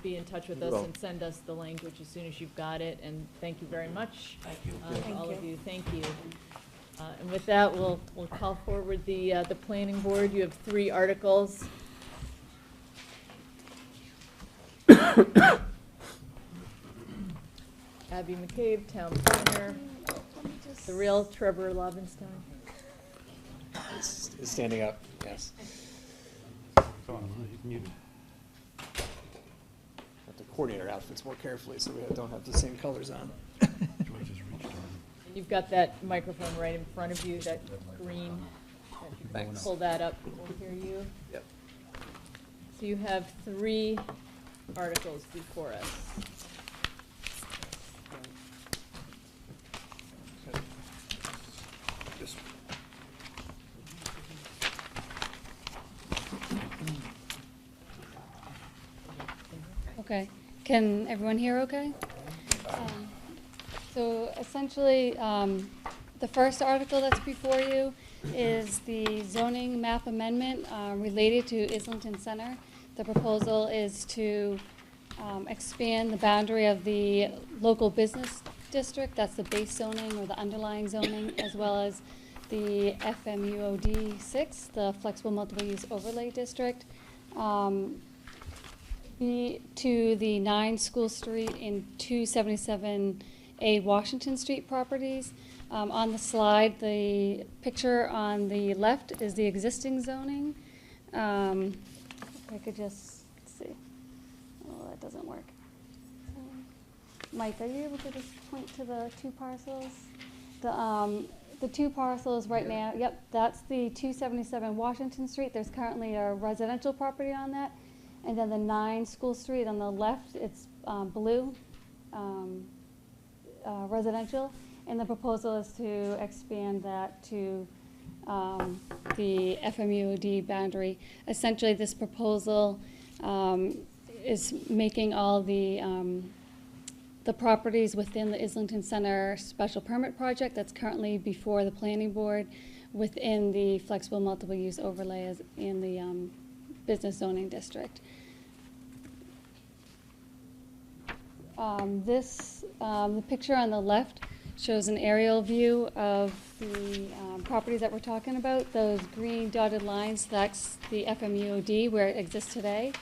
be in touch with us and send us the language as soon as you've got it, and thank you very much. Thank you. All of you, thank you. And with that, we'll call forward the planning board. You have 3 articles. Abby McCabe, town planner, the real Trevor Lovenstein. Is standing up, yes. Have to coordinate our outfits more carefully so we don't have the same colors on. You've got that microphone right in front of you, that green. Thanks. Pull that up, we'll hear you. Yep. So you have 3 articles before us. Okay, can everyone hear okay? So essentially, the first article that's before you is the zoning map amendment related to Islington Center. The proposal is to expand the boundary of the local business district, that's the base zoning or the underlying zoning, as well as the FMUOD 6, the flexible multiple use overlay district, to the 9 School Street and 277A Washington Street properties. On the slide, the picture on the left is the existing zoning. If I could just see. Oh, that doesn't work. Mike, are you able to just point to the 2 parcels? The 2 parcels right now, yep, that's the 277 Washington Street. There's currently a residential property on that. And then the 9 School Street on the left, it's blue, residential. And the proposal is to expand that to the FMUOD boundary. Essentially, this proposal is making all the properties within the Islington Center special permit project that's currently before the planning board within the flexible multiple use overlay in the business zoning district. The picture on the left shows an aerial view of the properties that we're talking about. Those green dotted lines, that's the FMUOD where it exists today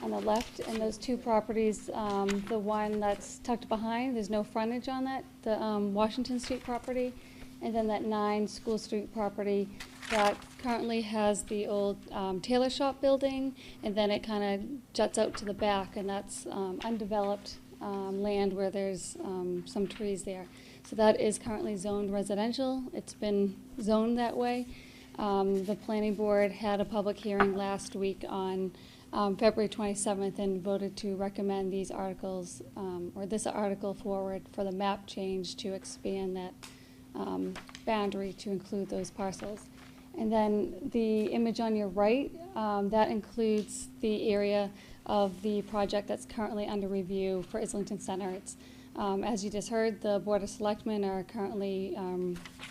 on the left. And those two properties, the one that's tucked behind, there's no frontage on that, the Washington Street property. And then that 9 School Street property that currently has the old tailor shop building, and then it kind of juts out to the back, and that's undeveloped land where there's some trees there. So that is currently zoned residential. It's been zoned that way. The planning board had a public hearing last week on February 27th and voted to recommend these articles, or this article forward for the map change to expand that boundary to include those parcels. And then the image on your right, that includes the area of the project that's currently under review for Islington Center. It's, as you just heard, the Board of Selectmen are currently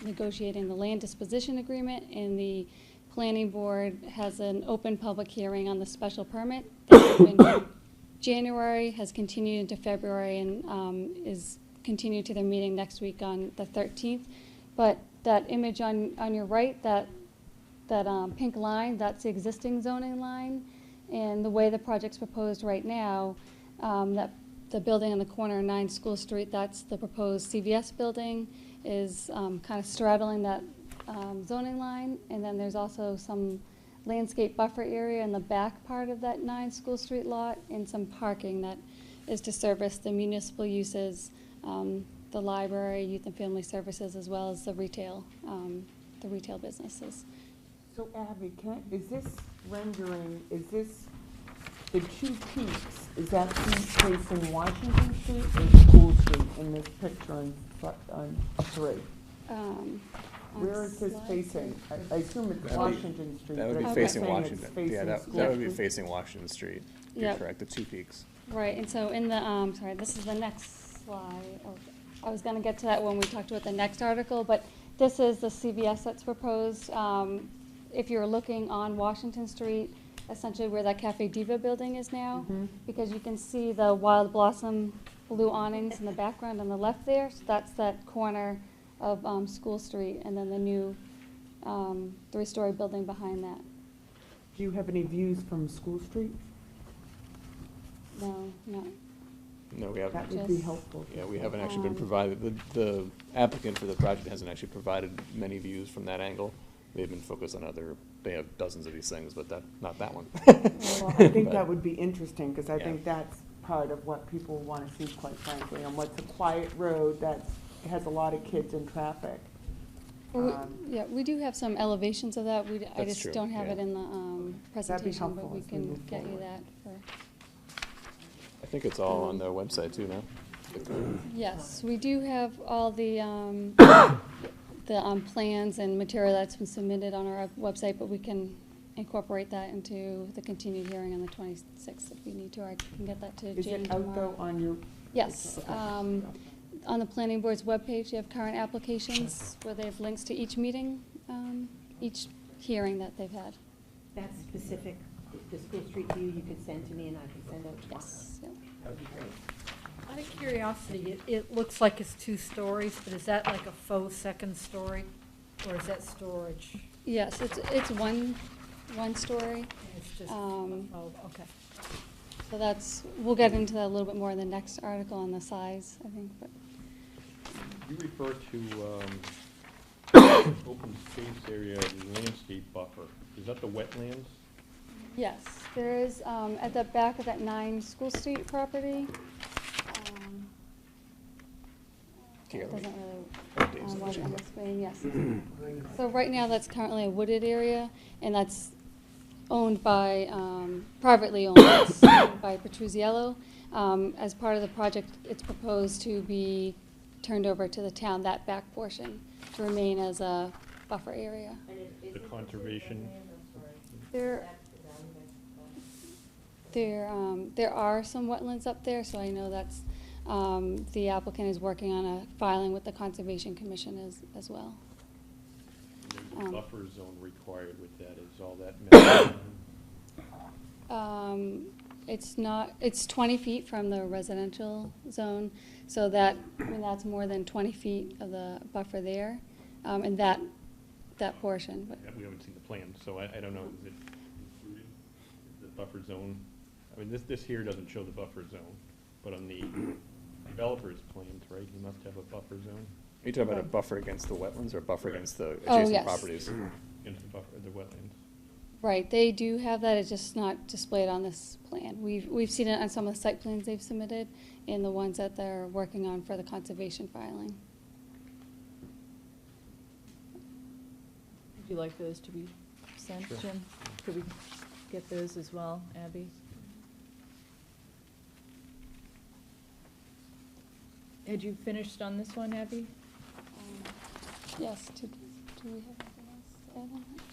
negotiating the land disposition agreement, and the Planning Board has an open public hearing on the special permit that opened in January, has continued into February, and is continued to their meeting next week on the 13th. But that image on your right, that pink line, that's the existing zoning line. And the way the project's proposed right now, that the building on the corner of 9 School Street, that's the proposed CVS building, is kind of straddling that zoning line. And then there's also some landscape buffer area in the back part of that 9 School Street lot, and some parking that is to service the municipal uses, the library, youth and family services, as well as the retail businesses. So Abby, is this rendering, is this, the 2 peaks, is that piece facing Washington Street or School Street in this picture on 3? Where is this facing? I assume it's Washington Street. That would be but facing it's saying it's Washington. facing Yeah, School that would be Street. facing Washington Street. You're Yep. correct, the 2 peaks. Right, and so in the, sorry, this is the next slide. Oh, I was gonna get to that when we talked about the next article, but this is the CVS that's proposed. If you're looking on Washington Street, essentially where that Cafe Diva building is now, because you can see the Wild Blossom blue awnings in the background on the left there. So that's that corner of School Street, and then the new 3-story building behind that. Do you have any views from School Street? No, no. No, we haven't. That would be helpful. Yeah, we haven't actually been provided, the applicant for the project hasn't actually provided many views from that angle. They've been focused on they have dozens of these things, but not that one. Well, I think that would be interesting, because I Yeah. think that's part of what people want to see, quite frankly, and what's a quiet road that has a lot of kids and traffic. Yeah, we do have some elevations of that. I That's just true, don't have yeah. it in the presentation, but helpful we as we can move get you forward. that for. I think it's all on their website too now. Yes, we do have all the plans and material that's been submitted on our website, but we can incorporate that into the continued hearing on the 26th if we need to, or I can get that to Is Jane it out tomorrow. though on your? Yes, on the planning board's webpage, you have current applications where they have links to each meeting, each hearing that they've had. That's specific, the School Street view you could send to me and I can send out to Mark. Yes, yep. That would be great. Out of curiosity, it looks like it's 2 stories, but is that like a faux second story, or is that storage? Yes, it's one story. It's just, Um, oh, okay. So we'll get into that a little bit more in the next article on the size, I think, but. You refer to open space area landscape buffer. Is that the wetlands? Yes, there is, at the back of that 9 School Street property. It doesn't really work on the screen, yes. So right now, that's currently a wooded area, and that's owned by, privately owned, it's owned by Petruzziello. As part of the project, it's proposed to be turned over to the town, that back portion, to remain as a buffer area. The conservation, There are some wetlands up there, so I know that's, the applicant is working on a filing with the Conservation Commission as well. there's a buffer zone required with that, is all that met? It's not, it's 20 feet from the residential zone, so that, I mean, that's more than 20 feet of the buffer there, and that portion. But Yeah, we haven't seen the plan, so I don't know, is it included, the buffer zone? I mean, this here doesn't show the buffer zone, but on the developer's plans, right, you must have a buffer zone? Are you talking about a buffer against the wetlands or a buffer against the Oh, adjacent yes. properties? Against the buffer, the wetlands. Right, they do have that, it's just not displayed on this plan. We've seen it on some of the site plans they've submitted and the ones that they're working on for the conservation filing. Would you like those to be sent, Sure. Jim? Could we get those as well, Abby? Had you finished on this one, Abby? Yes, do we have anything else to add on that?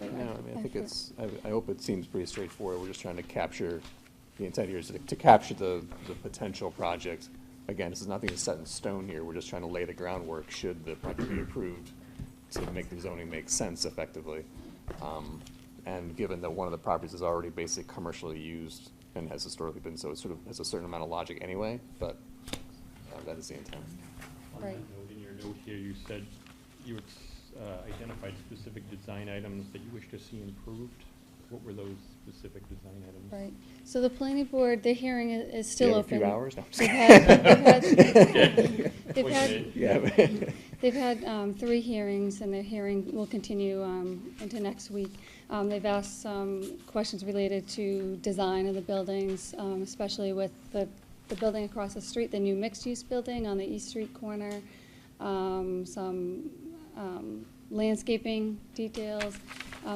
Right now, I mean, I think it's, I hope it seems pretty straightforward. We're just trying to capture, the intent here is to capture the potential project. Again, this is nothing that's set in stone here. We're just trying to lay the groundwork should the project be approved to make the zoning make sense effectively. And given that one of the properties is already basically commercially used and has historically been, so it sort of has a certain amount of logic anyway, but that is the intent. On that note, in your note here, you said you identified specific design items that you wish to see improved. What were those specific design items? Right, so the planning board, their hearing is still Do you open. have a few hours? No, I'm just kidding. They've had 3 hearings, and their hearing will continue into next week. They've asked some questions related to design of the buildings, especially with the building across the street, the new mixed-use building on the East Street corner, some landscaping details.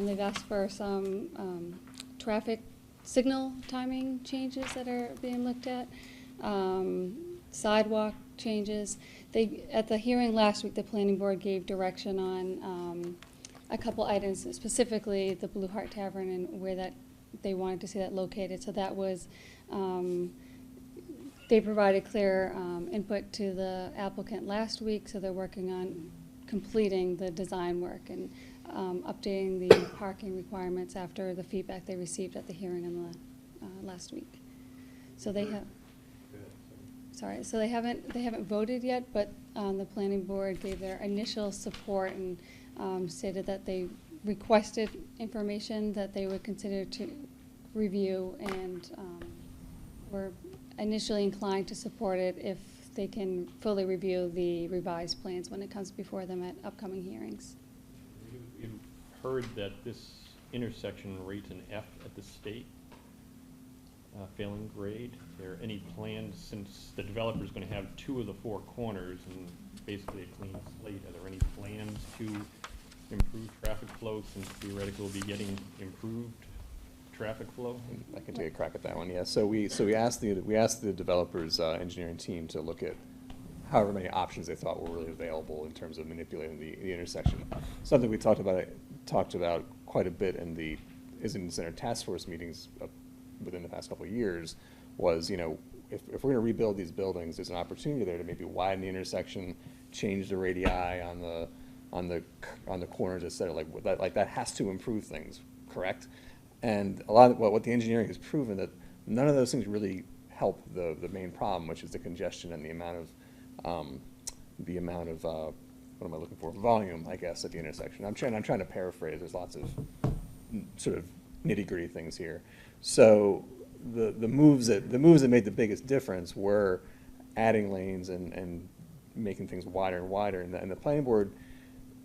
They've asked for some traffic signal timing changes that are being looked at, sidewalk changes. At the hearing last week, the planning board gave direction on a couple items, specifically the Blue Heart Tavern and where that they wanted to see that located. So that was, they provided clear input to the applicant last week, so they're working on completing the design work and updating the parking requirements after the feedback they received at the hearing in the last week. So they have. Sorry, so they haven't voted yet, but the planning board gave their initial support and stated that they requested information that they would consider to review, and were initially inclined to support it if they can fully review the revised plans when it comes before them at upcoming hearings. You've heard that this intersection rates an F at the state. Failing grade. Are there any plans, since the developer's going to have 2 of the 4 corners and basically a clean slate, are there any plans to improve traffic flow, since theoretically we'll be getting improved traffic flow? I can take a crack at that one, yeah. So we asked the developer's engineering team to look at however many options they thought were really available in terms of manipulating the intersection. Something we talked about quite a bit in the Islington Center task force meetings within the past couple of years was, if we're going to rebuild these buildings, there's an opportunity there to maybe widen the intersection, change the radii on the corners, et cetera. Like that has to improve things, correct? And a lot of what the engineering has proven that none of those things really help the main problem, which is the congestion and the amount of what am I looking for? Volume, I guess, at the intersection. I'm trying to paraphrase. There's lots of sort of nitty-gritty things here. So the moves that made the biggest difference were adding lanes and making things wider and wider. And the planning board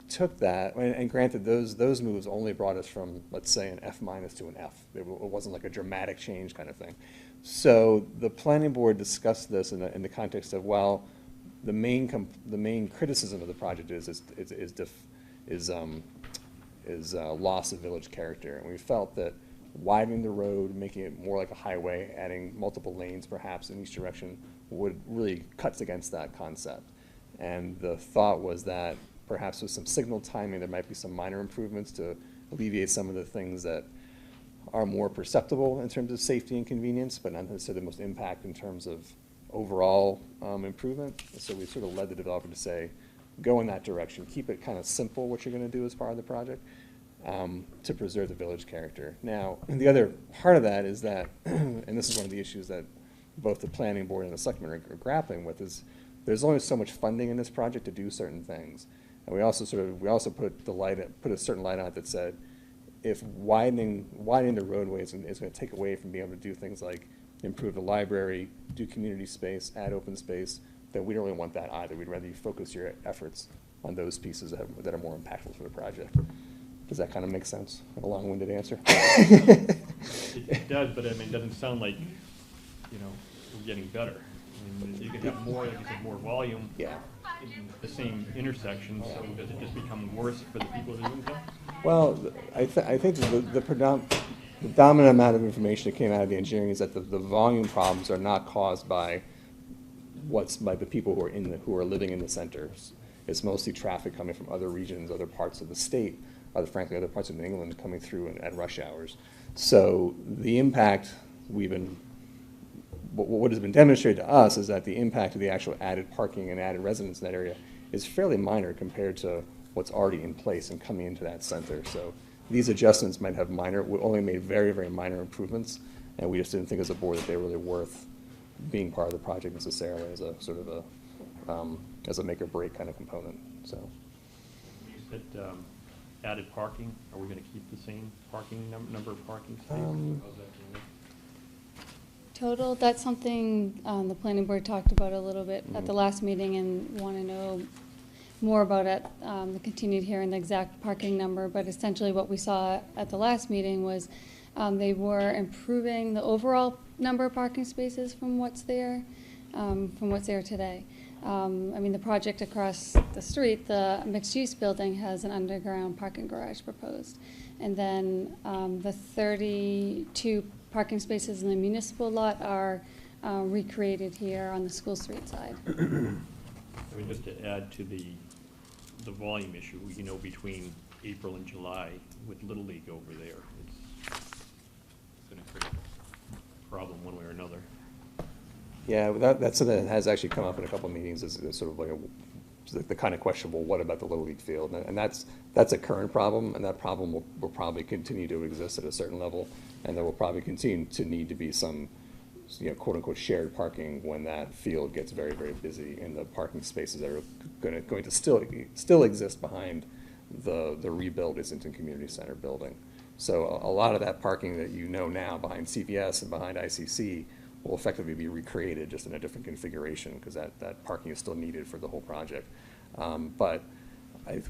took that, and granted, those moves only brought us from, let's say, an F- to an F. It wasn't like a dramatic change kind of thing. So the planning board discussed this in the context of, well, the main criticism of the project is loss of village character, and we felt that widening the road, making it more like a highway, adding multiple lanes perhaps in each direction would really cuts against that concept. And the thought was that perhaps with some signal timing, there might be some minor improvements to alleviate some of the things that are more perceptible in terms of safety and convenience, but not necessarily the most impact in terms of overall improvement. So we sort of led the developer to say, go in that direction, keep it kind of simple what you're going to do as part of the project, to preserve the village character. Now, the other part of that is that, and this is one of the issues that both the planning board and the selectmen are grappling with, is there's only so much funding in this project to do certain things. And we also put a certain light on it that said, if widening the roadways is going to take away from being able to do things like improve the library, do community space, add open space, then we don't really want that either. We'd rather you focus your efforts on those pieces that are more impactful for the project. Does that kind of make sense? A long-winded answer? It does, but I mean, it doesn't sound like, you know, we're getting better. I mean, you could have more, like you said, more volume. Yeah. In the same intersection, so does it just become worse for the people that are doing so? Well, I think the dominant amount of information that came out of the engineering is that the volume problems are not caused by the people who are living in the centers. It's mostly traffic coming from other regions, other parts of the state, frankly, other parts of New England coming through at rush hours. So the impact what has been demonstrated to us is that the impact of the actual added parking and added residents in that area is fairly minor compared to what's already in place and coming into that center. So these adjustments might have only made very, very minor improvements, and we just didn't think as a board that they were really worth being part of the project necessarily as a sort of as a make or break kind of component. So. You said added parking. Are we going to keep the same parking number of parking spaces? How's that going to work? Total, that's something the planning board talked about a little bit at the last meeting and want to know more about it, the continued hearing, the exact parking number, but essentially what we saw at the last meeting was they were improving the overall number of parking spaces from what's there today. I mean, the project across the street, the mixed-use building, has an underground parking garage proposed. And then the 32 parking spaces in the municipal lot are recreated here on the School Street side. I mean, just to add to the volume issue, you know, between April and July with Little League over there, it's going to create a problem one way or another. Yeah, that's something that has actually come up in a couple of meetings as sort of like the kind of question, well, what about the Little League field? And that's a current problem, and that problem will probably continue to exist at a certain level, and there will probably continue to need to be some, you know, quote-unquote shared parking when that field gets very, very busy, and the parking spaces that are going to still exist behind the rebuilt Islington Community Center building. So a lot of that parking that you know now behind CVS and behind ICC will effectively be recreated just in a different configuration, because that parking is still needed for the whole project. But I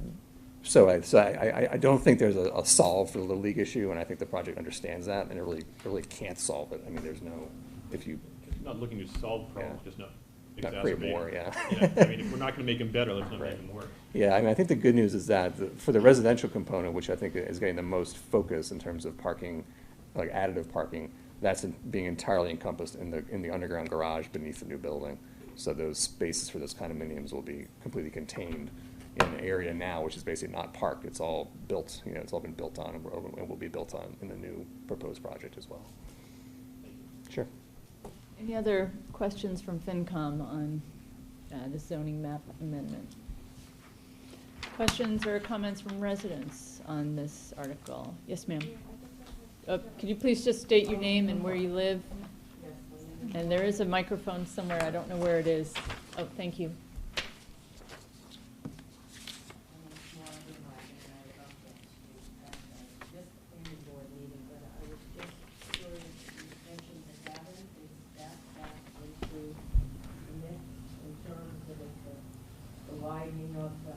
don't think there's a solve for the Little League issue, and I think the project understands that, and it really can't solve it. I mean, there's no, It's not looking to solve problems, just not exacerbate. Create more, yeah. I mean, if we're not going to make them better, let's not make them worse. Yeah, I mean, I think the good news is that for the residential component, which I think is getting the most focus in terms of parking, like additive parking, that's being entirely encompassed in the underground garage beneath the new building. So those spaces for those condominiums will be completely contained in an area now, which is basically not parked. It's all built, you know, it's all been built on and will be built on in the new proposed project as well. Sure. Any other questions from FinCom on the zoning map amendment? Questions or comments from residents on this article? Yes, ma'am. Could you please just state your name and where you live? And there is a microphone somewhere. I don't know where it is. Oh, thank you. Widening of the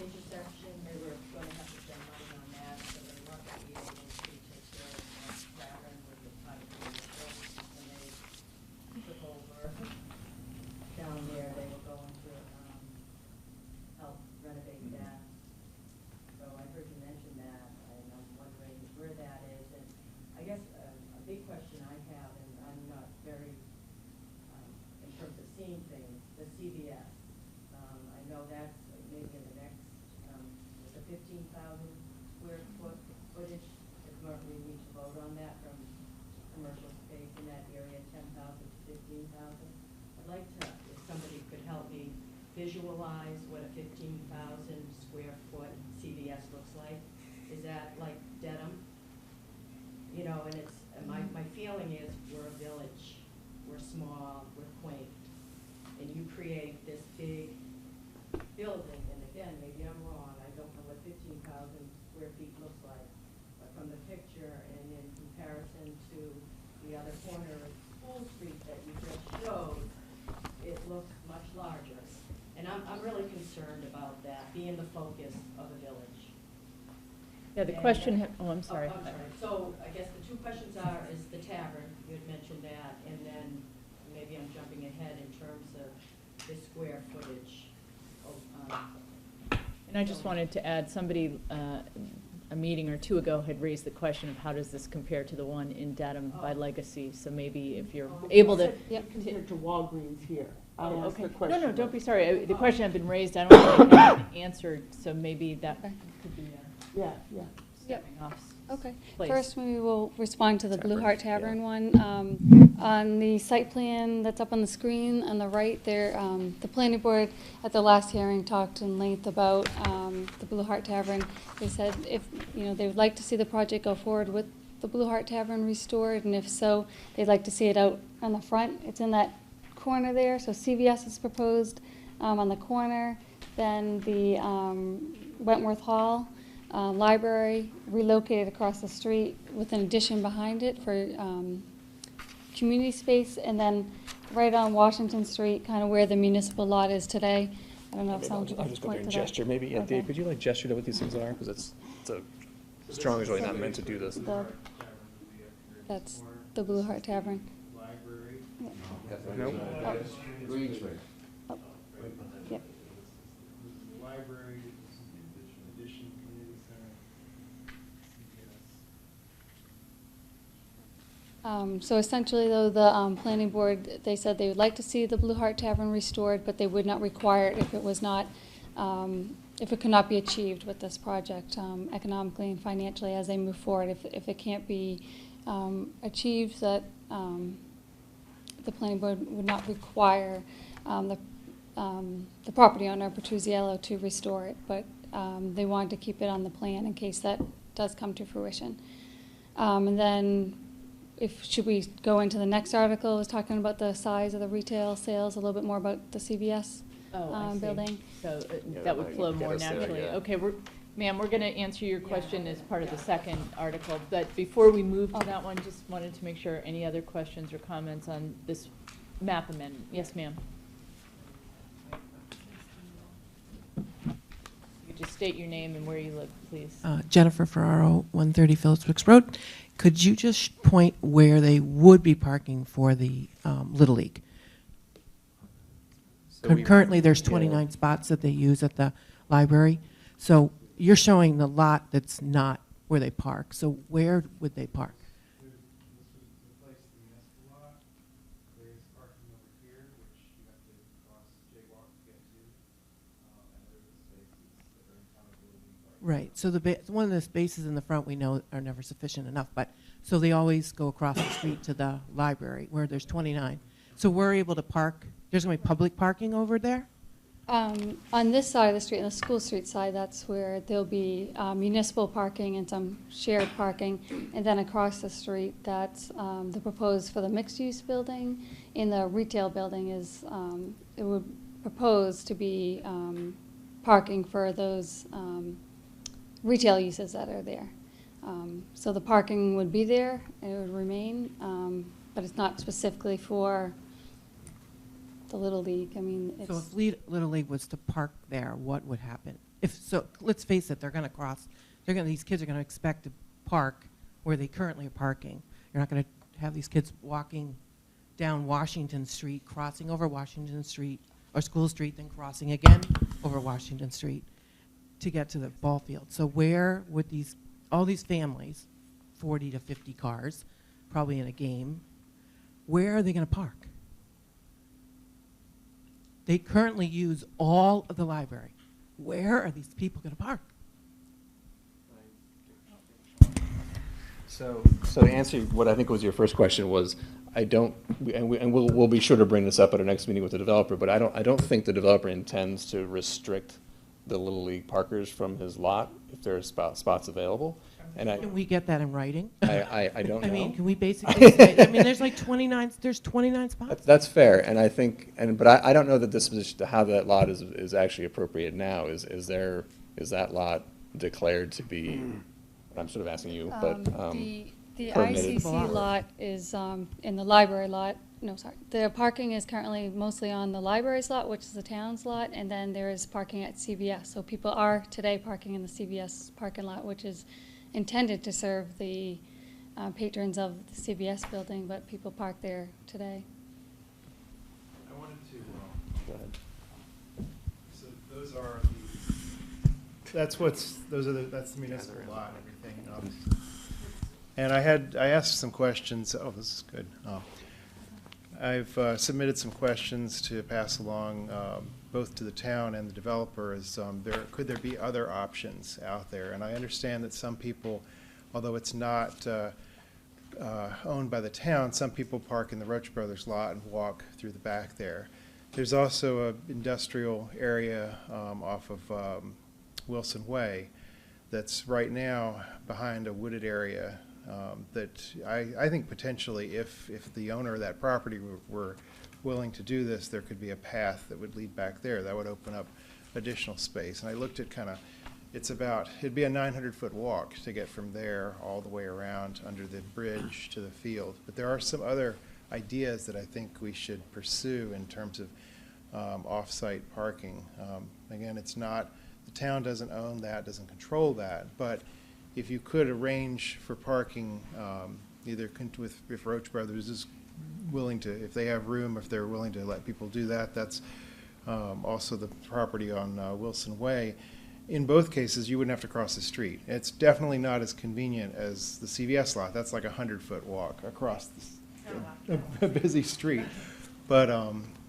intersection, they were going to have to spend money on that, so they weren't going to be able to take care of Sharon with the pipe and the building when they took over down there. They like to, if somebody could help me visualize what a 15,000 square foot CVS looks like. Is that like Dedham? You know, and it's, and my feeling is we're a village, we're small, we're quaint, and you create this big building, and again, maybe I'm wrong, I don't know what 15,000 square feet looks like, but from the picture and in comparison to the other corner of School Street that you just showed, it looks much larger. And I'm really concerned about that, being the focus of a village. Yeah, the And, question, I'm sorry. I'm sorry. So I guess the two questions are, is the tavern, you had mentioned that, and then maybe I'm jumping ahead in terms of the square footage. And I just wanted to add, somebody, a meeting or two ago had raised the question of how does this compare to the one in Dedham by Legacy? So maybe if you're able to. Compared to Walgreens here. I Oh, asked okay. the question. No, don't be sorry. The question had been raised. I don't know if it had been answered, so maybe that could be Yeah, yeah. stepping off. Okay. place. First, we will respond to the Blue Heart Tavern one. On the site plan that's up on the screen on the right there, the planning board at the last hearing talked in length about the Blue Heart Tavern. They said if, you know, they would like to see the project go forward with the Blue Heart Tavern restored, and if so, they'd like to see it out on the front. It's in that corner there, so CVS is proposed on the corner, then the Wentworth Hall, library relocated across the street with an addition behind it for community space, and then right on Washington Street, kind of where the municipal lot is today. I don't know if someone could I'll just go there point and to that. gesture, maybe, yeah, Okay. Dave, could you like gesture to what these things are? Because it's strong is really not meant to do this. That's the Blue Heart Tavern. Nope. Green Street. Oh. Yep. Library, addition, community center. So essentially, though, the planning board, they said they would like to see the Blue Heart Tavern restored, but they would not require it if it was not, if it could not be achieved with this project economically and financially as they move forward. If it can't be achieved, that the planning board would not require the property owner, Petruzziello, to restore it, but they wanted to keep it on the plan in case that does come to fruition. And then, should we go into the next article, is talking about the size of the retail sales, a little bit more about the CVS building. So Yeah, that would might flow get more us there, naturally. yeah. Okay, ma'am, we're going to answer your question as part of the second article, but before we move to that one, just wanted to make sure, any other questions or comments on this map amendment? Yes, ma'am. You just state your name and where you live, please. Jennifer Ferraro, 130 Phillips Wicks Road. Could you just point where they would be parking for the Little League? So Currently, there's 29 spots that they use at the library. So you're showing the lot that's not where they park. So where would they park? Right, so one of the spaces in the front we know are never sufficient enough, but, so they always go across the street to the library where there's 29. So we're able to park, there's going to be public parking over there? On this side of the street, on the School Street side, that's where there'll be municipal parking and some shared parking. And then across the street, that's the proposed for the mixed-use building. In the retail building is, it would propose to be parking for those retail uses that are there. So the parking would be there, it would remain, but it's not specifically for the Little League. I mean, it's. So if Little League was to park there, what would happen? So, let's face it, they're going to cross, these kids are going to expect to park where they currently are parking. You're not going to have these kids walking down Washington Street, crossing over Washington Street, or School Street, then crossing again over Washington Street to get to the ball field. So where would all these families, 40 to 50 cars, probably in a game, where are they going to park? They currently use all of the library. Where are these people going to park? So to answer what I think was your first question was, I don't, and we'll be sure to bring this up at our next meeting with the developer, but I don't think the developer intends to restrict the Little League parkers from his lot if there are spots available. And Can we get that in writing? I don't know. I mean, can we basically say, I mean, there's like 29 spots. That's fair, and I think, but I don't know that this position, how that lot is actually appropriate now. Is that lot declared to be, I'm sort of asking you, but The permitted? ICC lot is in the library lot. No, sorry. The parking is currently mostly on the library's lot, which is the town's lot, and then there is parking at CVS. So people are today parking in the CVS parking lot, which is intended to serve the patrons of the CVS building, but people park there today. I wanted to, Go ahead. so those are that's the municipal lot and everything. And I asked some questions, oh, this is good. I've submitted some questions to pass along both to the town and the developer as could there be other options out there? And I understand that some people, although it's not owned by the town, some people park in the Roach Brothers lot and walk through the back there. There's also an industrial area off of Wilson Way that's right now behind a wooded area that I think potentially if the owner of that property were willing to do this, there could be a path that would lead back there. That would open up additional space. And I looked at it'd be a 900-foot walk to get from there all the way around under the bridge to the field. But there are some other ideas that I think we should pursue in terms of off-site parking. Again, it's not, the town doesn't own that, doesn't control that, but if you could arrange for parking, either if Roach Brothers is willing to, if they have room, if they're willing to let people do that, that's also the property on Wilson Way. In both cases, you wouldn't have to cross the street. It's definitely not as convenient as the CVS lot. That's like a 100-foot walk across a busy street. But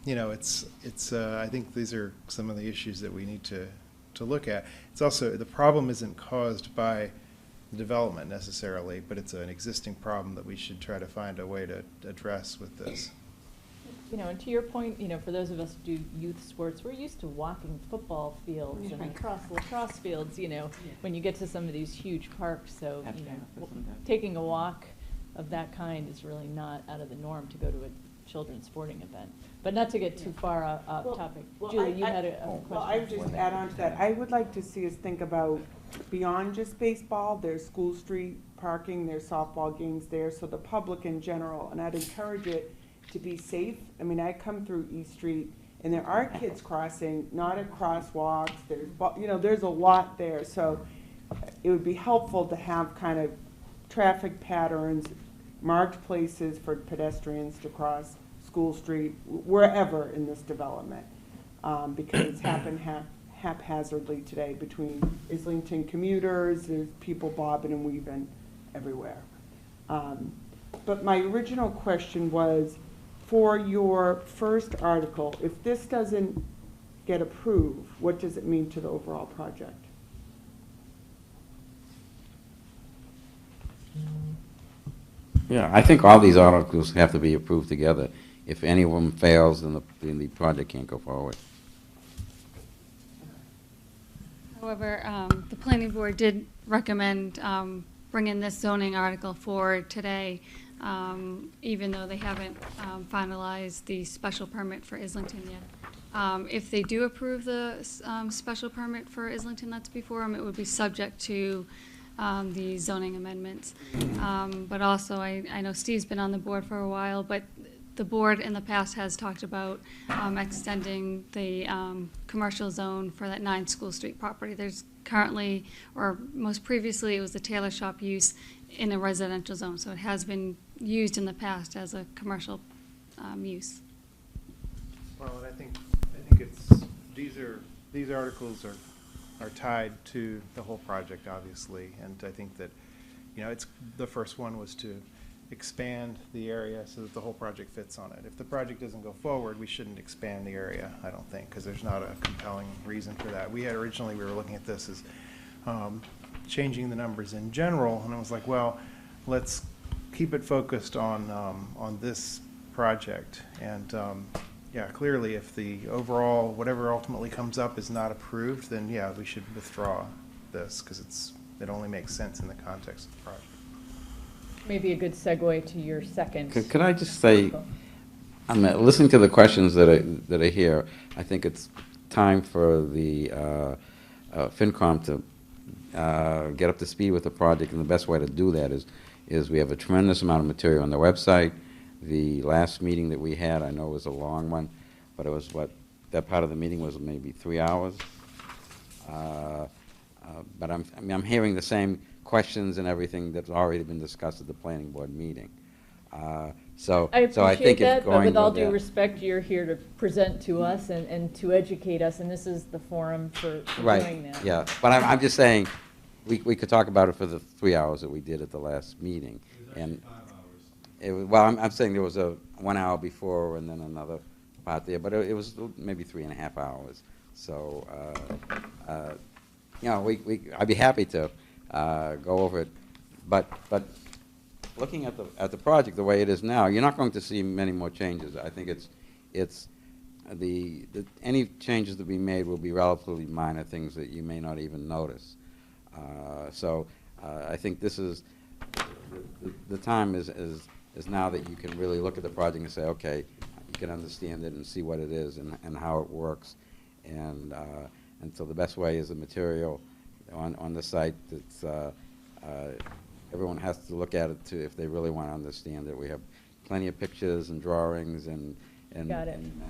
you know, it's I think these are some of the issues that we need to look at. It's also, the problem isn't caused by the development necessarily, but it's an existing problem that we should try to find a way to address with this. You know, and to your point, you know, for those of us who do youth sports, we're used to walking football fields and across lacrosse fields, you know, when you get to some of these huge parks. So, you know, taking a walk of that kind is really not out of the norm to go to a children's sporting event. But not to get too far off topic. Julie, you had a question. Well, I would just add on to that. I would like to see us think about beyond just baseball. There's School Street parking, there's softball games there, so the public in general, and I'd encourage it to be safe. I mean, I come through East Street, and there are kids crossing, not at crosswalks, there's a lot there, so it would be helpful to have kind of traffic patterns, marked places for pedestrians to cross School Street, wherever in this development, because it's happened haphazardly today between Islington commuters, there's people bobbing and weaving everywhere. But my original question was, for your first article, if this doesn't get approved, what does it mean to the overall project? Yeah, I think all these articles have to be approved together. If any of them fails, then the project can't go forward. However, the planning board did recommend bringing this zoning article forward today, even though they haven't finalized the special permit for Islington yet. If they do approve the special permit for Islington that's before them, it would be subject to the zoning amendments. But also, I know Steve's been on the board for a while, but the board in the past has talked about extending the commercial zone for that 9 School Street property. There's currently, or most previously, it was the tailor shop use in a residential zone, so it has been used in the past as a commercial use. Well, and I think it's, these articles are tied to the whole project, obviously, and I think that, you know, it's, the first one was to expand the area so that the whole project fits on it. If the project doesn't go forward, we shouldn't expand the area, I don't think, because there's not a compelling reason for that. We were looking at this as changing the numbers in general, and I was like, well, let's keep it focused on this project. And, yeah, clearly if the overall, whatever ultimately comes up is not approved, then yeah, we should withdraw this because it only makes sense in the context of the project. Maybe a good segue to your second. Could I just say, I'm listening to the questions that I hear. I think it's time for the FinCom to get up to speed with the project, and the best way to do that is we have a tremendous amount of material on the website. The last meeting that we had, I know it was a long one, but it was that part of the meeting was maybe 3 hours. But I'm hearing the same questions and everything that's already been discussed at the planning board meeting. So I think that, it's going but with all with due that. respect, you're here to present to us and to educate us, and this is the forum for doing Right, that. yeah, but I'm just saying, we could talk about it for the 3 hours that we did at the last meeting. And it was, well, I'm saying there was a 1 hour before and then another part there, but it was maybe 3.5 hours. So, you know, I'd be happy to go over it, but looking at the project the way it is now, you're not going to see many more changes. I think it's any changes to be made will be relatively minor things that you may not even notice. So I think this is the time is now that you can really look at the project and say, okay, you can understand it and see what it is and how it works, and so the best way is the material on the site. That's everyone has to look at it if they really want to understand it. We have plenty of pictures and drawings and Got it. and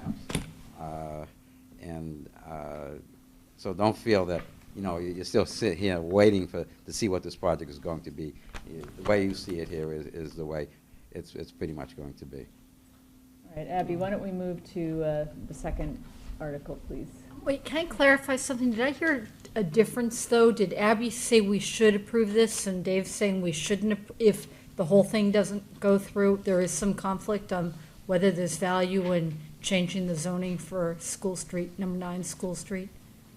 maps. So don't feel that, you know, you still sit here waiting to see what this project is going to be. The way you see it here is the way it's pretty much going to be. All right, Abby, why don't we move to the second article, please? Wait, can I clarify something? Did I hear a difference, though? Did Abby say we should approve this, and Dave's saying we shouldn't if the whole thing doesn't go through? There is some conflict on whether there's value in changing the zoning for School Street, number 9 School Street?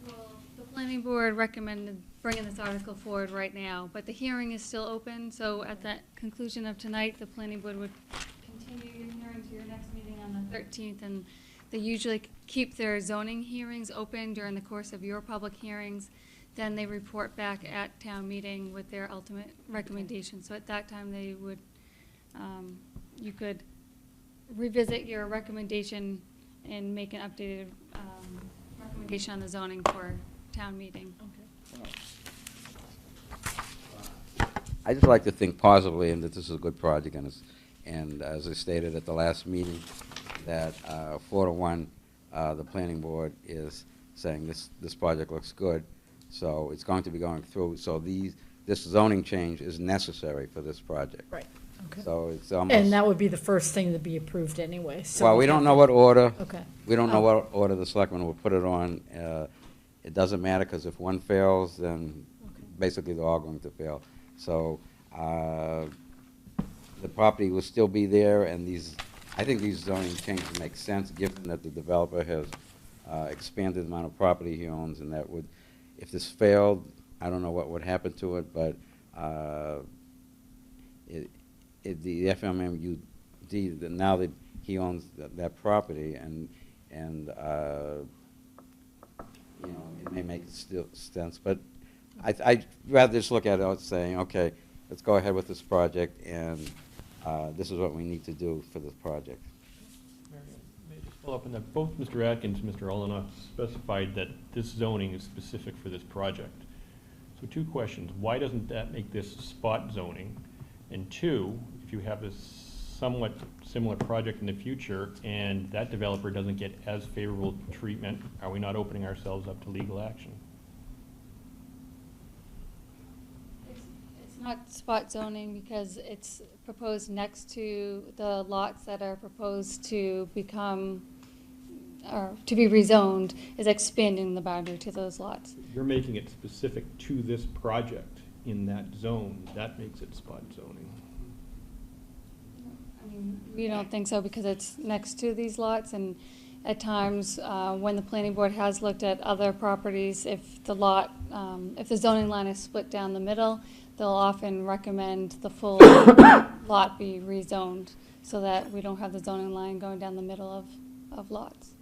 Well, the planning board recommended bringing this article forward right now, but the hearing is still open, so at the conclusion of tonight, the planning board would continue your hearing to your next meeting on the 13th, and they usually keep their zoning hearings open during the course of your public hearings. Then they report back at town meeting with their ultimate recommendation. So at that time, they would, you could revisit your recommendation and make an updated recommendation on the zoning for town meeting. Okay. I just like to think positively and that this is a good project, and as I stated at the last meeting, that 4-1, the planning board is saying this project looks good, so it's going to be going through. So this zoning change is necessary for this project. Right, okay. So it's almost. And that would be the first thing to be approved anyway, so. Well, we don't know what order. Okay. We don't know Oh. what order the selectmen will put it on. It doesn't matter, because if one fails, then basically they're all going to fail. So the property will still be there, and I think these zoning changes make sense, given that the developer has expanded the amount of property he owns, and that would, if this failed, I don't know what would happen to it, but the FMMUD, now that he owns that property, and you know, it may make still sense, but I'd rather just look at it saying, okay, let's go ahead with this project, and this is what we need to do for this project. May I just follow up on that? Both Mr. Atkins and Mr. Olenoff specified that this zoning is specific for this project. So 2 questions. Why doesn't that make this spot zoning? And 2, if you have this somewhat similar project in the future and that developer doesn't get as favorable treatment, are we not opening ourselves up to legal action? It's not spot zoning because it's proposed next to the lots that are proposed to become, or to be rezoned, is expanding the boundary to those lots. You're making it specific to this project in that zone. That makes it spot zoning. I mean, we don't think so because it's next to these lots, and at times, when the planning board has looked at other properties, if the lot, if the zoning line is split down the middle, they'll often recommend the full lot be rezoned so that we don't have the zoning line going down the middle of lots.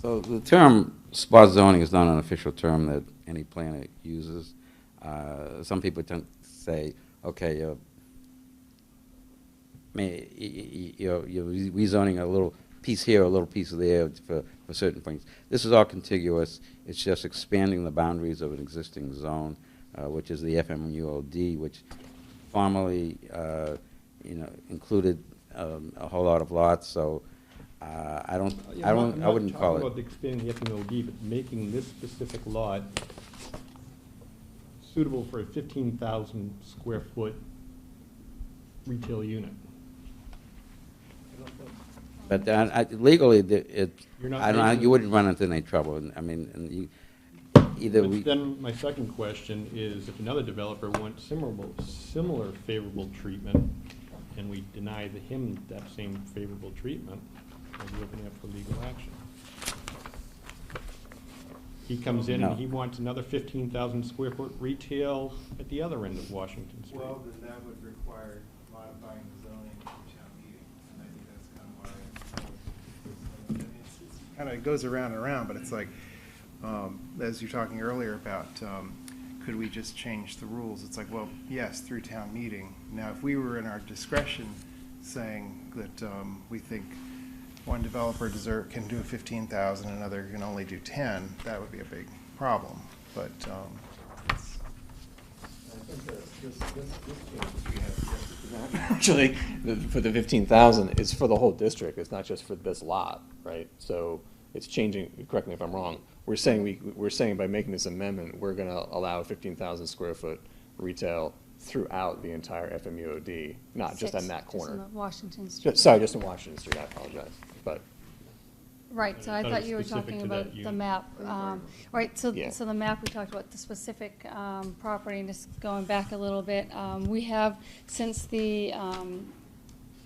So the term spot zoning is not an official term that any planner uses. Some people tend to say, okay, you're rezoning a little piece here, a little piece there for certain things. This is all contiguous. It's just expanding the boundaries of an existing zone, which is the FMUOD, which formerly, included a whole lot of lots. So I wouldn't call it. About expanding the FMOD, but making this specific lot suitable for a 15,000 square foot retail unit. But legally, You're not I don't know, making- you wouldn't run into any trouble. I mean, and either But we. then my second question is, if another developer wants similar favorable treatment, and we deny him that same favorable treatment, are we opening up for legal action? He comes in No. and he wants another 15,000 square foot retail at the other end of Washington Street. Well, then that would require modifying the zoning through town meeting, and I think that's kind of why it's kind of goes around and around, but it's like, as you're talking earlier about, could we just change the rules? It's like, well, yes, through town meeting. Now, if we were in our discretion saying that we think one developer can do 15,000, another can only do 10, that would be a big problem. But Actually, for the 15,000, it's for the whole district. It's not just for this lot, right? So it's changing. Correct me if I'm wrong. We're saying by making this amendment, we're going to allow 15,000 square foot retail throughout the entire FMUOD, not just on that corner. Just in Washington Street. Sorry, just in Washington Street. I apologize, but. Right, so I thought it thought was you were specific talking to that about the unit. map. Right, so Yeah. the map, we talked about the specific property, and just going back a little bit. We have, since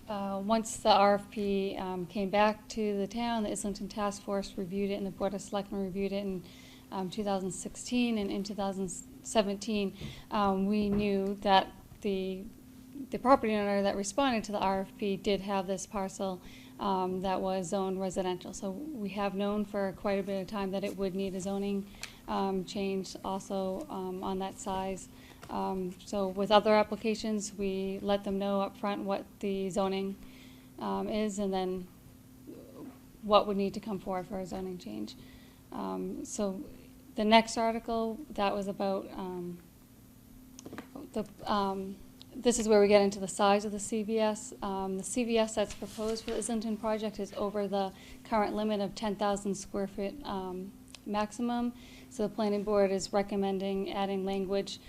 once the RFP came back to the town, the Islington Task Force reviewed it, and the Board of Selectmen reviewed it in 2016, and in 2017, we knew that the property owner that responded to the RFP did have this parcel that was zoned residential. So we have known for quite a bit of time that it would need a zoning change also on that size. So with other applications, we let them know up front what the zoning is, and then what would need to come forward for a zoning change. So the next article, that was about this is where we get into the size of the CVS. The CVS that's proposed for the Islington project is over the current limit of 10,000 square feet maximum. So the planning board is recommending adding language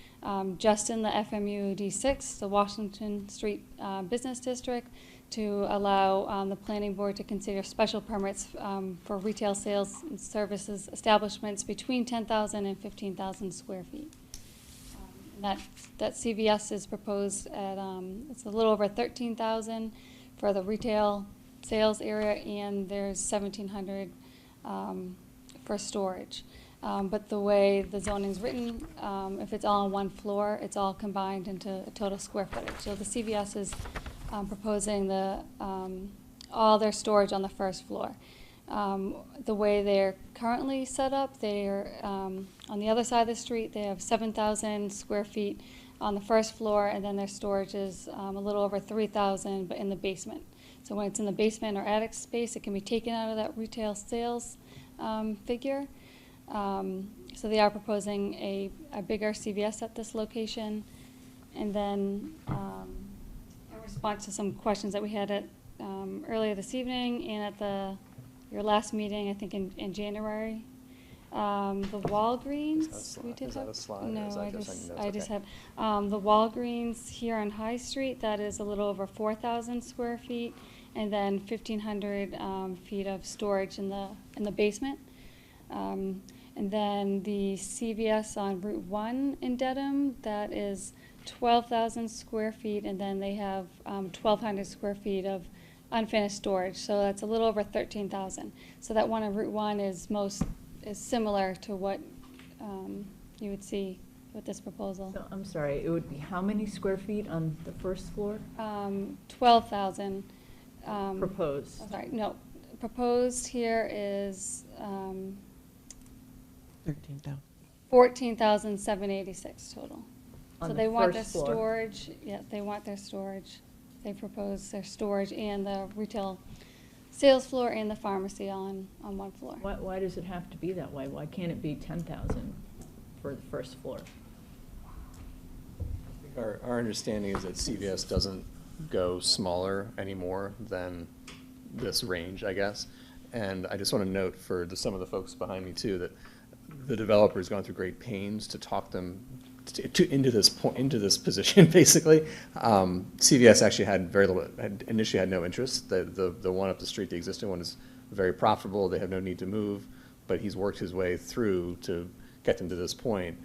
just in the FMUD 6, the Washington Street Business District, to allow the planning board to consider special permits for retail sales and services establishments between 10,000 and 15,000 square feet. That CVS is proposed at, it's a little over 13,000 for the retail sales area, and there's 1,700 for storage. But the way the zoning's written, if it's all on one floor, it's all combined into a total square footage. So the CVS is proposing all their storage on the first floor. The way they're currently set up, they're on the other side of the street, they have 7,000 square feet on the first floor, and then their storage is a little over 3,000, but in the basement. So when it's in the basement or attic space, it can be taken out of that retail sales figure. So they are proposing a bigger CVS at this location. And then in response to some questions that we had at earlier this evening and at your last meeting, I think in January, the Walgreens. We did is that have- a slide, or No, is that I just just something that's I just okay? had the Walgreens here on High Street. That is a little over 4,000 square feet, and then 1,500 feet of storage in the basement. And then the CVS on Route 1 in Dedham, that is 12,000 square feet, and then they have 1,200 square feet of unfinished storage, so that's a little over 13,000. So that one on Route 1 is similar to what you would see with this proposal. So, I'm sorry, it would be how many square feet on the first floor? 12,000. Proposed. Oh, sorry, no, proposed here is 13,000. 14,786 total. On So the they want their first floor. storage, yeah, they want their storage. They propose their storage and the retail sales floor and the pharmacy on one floor. Why does it have to be that way? Why can't it be 10,000 for the first floor? Our understanding is that CVS doesn't go smaller anymore than this range, I guess. And I just want to note for some of the folks behind me too, that the developer's gone through great pains to talk them into this position, basically. CVS actually had very little, initially had no interest. The one up the street, the existing one, is very profitable. They have no need to move, but he's worked his way through to get them to this point.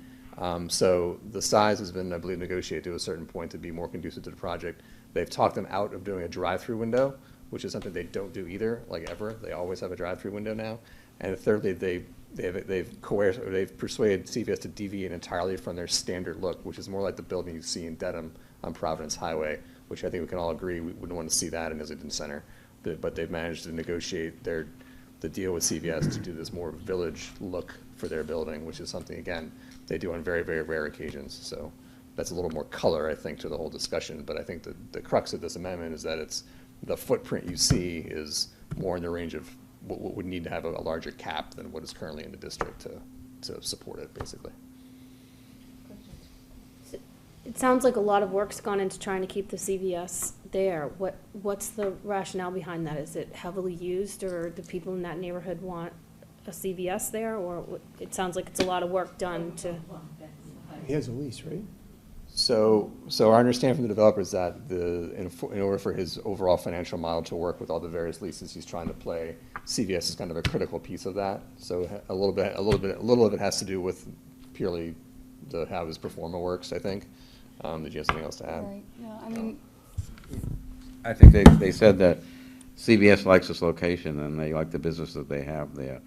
So the size has been, I believe, negotiated to a certain point to be more conducive to the project. They've talked them out of doing a drive-through window, which is something they don't do either, like ever. They always have a drive-through window now. And thirdly, they've coerced, or they've persuaded CVS to deviate entirely from their standard look, which is more like the building you see in Dedham on Providence Highway, which I think we can all agree we wouldn't want to see that in Islington Center. But they've managed to negotiate the deal with CVS to do this more village look for their building, which is something, again, they do on very, very rare occasions. So that's a little more color, I think, to the whole discussion. But I think the crux of this amendment is that it's the footprint you see is more in the range of what would need to have a larger cap than what is currently in the district to support it, basically. It sounds like a lot of work's gone into trying to keep the CVS there. What's the rationale behind that? Is it heavily used, or do people in that neighborhood want a CVS there? Or it sounds like it's a lot of work done to. He has a lease, right? So our understanding from the developer is that in order for his overall financial model to work with all the various leases he's trying to play, CVS is kind of a critical piece of that. So a little of it has to do with purely how his performer works, I think. Did you have something else to add? Right, yeah, I mean, I think they said that CVS likes this location and they like the business that they have there.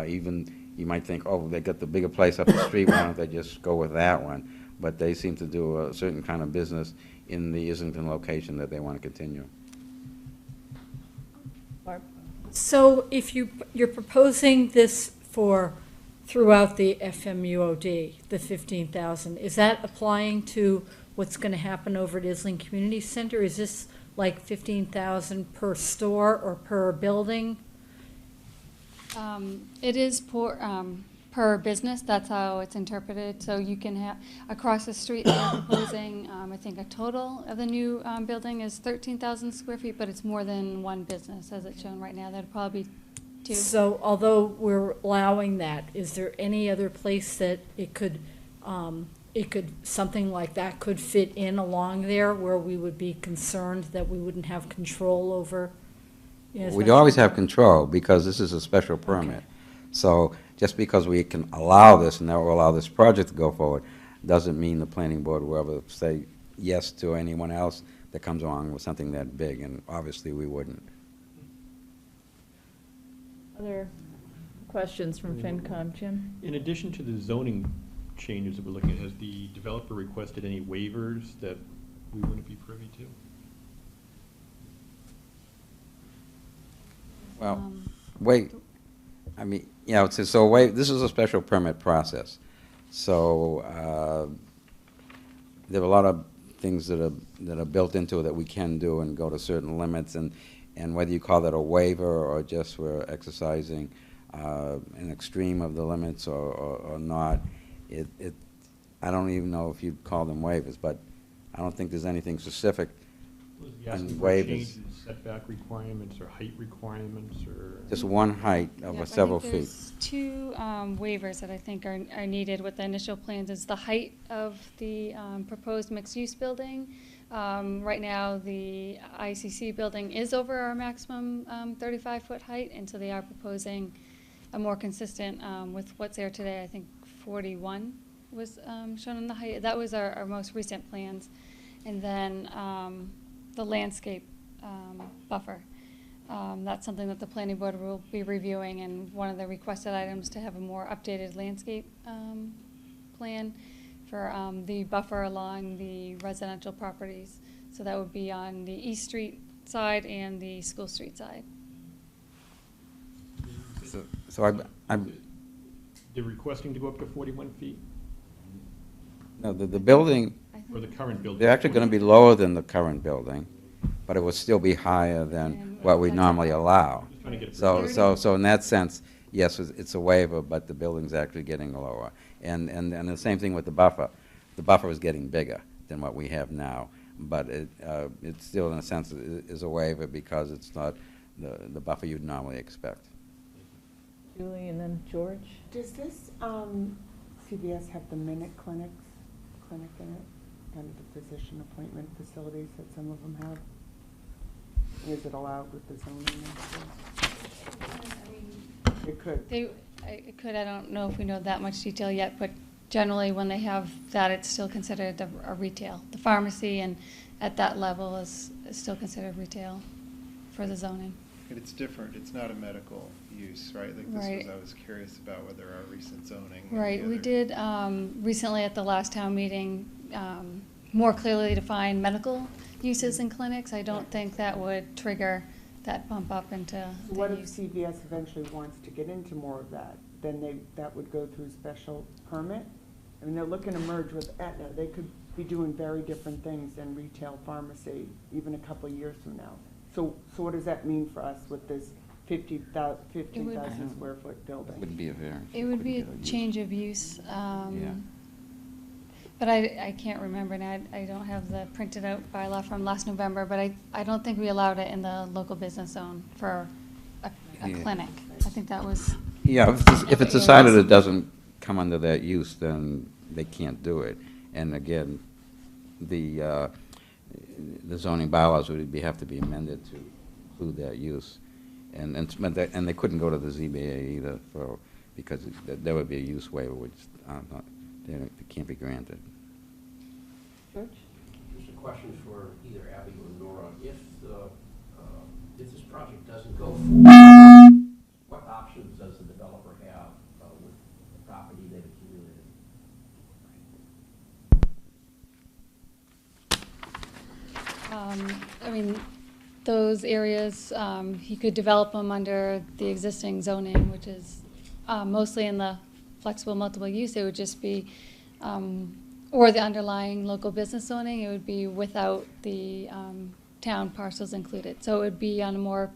Even, you might think, oh, they got the bigger place up the street, why don't they just go with that one? But they seem to do a certain kind of business in the Islington location that they want to continue. Barb? So if you're proposing this for throughout the FMUOD, the 15,000, is that applying to what's going to happen over at Islington Community Center? Is this like 15,000 per store or per building? it is per business, that's how it's interpreted. So you can have, across the street, they're proposing, I think a total of the new building is 13,000 square feet, but it's more than one business, as it's shown right now. That'd probably be two. So although we're allowing that, is there any other place that it could, something like that could fit in along there where we would be concerned that we wouldn't have control over? We'd always have control because this is a special permit. Okay. So just because we can allow this and that will allow this project to go forward doesn't mean the planning board will ever say yes to anyone else that comes along with something that big, and obviously we wouldn't. Other questions from FinCom, Jim? In addition to the zoning changes that we're looking at, has the developer requested any waivers that we wouldn't be privy to? Well, wait, I mean, yeah, so wait, this is a special permit process. So there are a lot of things that are built into it that we can do and go to certain limits, and whether you call that a waiver or just we're exercising an extreme of the limits or not, I don't even know if you'd call them waivers, but I don't think there's anything specific on waivers. Setback requirements or height requirements or? Just one height of several feet. There's two waivers that I think are needed with the initial plans. Is the height of the proposed mixed-use building. Right now, the ICC building is over our maximum 35-foot height, and so they are proposing a more consistent with what's there today. I think 41 was shown on the height. That was our most recent plans. And then the landscape buffer. That's something that the planning board will be reviewing, and one of the requested items to have a more updated landscape plan for the buffer along the residential properties. So that would be on the East Street side and the School Street side. So I'm, They're requesting to go up to 41 feet? no, the building, Or the current building? they're actually going to be lower than the current building, but it will still be higher than what we normally allow. Trying to get a So in that sense, yes, it's a waiver, but the building's actually getting lower. And the same thing with the buffer. The buffer is getting bigger than what we have now, but it still, in a sense, is a waiver because it's not the buffer you'd normally expect. Julie and then George. Does this CVS have the clinic in it? Kind of the physician appointment facilities that some of them have? Is it allowed with the zoning? It could. It could, I don't know if we know that much detail yet, but generally when they have that, it's still considered a retail. The pharmacy and at that level is still considered retail for the zoning. But it's different, it's not a medical use, right? Like this Right. was, I was curious about whether our recent zoning. Right, we did recently at the last town meeting more clearly define medical uses in clinics. I don't think that would trigger that bump up into So the what if use. CVS eventually wants to get into more of that? Then that would go through special permit? I mean, they're looking to merge with Aetna. They could be doing very different things than retail pharmacy even a couple of years from now. So what does that mean for us with this 15,000 square foot building? It wouldn't be a variance. It would be a change of use. But I can't remember, and I don't have the printed out bylaw from last November, but I don't think we allowed it in the local business zone for a Yeah. clinic. I think that was. Yeah, if it's decided it doesn't come under that use, then they can't do it. And again, the zoning bylaws would have to be amended to include that use. And they couldn't go to the ZBA either because there would be a use waiver, which they can't be granted. George? Just a question for either Abby or Nora. If this project doesn't go forward, what options does the developer have with the property they've accumulated? I mean, those areas, he could develop them under the existing zoning, which is mostly in the flexible multiple use. It would just be, or the underlying local business zoning, it would be without the town parcels included. So it would be on a more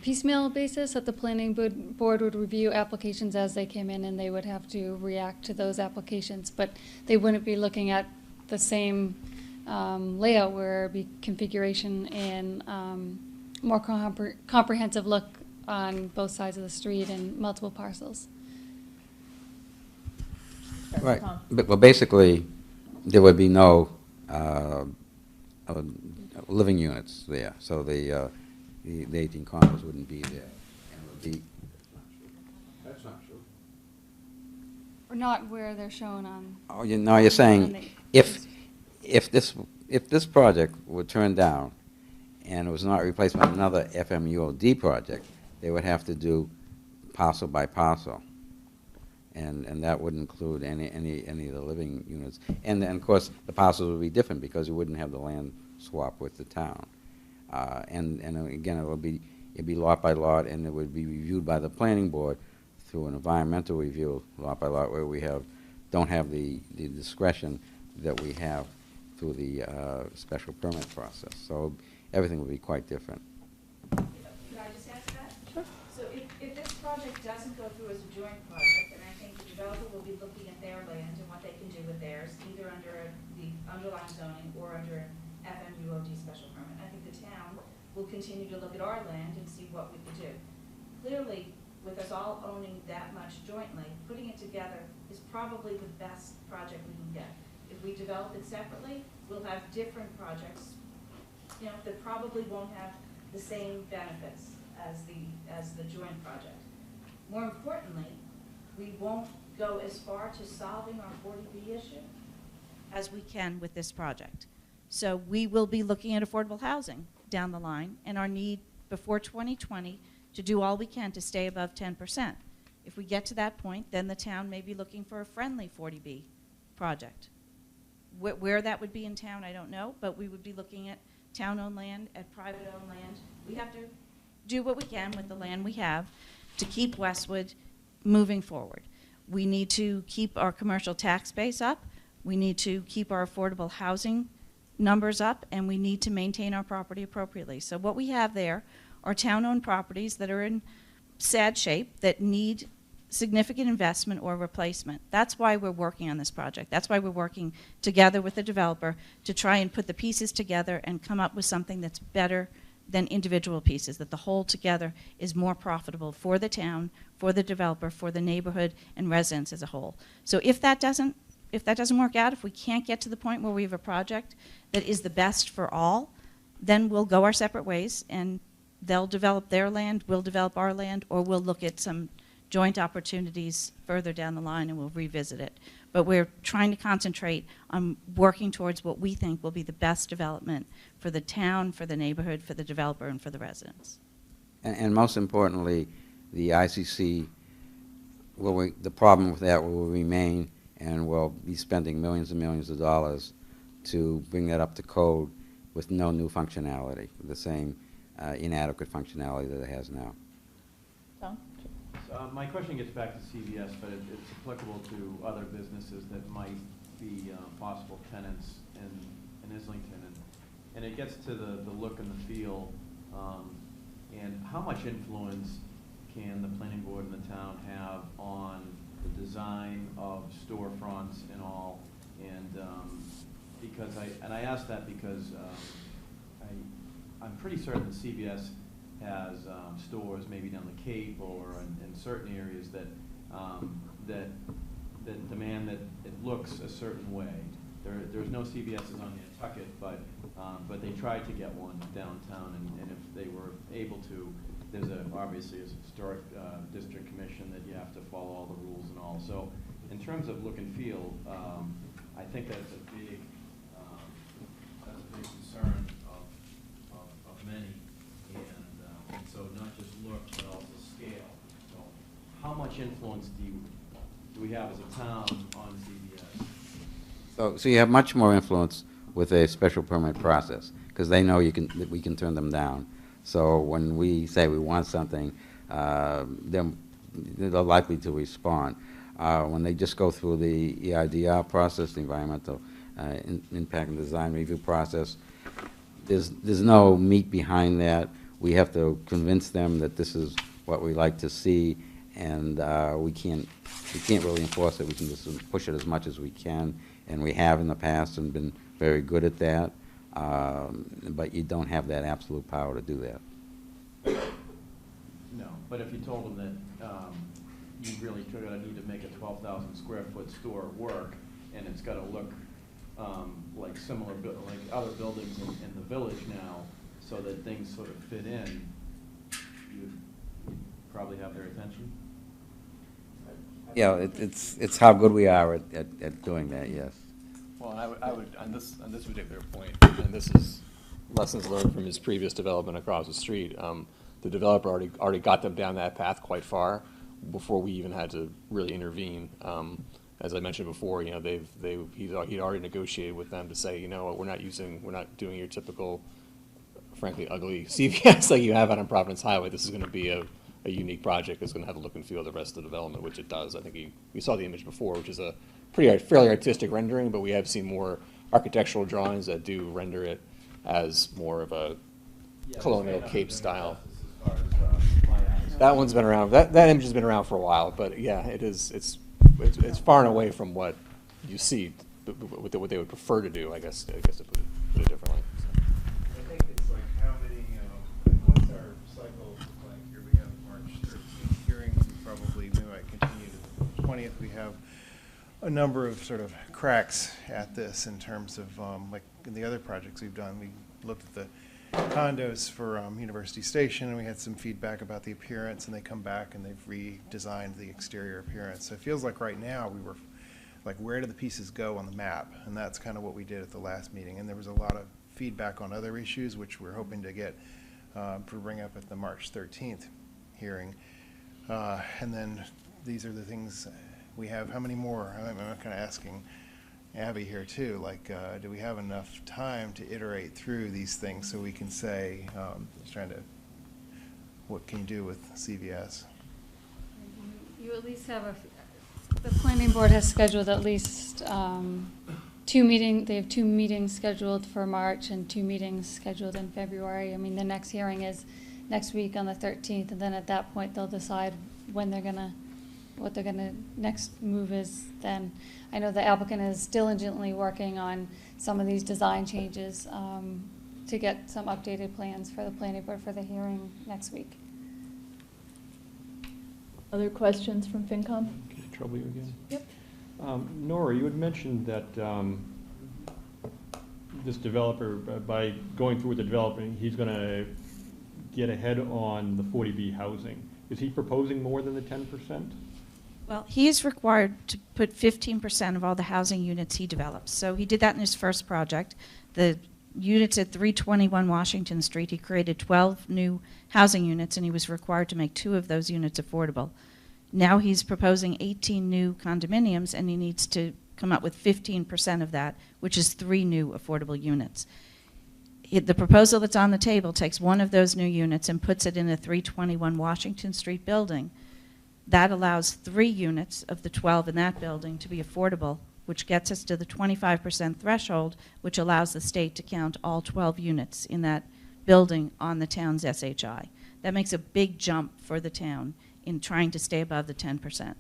piecemeal basis that the planning board would review applications as they came in, and they would have to react to those applications. But they wouldn't be looking at the same layout where it'd be configuration and more comprehensive look on both sides of the street and multiple parcels. Right. Well, basically, there would be no living units there, so the 18 condos wouldn't be there. And it would be, That's not true. Or not where they're shown on. oh, you're saying if this project were turned down and it was not replaced by another FMUOD project, they would have to do parcel by parcel. And that would include any of the living units. And then, of course, the parcels would be different because you wouldn't have the land swap with the town. And again, it'd be lot by lot, and it would be reviewed by the planning board through an environmental review, lot by lot, where we don't have the discretion that we have through the special permit process. So everything would be quite different. Could I just ask that? Sure. So if this project doesn't go through as a joint project, then I think the developer will be looking at their land and what they can do with theirs, either under the underlying zoning or under an FMUOD special permit. I think the town will continue to look at our land and see what we could do. Clearly, with us all owning that much jointly, putting it together is probably the best project we can get. If we develop it separately, we'll have different projects, that probably won't have the same benefits as the joint project. More importantly, we won't go as far to solving our 40B issue as we can with this project. So we will be looking at affordable housing down the line and our need before 2020 to do all we can to stay above 10%. If we get to that point, then the town may be looking for a friendly 40B project. Where that would be in town, I don't know, but we would be looking at town-owned land, at private-owned land. We have to do what we can with the land we have to keep Westwood moving forward. We need to keep our commercial tax base up, we need to keep our affordable housing numbers up, and we need to maintain our property appropriately. So what we have there are town-owned properties that are in sad shape, that need significant investment or replacement. That's why we're working on this project. That's why we're working together with the developer to try and put the pieces together and come up with something that's better than individual pieces, that the whole together is more profitable for the town, for the developer, for the neighborhood, and residents as a whole. So if that doesn't work out, if we can't get to the point where we have a project that is the best for all, then we'll go our separate ways, and they'll develop their land, we'll develop our land, or we'll look at some joint opportunities further down the line and we'll revisit it. But we're trying to concentrate on working towards what we think will be the best development for the town, for the neighborhood, for the developer, and for the residents. And most importantly, the ICC, the problem with that will remain, and we'll be spending millions and millions of dollars to bring that up to code with no new functionality, the same inadequate functionality that it has now. Tom? My question gets back to CVS, but it's applicable to other businesses that might be possible tenants in Islington. And it gets to the look and the feel, and how much influence can the planning board and the town have on the design of storefronts and all? And because I ask that because I'm pretty certain that CVS has stores maybe down the Cape or in certain areas that demand that it looks a certain way. There's no CVS's on Nantucket, but they tried to get one downtown, and if they were able to, there's obviously a historic district commission that you have to follow all the rules and all. So in terms of look and feel, I think that's a big concern of many. And so not just look, but also scale. So how much influence do we have as a town on CVS? So you have much more influence with a special permit process, because they know that we can turn them down. So when we say we want something, they're likely to respond. When they just go through the EIDR process, the environmental impact and design review process, there's no meat behind that. We have to convince them that this is what we like to see, and we can't really enforce it. We can just push it as much as we can, and we have in the past and been very good at that. But you don't have that absolute power to do that. No, but if you told them that you really need to make a 12,000 square foot store work, and it's got to look like like other buildings in the village now, so that things sort of fit in, you'd probably have their attention? Yeah, it's how good we are at doing that, yes. Well, I would on this particular point, and this is lessons learned from his previous development across the street. The developer already got them down that path quite far before we even had to really intervene. As I mentioned before, you know, he'd already negotiated with them to say, you know what, we're not doing your typical, frankly, ugly CVS like you have out on Providence Highway. This is going to be a unique project that's going to have a look and feel of the rest of the development, which it does. I think we saw the image before, which is a fairly artistic rendering, but we have seen more architectural drawings that do render it as more of a colonial Cape style. That one's been around. That image has been around for a while, but yeah, it's far and away from what you see, what they would prefer to do. I guess to put it differently. I think it's like how many. What's our cycle like? Here we have March 13th hearing. We might continue to the 20th. We have a number of sort of cracks at this in terms of like in the other projects we've done. We looked at the condos for University Station, and we had some feedback about the appearance, and they come back and they've redesigned the exterior appearance. So it feels like right now we were like, where do the pieces go on the map? And that's kind of what we did at the last meeting. And there was a lot of feedback on other issues, which we're hoping to get to bring up at the March 13th hearing. And then these are the things we have. How many more? I'm kind of asking. Abby here too, like, do we have enough time to iterate through these things so we can say, just trying to, what can you do with CVS? You at least have the planning board has scheduled at least they have 2 meetings scheduled for March and 2 meetings scheduled in February. I mean, the next hearing is next week on the 13th, and then at that point, they'll decide when what they're gonna, next move is then. I know the applicant is diligently working on some of these design changes to get some updated plans for the planning board for the hearing next week. Other questions from FinCom? Can I trouble you again? Yep. Nora, you had mentioned that this developer, by going through with the developer, he's going to get ahead on the 40B housing. Is he proposing more than the 10%? Well, he is required to put 15% of all the housing units he develops. So he did that in his first project. The units at 321 Washington Street, he created 12 new housing units, and he was required to make 2 of those units affordable. Now he's proposing 18 new condominiums, and he needs to come up with 15% of that, which is 3 new affordable units. The proposal that's on the table takes one of those new units and puts it in a 321 Washington Street building. That allows 3 units of the 12 in that building to be affordable, which gets us to the 25% threshold, which allows the state to count all 12 units in that building on the town's SHI. That makes a big jump for the town in trying to stay above the 10%.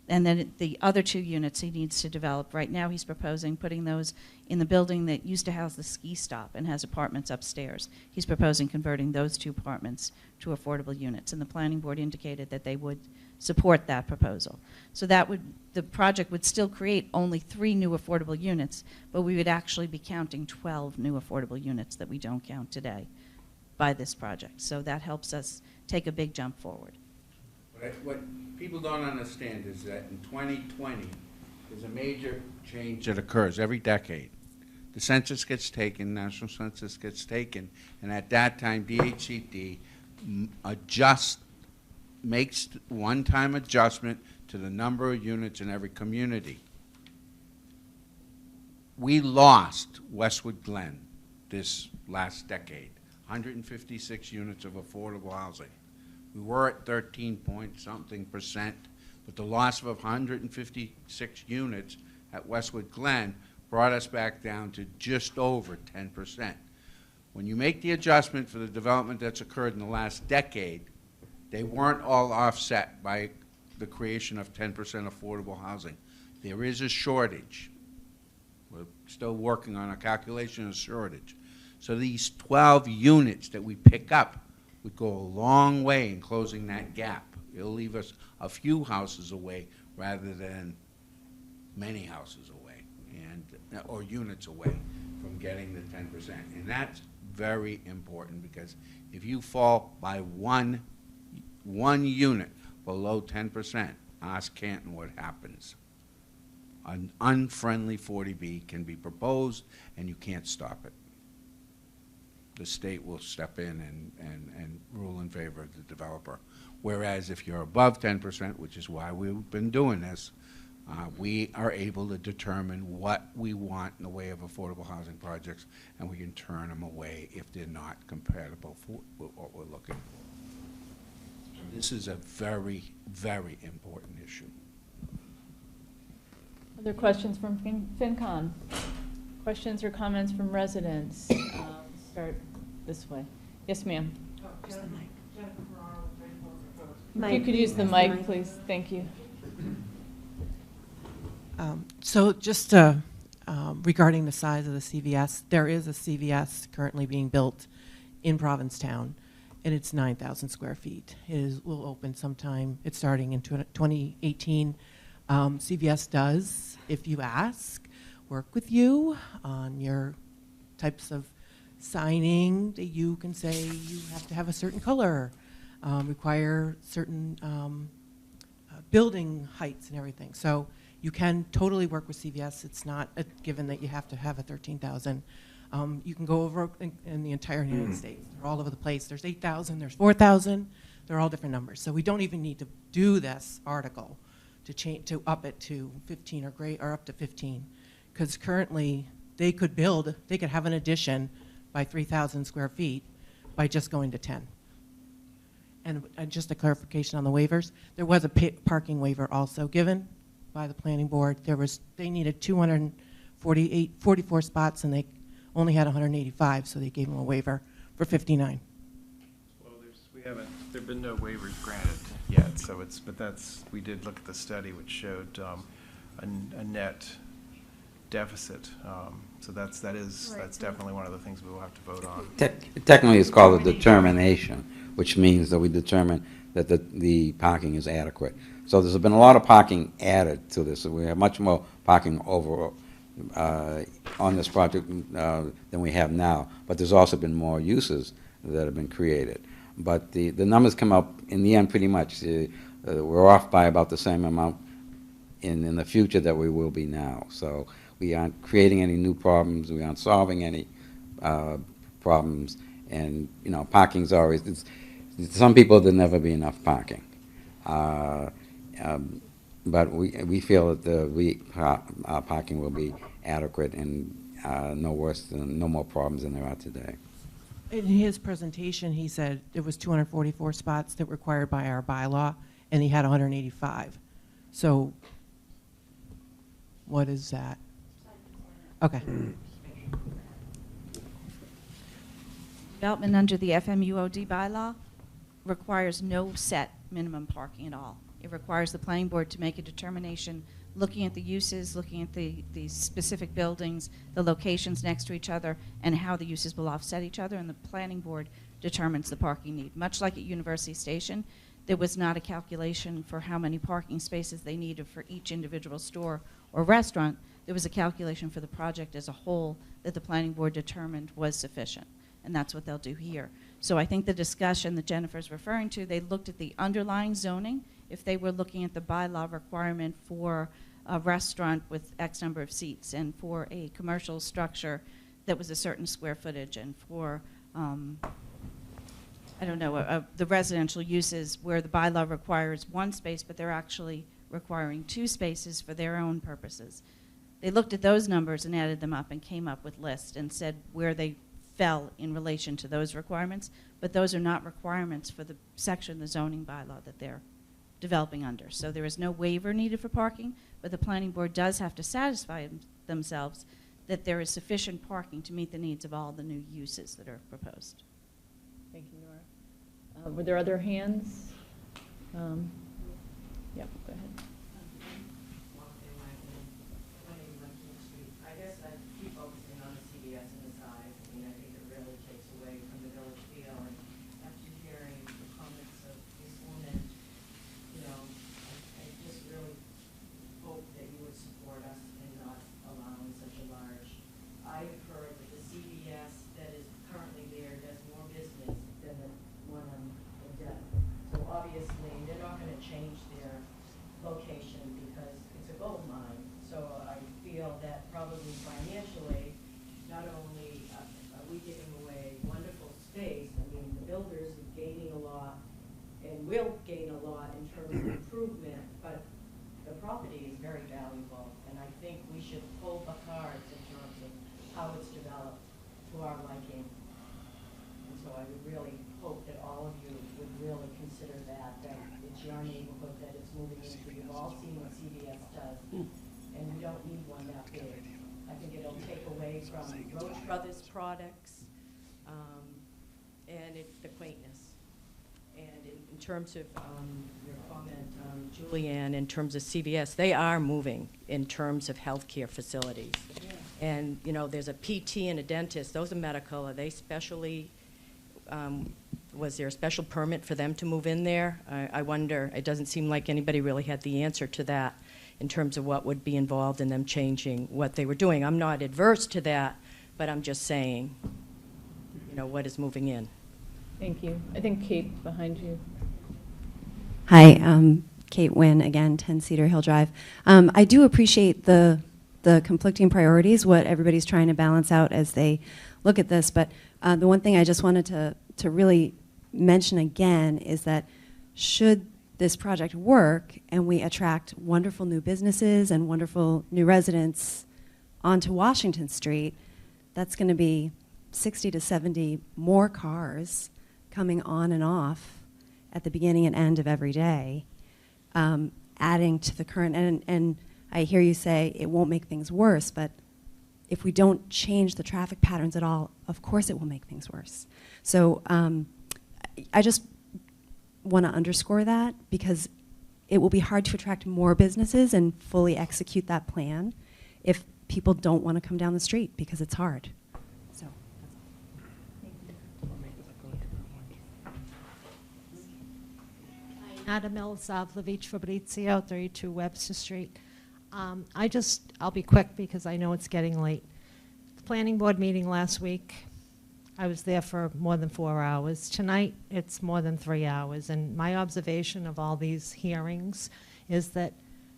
And then the other 2 units he needs to develop. Right now he's proposing putting those in the building that used to house the ski stop and has apartments upstairs. He's proposing converting those 2 apartments to affordable units, and the planning board indicated that they would support that proposal. So the project would still create only 3 new affordable units, but we would actually be counting 12 new affordable units that we don't count today by this project. So that helps us take a big jump forward. What people don't understand is that in 2020, there's a major change that occurs every decade. The census gets taken, national census gets taken, and at that time, DHCD makes one-time adjustment to the number of units in every community. We lost Westwood Glen this last decade, 156 units of affordable housing. We were at 13-point-something%, but the loss of 156 units at Westwood Glen brought us back down to just over 10%. When you make the adjustment for the development that's occurred in the last decade, they weren't all offset by the creation of 10% affordable housing. There is a shortage. We're still working on a calculation of shortage. So these 12 units that we pick up would go a long way in closing that gap. It'll leave us a few houses away rather than many houses away, or units away from getting the 10%. And that's very important, because if you fall by one unit below 10%, ask Canton what happens. An unfriendly 40B can be proposed, and you can't stop it. The state will step in and rule in favor of the developer. Whereas if you're above 10%, which is why we've been doing this, we are able to determine what we want in the way of affordable housing projects, and we can turn them away if they're not compatible with what we're looking for. So this is a very, very important issue. Other questions from FinCon? Questions or comments from residents? Start this way. Yes, ma'am. If you could use the mic, please. Thank you. So just regarding the size of the CVS, there is a CVS currently being built in Provincetown, and it's 9,000 square feet. Will open sometime. It's starting in 2018. CVS does, if you ask, work with you on your types of signing that you can say you have to have a certain color, require certain building heights and everything. So you can totally work with CVS. It's not a given that you have to have a 13,000. You can go over in the entire United States. They're all over the place. There's 8,000, there's 4,000. They're all different numbers. So we don't even need to do this article to up it to 15 or up to 15, because currently they could have an addition by 3,000 square feet by just going to 10. And just a clarification on the waivers, there was a parking waiver also given by the planning board. They needed 44 spots and they only had 185, so they gave them a waiver for 59. Well, there've been no waivers granted yet, so we did look at the study which showed a net deficit. So that's definitely one of the things we will have to vote on. Technically, it's called a determination, which means that we determine that the parking is adequate. So there's been a lot of parking added to this. We have much more parking overall on this project than we have now. But there's also been more uses that have been created. But the numbers come up in the end pretty much. We're off by about the same amount in the future that we will be now. So we aren't creating any new problems. We aren't solving any problems. And, parking's always, some people there'll never be enough parking. But we feel that our parking will be adequate and no more problems than there are today. In his presentation, he said there was 244 spots that were required by our bylaw, and he had 185. So what is that? Okay. Development under the FMUOD bylaw requires no set minimum parking at all. It requires the planning board to make a determination looking at the uses, looking at the specific buildings, the locations next to each other, and how the uses will offset each other, and the planning board determines the parking need. Much like at University Station, there was not a calculation for how many parking spaces they needed for each individual store or restaurant. There was a calculation for the project as a whole that the planning board determined was sufficient, and that's what they'll do here. So I think the discussion that Jennifer's referring to, they looked at the underlying zoning. If they were looking at the bylaw requirement for a restaurant with X number of seats and for a commercial structure that was a certain square footage, and for, the residential uses where the bylaw requires one space, but they're actually requiring 2 spaces for their own purposes. They looked at those numbers and added them up and came up with lists and said where they fell in relation to those requirements, but those are not requirements for the section of the zoning bylaw that they're developing under. So there is no waiver needed for parking, but the planning board does have to satisfy themselves that there is sufficient parking to meet the needs of all the new uses that are proposed. Thank you, Nora. Were there other hands? Yeah, go ahead. I guess I keep focusing on the CVS and the size. I mean, I think it really takes away from the village feel. And after hearing the comments of this woman, I just really hope that you would support us in not allowing such a large. I've heard that the CVS that is currently there does more business than the one on the deck. So obviously, they're not going to change their location because it's a gold mine. So I feel that probably financially, not only are we giving away wonderful space, I mean, the builders are gaining a lot and will gain a lot in terms of improvement, but the property is very valuable, and I think we should pull the cards in terms of how it's developed to our liking. And so I would really hope that all of you would really consider that it's your neighborhood that it's moving into. You've all seen what CVS does, and we don't need one that big. I think it'll take away from Roach Brothers products and the quaintness. And in terms of your comment, Julianne, in terms of CVS, they are moving in terms of healthcare facilities. Yeah. And, there's a PT and a dentist. Those are medical. Are they specially, was there a special permit for them to move in there? I wonder. It doesn't seem like anybody really had the answer to that in terms of what would be involved in them changing what they were doing. I'm not adverse to that, but I'm just saying, what is moving in. Thank you. I think Kate behind you. Hi, Kate Wynn, again, 10 Cedar Hill Drive. I do appreciate the conflicting priorities, what everybody's trying to balance out as they look at this, but the one thing I just wanted to really mention again is that should this project work and we attract wonderful new businesses and wonderful new residents onto Washington Street, that's going to be 60 to 70 more cars coming on and off at the beginning and end of every day, adding to the current. And I hear you say it won't make things worse, but if we don't change the traffic patterns at all, of course it will make things worse. So I just want to underscore that, because it will be hard to attract more businesses and fully execute that plan if people don't want to come down the street, because it's hard. So. Adam Milosavljevic Fabrizio, 32 Webster Street. I'll be quick because I know it's getting late. The planning board meeting last week, I was there for more than 4 hours. Tonight, it's more than 3 hours. And my observation of all these hearings is that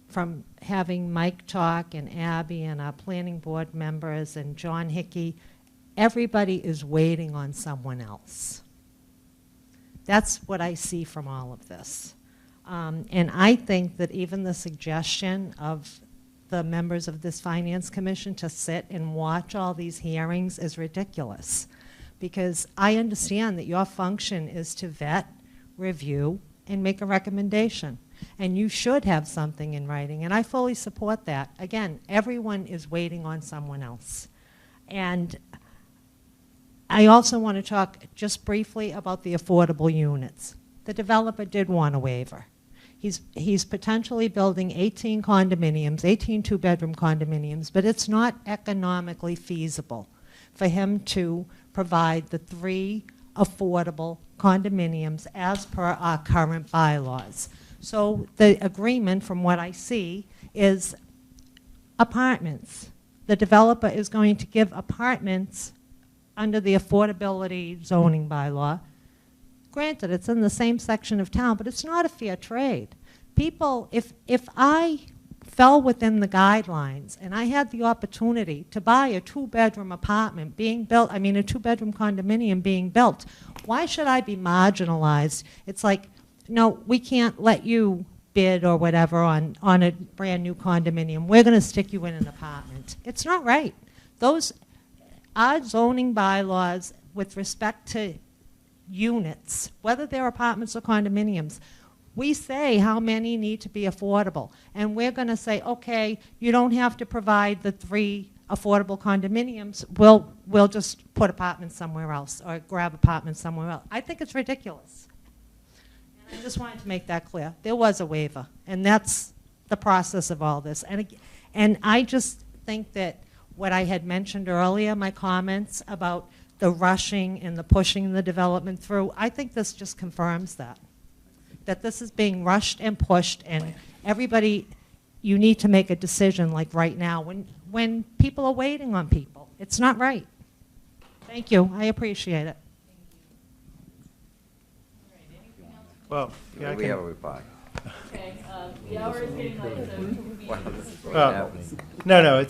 from having Mike talk and Abby and our planning board members and John Hickey, everybody is waiting on someone else. That's what I see from all of this. And I think that even the suggestion of the members of this Finance Commission to sit and watch all these hearings is ridiculous. Because I understand that your function is to vet, review, and make a recommendation. And you should have something in writing, and I fully support that. Again, everyone is waiting on someone else. And I also want to talk just briefly about the affordable units. The developer did want a waiver. He's potentially building 18 condominiums, 18 two-bedroom condominiums, but it's not economically feasible for him to provide the 3 affordable condominiums as per our current bylaws. So the agreement, from what I see, is apartments. The developer is going to give apartments under the affordability zoning bylaw. Granted, it's in the same section of town, but it's not a fair trade. People, if I fell within the guidelines and I had the opportunity to buy a 2-bedroom apartment being built, I mean a 2-bedroom condominium being built, why should I be marginalized? It's like, no, we can't let you bid or whatever on a brand new condominium. We're going to stick you in an apartment. It's not right. Those are zoning bylaws with respect to units, whether they're apartments or condominiums. We say how many need to be affordable, and we're going to say, okay, you don't have to provide the 3 affordable condominiums. We'll just put apartments somewhere else or grab apartments somewhere else. I think it's ridiculous. And I just wanted to make that clear. There was a waiver, and that's the process of all this. And I just think that what I had mentioned earlier, my comments about the rushing and the pushing the development through, I think this just confirms that this is being rushed and pushed, and everybody, you need to make a decision like right now when people are waiting on people. It's not right. Thank you. I appreciate it. Well, yeah, We have a reply. Okay, the hour is getting late, so well, no,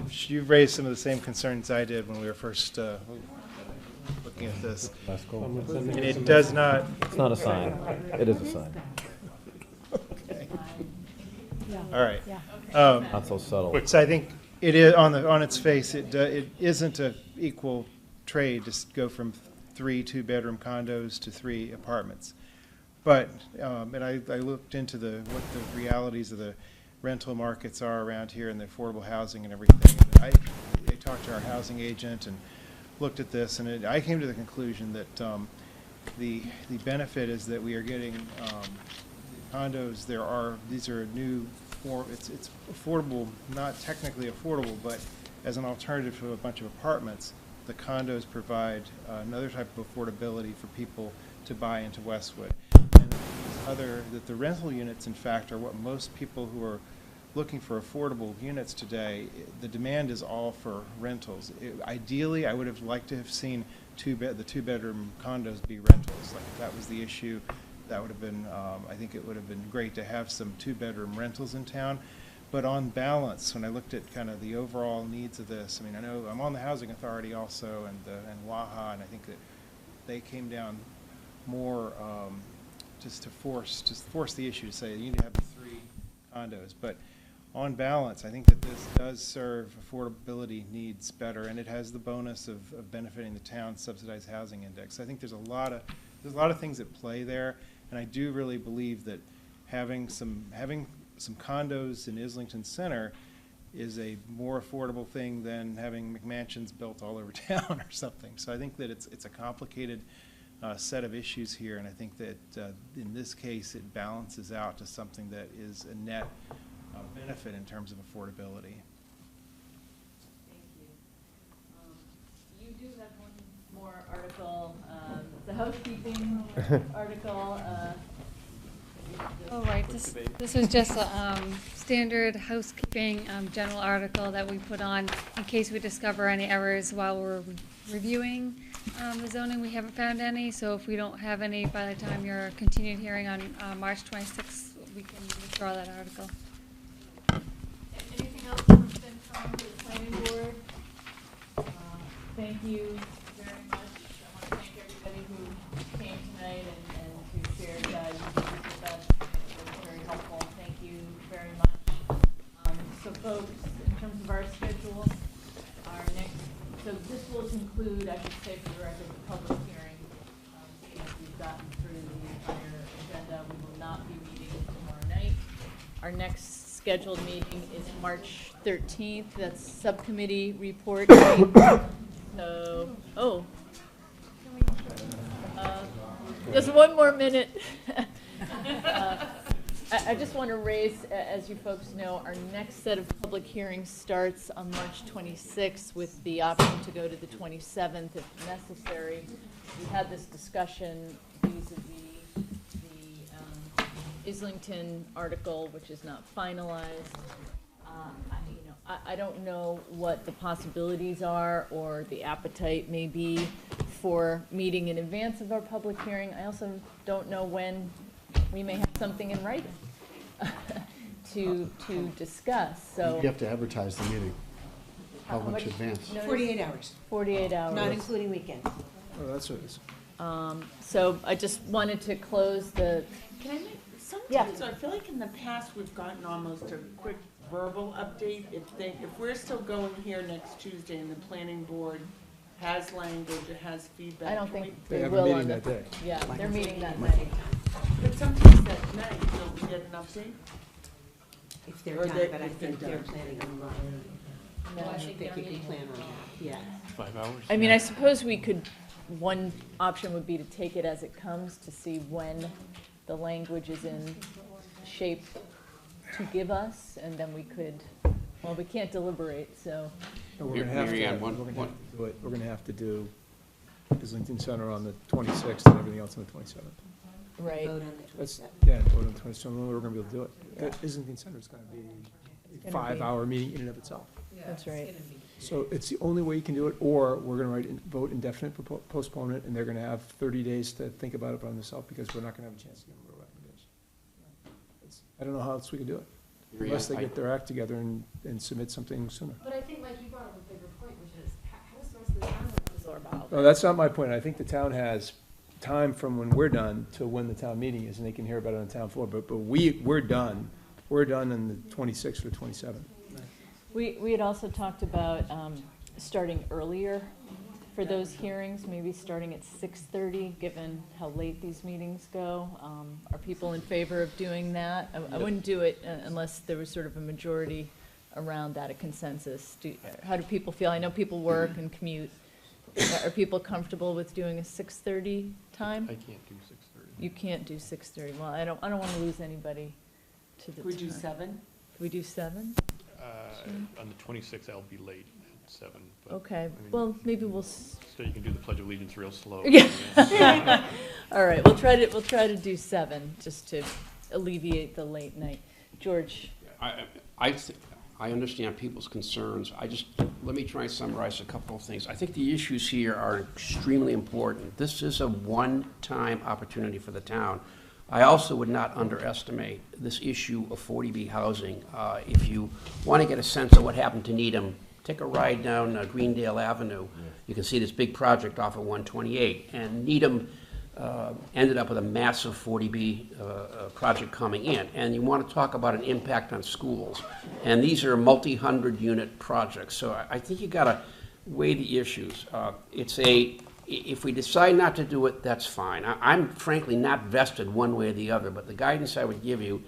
you've raised some of the same concerns I did when we were first looking at this. And it does not. It's not a sign. It is a sign. Okay. All right. Not so subtle. So I think it is on its face. It isn't an equal trade to go from 3 2-bedroom condos to 3 apartments. But and I looked into what the realities of the rental markets are around here and the affordable housing and everything. I talked to our housing agent and looked at this, and I came to the conclusion that the benefit is that we are getting condos. These are new. It's affordable, not technically affordable, but as an alternative to a bunch of apartments, the condos provide another type of affordability for people to buy into Westwood. And that the rental units, in fact, are what most people who are looking for affordable units today, the demand is all for rentals. Ideally, I would have liked to have seen the 2-bedroom condos be rentals. Like if that was the issue, that would have been, I think it would have been great to have some 2-bedroom rentals in town. But on balance, when I looked at kind of the overall needs of this, I mean, I know I'm on the Housing Authority also and WAHA, and I think that they came down more just to force the issue to say you need to have 3 condos. But on balance, I think that this does serve affordability needs better, and it has the bonus of benefiting the town's subsidized housing index. I think there's a lot of things at play there, and I do really believe that having some condos in Islington Center is a more affordable thing than having McMansions built all over town or something. So I think that it's a complicated set of issues here, and I think that in this case it balances out to something that is a net benefit in terms of affordability. Thank you. You do have one more article, the housekeeping article. Oh, right, this was just a standard housekeeping general article that we put on in case we discover any errors while we're reviewing the zoning. We haven't found any, so if we don't have any by the time your continued hearing on March 26th, we can withdraw that article. Anything else from FinCom to the planning board? Thank you very much. I want to thank everybody who came tonight and who shared your views with us. It was very helpful. Thank you very much. So folks, in terms of our schedule, so this will conclude, I should say for the record, the public hearing. As we've gotten through the entire agenda, we will not be meeting tomorrow night. Our next scheduled meeting is March 13th. That's subcommittee report night. So, just one more minute. I just want to raise, as you folks know, our next set of public hearings starts on March 26th with the option to go to the 27th if necessary. We had this discussion vis-a-vis the Islington article, which is not finalized. I don't know what the possibilities are or the appetite may be for meeting in advance of our public hearing. I also don't know when we may have something in writing to discuss. So You have to advertise the meeting. How much advance? 48 hours. 48 hours. Not including weekends. Oh, that's what it is. So I just wanted to close the. Can I make, sometimes I feel like in the past we've gotten almost a quick verbal update. If we're still going here next Tuesday and the planning board has language, it has feedback. I don't think They they have a will meeting on the. that day. Yeah, they're meeting that night. But sometimes that night, don't we get an update? If they're Or done, they- but I if think they're they're done. planning on more. No, I think you can plan on that, yeah. 5 hours? I mean, I suppose we could, one option would be to take it as it comes to see when the language is in shape to give us, and then we could, well, we can't deliberate, so. We're gonna have Mary Ann, to, one- we're gonna one- have to do it, we're gonna have to do Islington Center on the 26th and everything else on the 27th. Right. Vote on the That's, 27th. yeah, vote on the 27th, we're gonna be able to do it. Islington Center is gonna be a Gonna be- 5-hour meeting in and of itself. That's right. So it's the only way you can do it, or we're gonna vote indefinite postponement, and they're gonna have 30 days to think about it by themselves, because we're not gonna have a chance to give them a recommendation. I don't know how else we can do it, unless they get their act together and submit something sooner. But I think, like, you brought up a bigger point, which is, how does the rest of the town absorb all of No, that's not my point. I think the town has time from when we're done to when the town meeting is, and they can hear about it on the town floor, but we're done. We're done on the 26th or 27th. We had also talked about starting earlier for those hearings, maybe starting at 6:30, given how late these meetings go. Are people in favor of doing that? I wouldn't do it unless there was sort of a majority around that, a consensus. How do people feel? I know people work and commute. Are people comfortable with doing a 6:30 time? I can't do 6:30. You can't do 6:30. Well, I don't want to lose anybody to the Could we do time. 7? Can we do 7? On the 26th, I'll be late at 7. But, Okay, I mean, well, maybe we'll. So you can do the Pledge of Allegiance real slow. Yeah. All right, we'll try to do 7, just to alleviate the late night. George? I understand people's concerns. Let me try and summarize a couple of things. I think the issues here are extremely important. This is a one-time opportunity for the town. I also would not underestimate this issue of 40B housing. If you want to get a sense of what happened to Needham, take a ride down Greendale Avenue. You can see this big project off of 128. And Needham ended up with a massive 40B project coming in. And you want to talk about an impact on schools. And these are multi-hundred unit projects. So I think you got to weigh the issues. If we decide not to do it, that's fine. I'm frankly not vested one way or the other, but the guidance I would give you,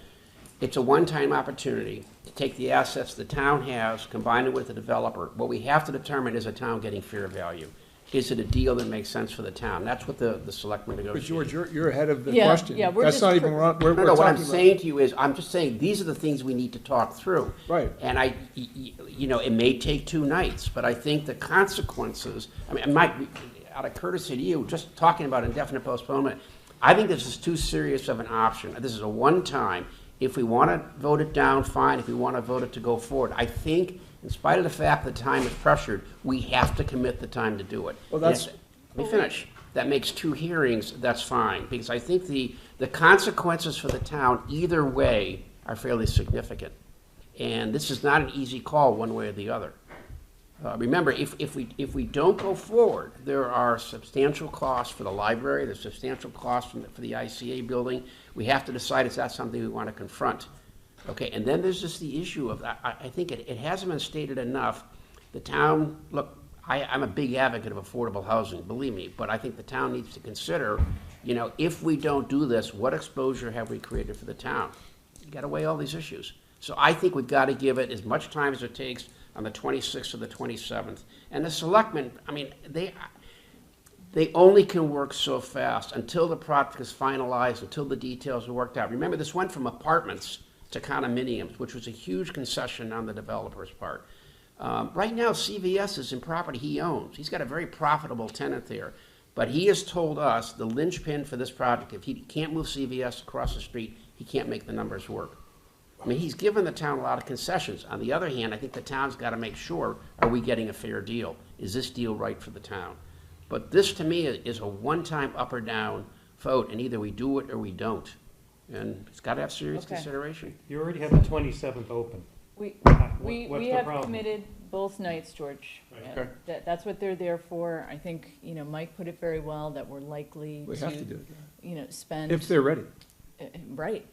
it's a one-time opportunity to take the assets the town has, combine it with the developer. What we have to determine is a town getting fair value. Is it a deal that makes sense for the town? That's what the selectmen But negotiate. George, you're ahead of the Yeah, question. yeah, we're That's just not even, pro- wrong. We're No, what I'm talking about. saying to you is, I'm just saying, these are the things we need to talk through. Right. And you know, it may take 2 nights, but I think the consequences, I mean, Mike, out of courtesy to you, just talking about indefinite postponement, I think this is too serious of an option. This is a one-time. If we want to vote it down, fine. If we want to vote it to go forward, I think, in spite of the fact that time is pressured, we have to commit the time to do it. Well, that's- Let me finish. That makes 2 hearings, that's fine, because I think the consequences for the town either way are fairly significant. And this is not an easy call one way or the other. Remember, if we don't go forward, there are substantial costs for the library, there's substantial costs for the ICA building. We have to decide is that something we want to confront. Okay, and then there's just the issue of, I think it hasn't been stated enough, the town, look, I'm a big advocate of affordable housing, believe me, but I think the town needs to consider, you know, if we don't do this, what exposure have we created for the town? You got to weigh all these issues. So I think we've got to give it as much time as it takes on the 26th or the 27th. And the selectmen, I mean, they only can work so fast until the project is finalized, until the details are worked out. Remember, this went from apartments to condominiums, which was a huge concession on the developer's part. Right now, CVS is in property he owns. He's got a very profitable tenant there. But he has told us the linchpin for this project, if he can't move CVS across the street, he can't make the numbers work. I mean, he's given the town a lot of concessions. On the other hand, I think the town's got to make sure, are we getting a fair deal? Is this deal right for the town? But this, to me, is a one-time up or down vote, and either we do it or we don't. And it's got to have serious Okay. consideration. You already have the 27th open. We What's the have problem? committed both nights, George. Okay. That's what they're there for. I think, you know, Mike put it very well, that we're likely We have to do it. you know, spend. If they're ready. Right.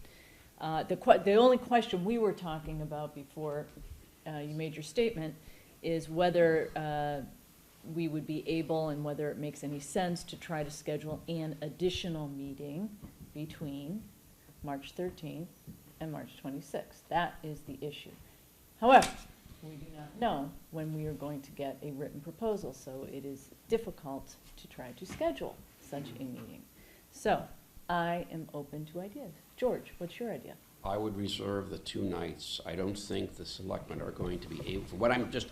The only question we were talking about before you made your statement is whether we would be able and whether it makes any sense to try to schedule an additional meeting between March 13th and March 26th. That is the issue. However, we do not know when we are going to get a written proposal, so it is difficult to try to schedule such a meeting. So I am open to ideas. George, what's your idea? I would reserve the 2 nights. I don't think the selectmen are going to be able,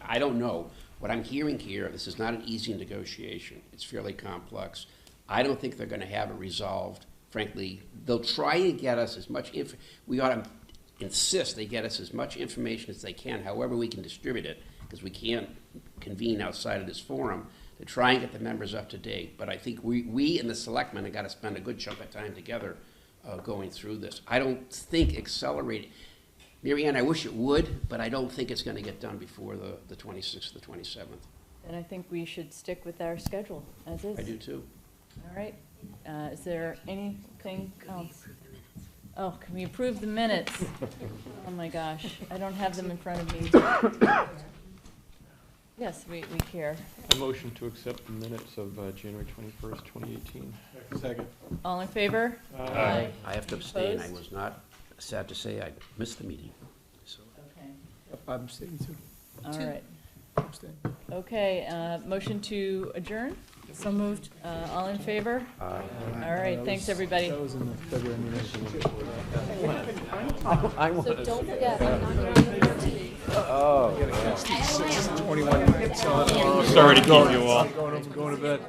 I don't know. What I'm hearing here, this is not an easy negotiation. It's fairly complex. I don't think they're going to have it resolved. Frankly, they'll try to get us as much we ought to insist they get us as much information as they can, however we can distribute it, because we can't convene outside of this forum, to try and get the members up to date. But I think we and the selectmen have got to spend a good chunk of time together going through this. I don't think accelerating. Mary Ann, I wish it would, but I don't think it's going to get done before the 26th or the 27th. And I think we should stick with our schedule as is. I do too. All right. Is there anything else? Oh, can we approve the minutes? Oh my gosh, I don't have them in front of me. Yes, we care. I motion to accept the minutes of January 21st, 2018. Second. All in favor? Aye. I have to abstain. I Opposed? was not, sad to say, I missed the meeting. So. Okay. I'm abstaining too. All right. Abstain. Okay, motion to adjourn? So moved. All in favor? All right, thanks, everybody. That was in the February meeting. So don't forget, I'm not going to 21 minutes. Sorry to keep you all. Going to bed.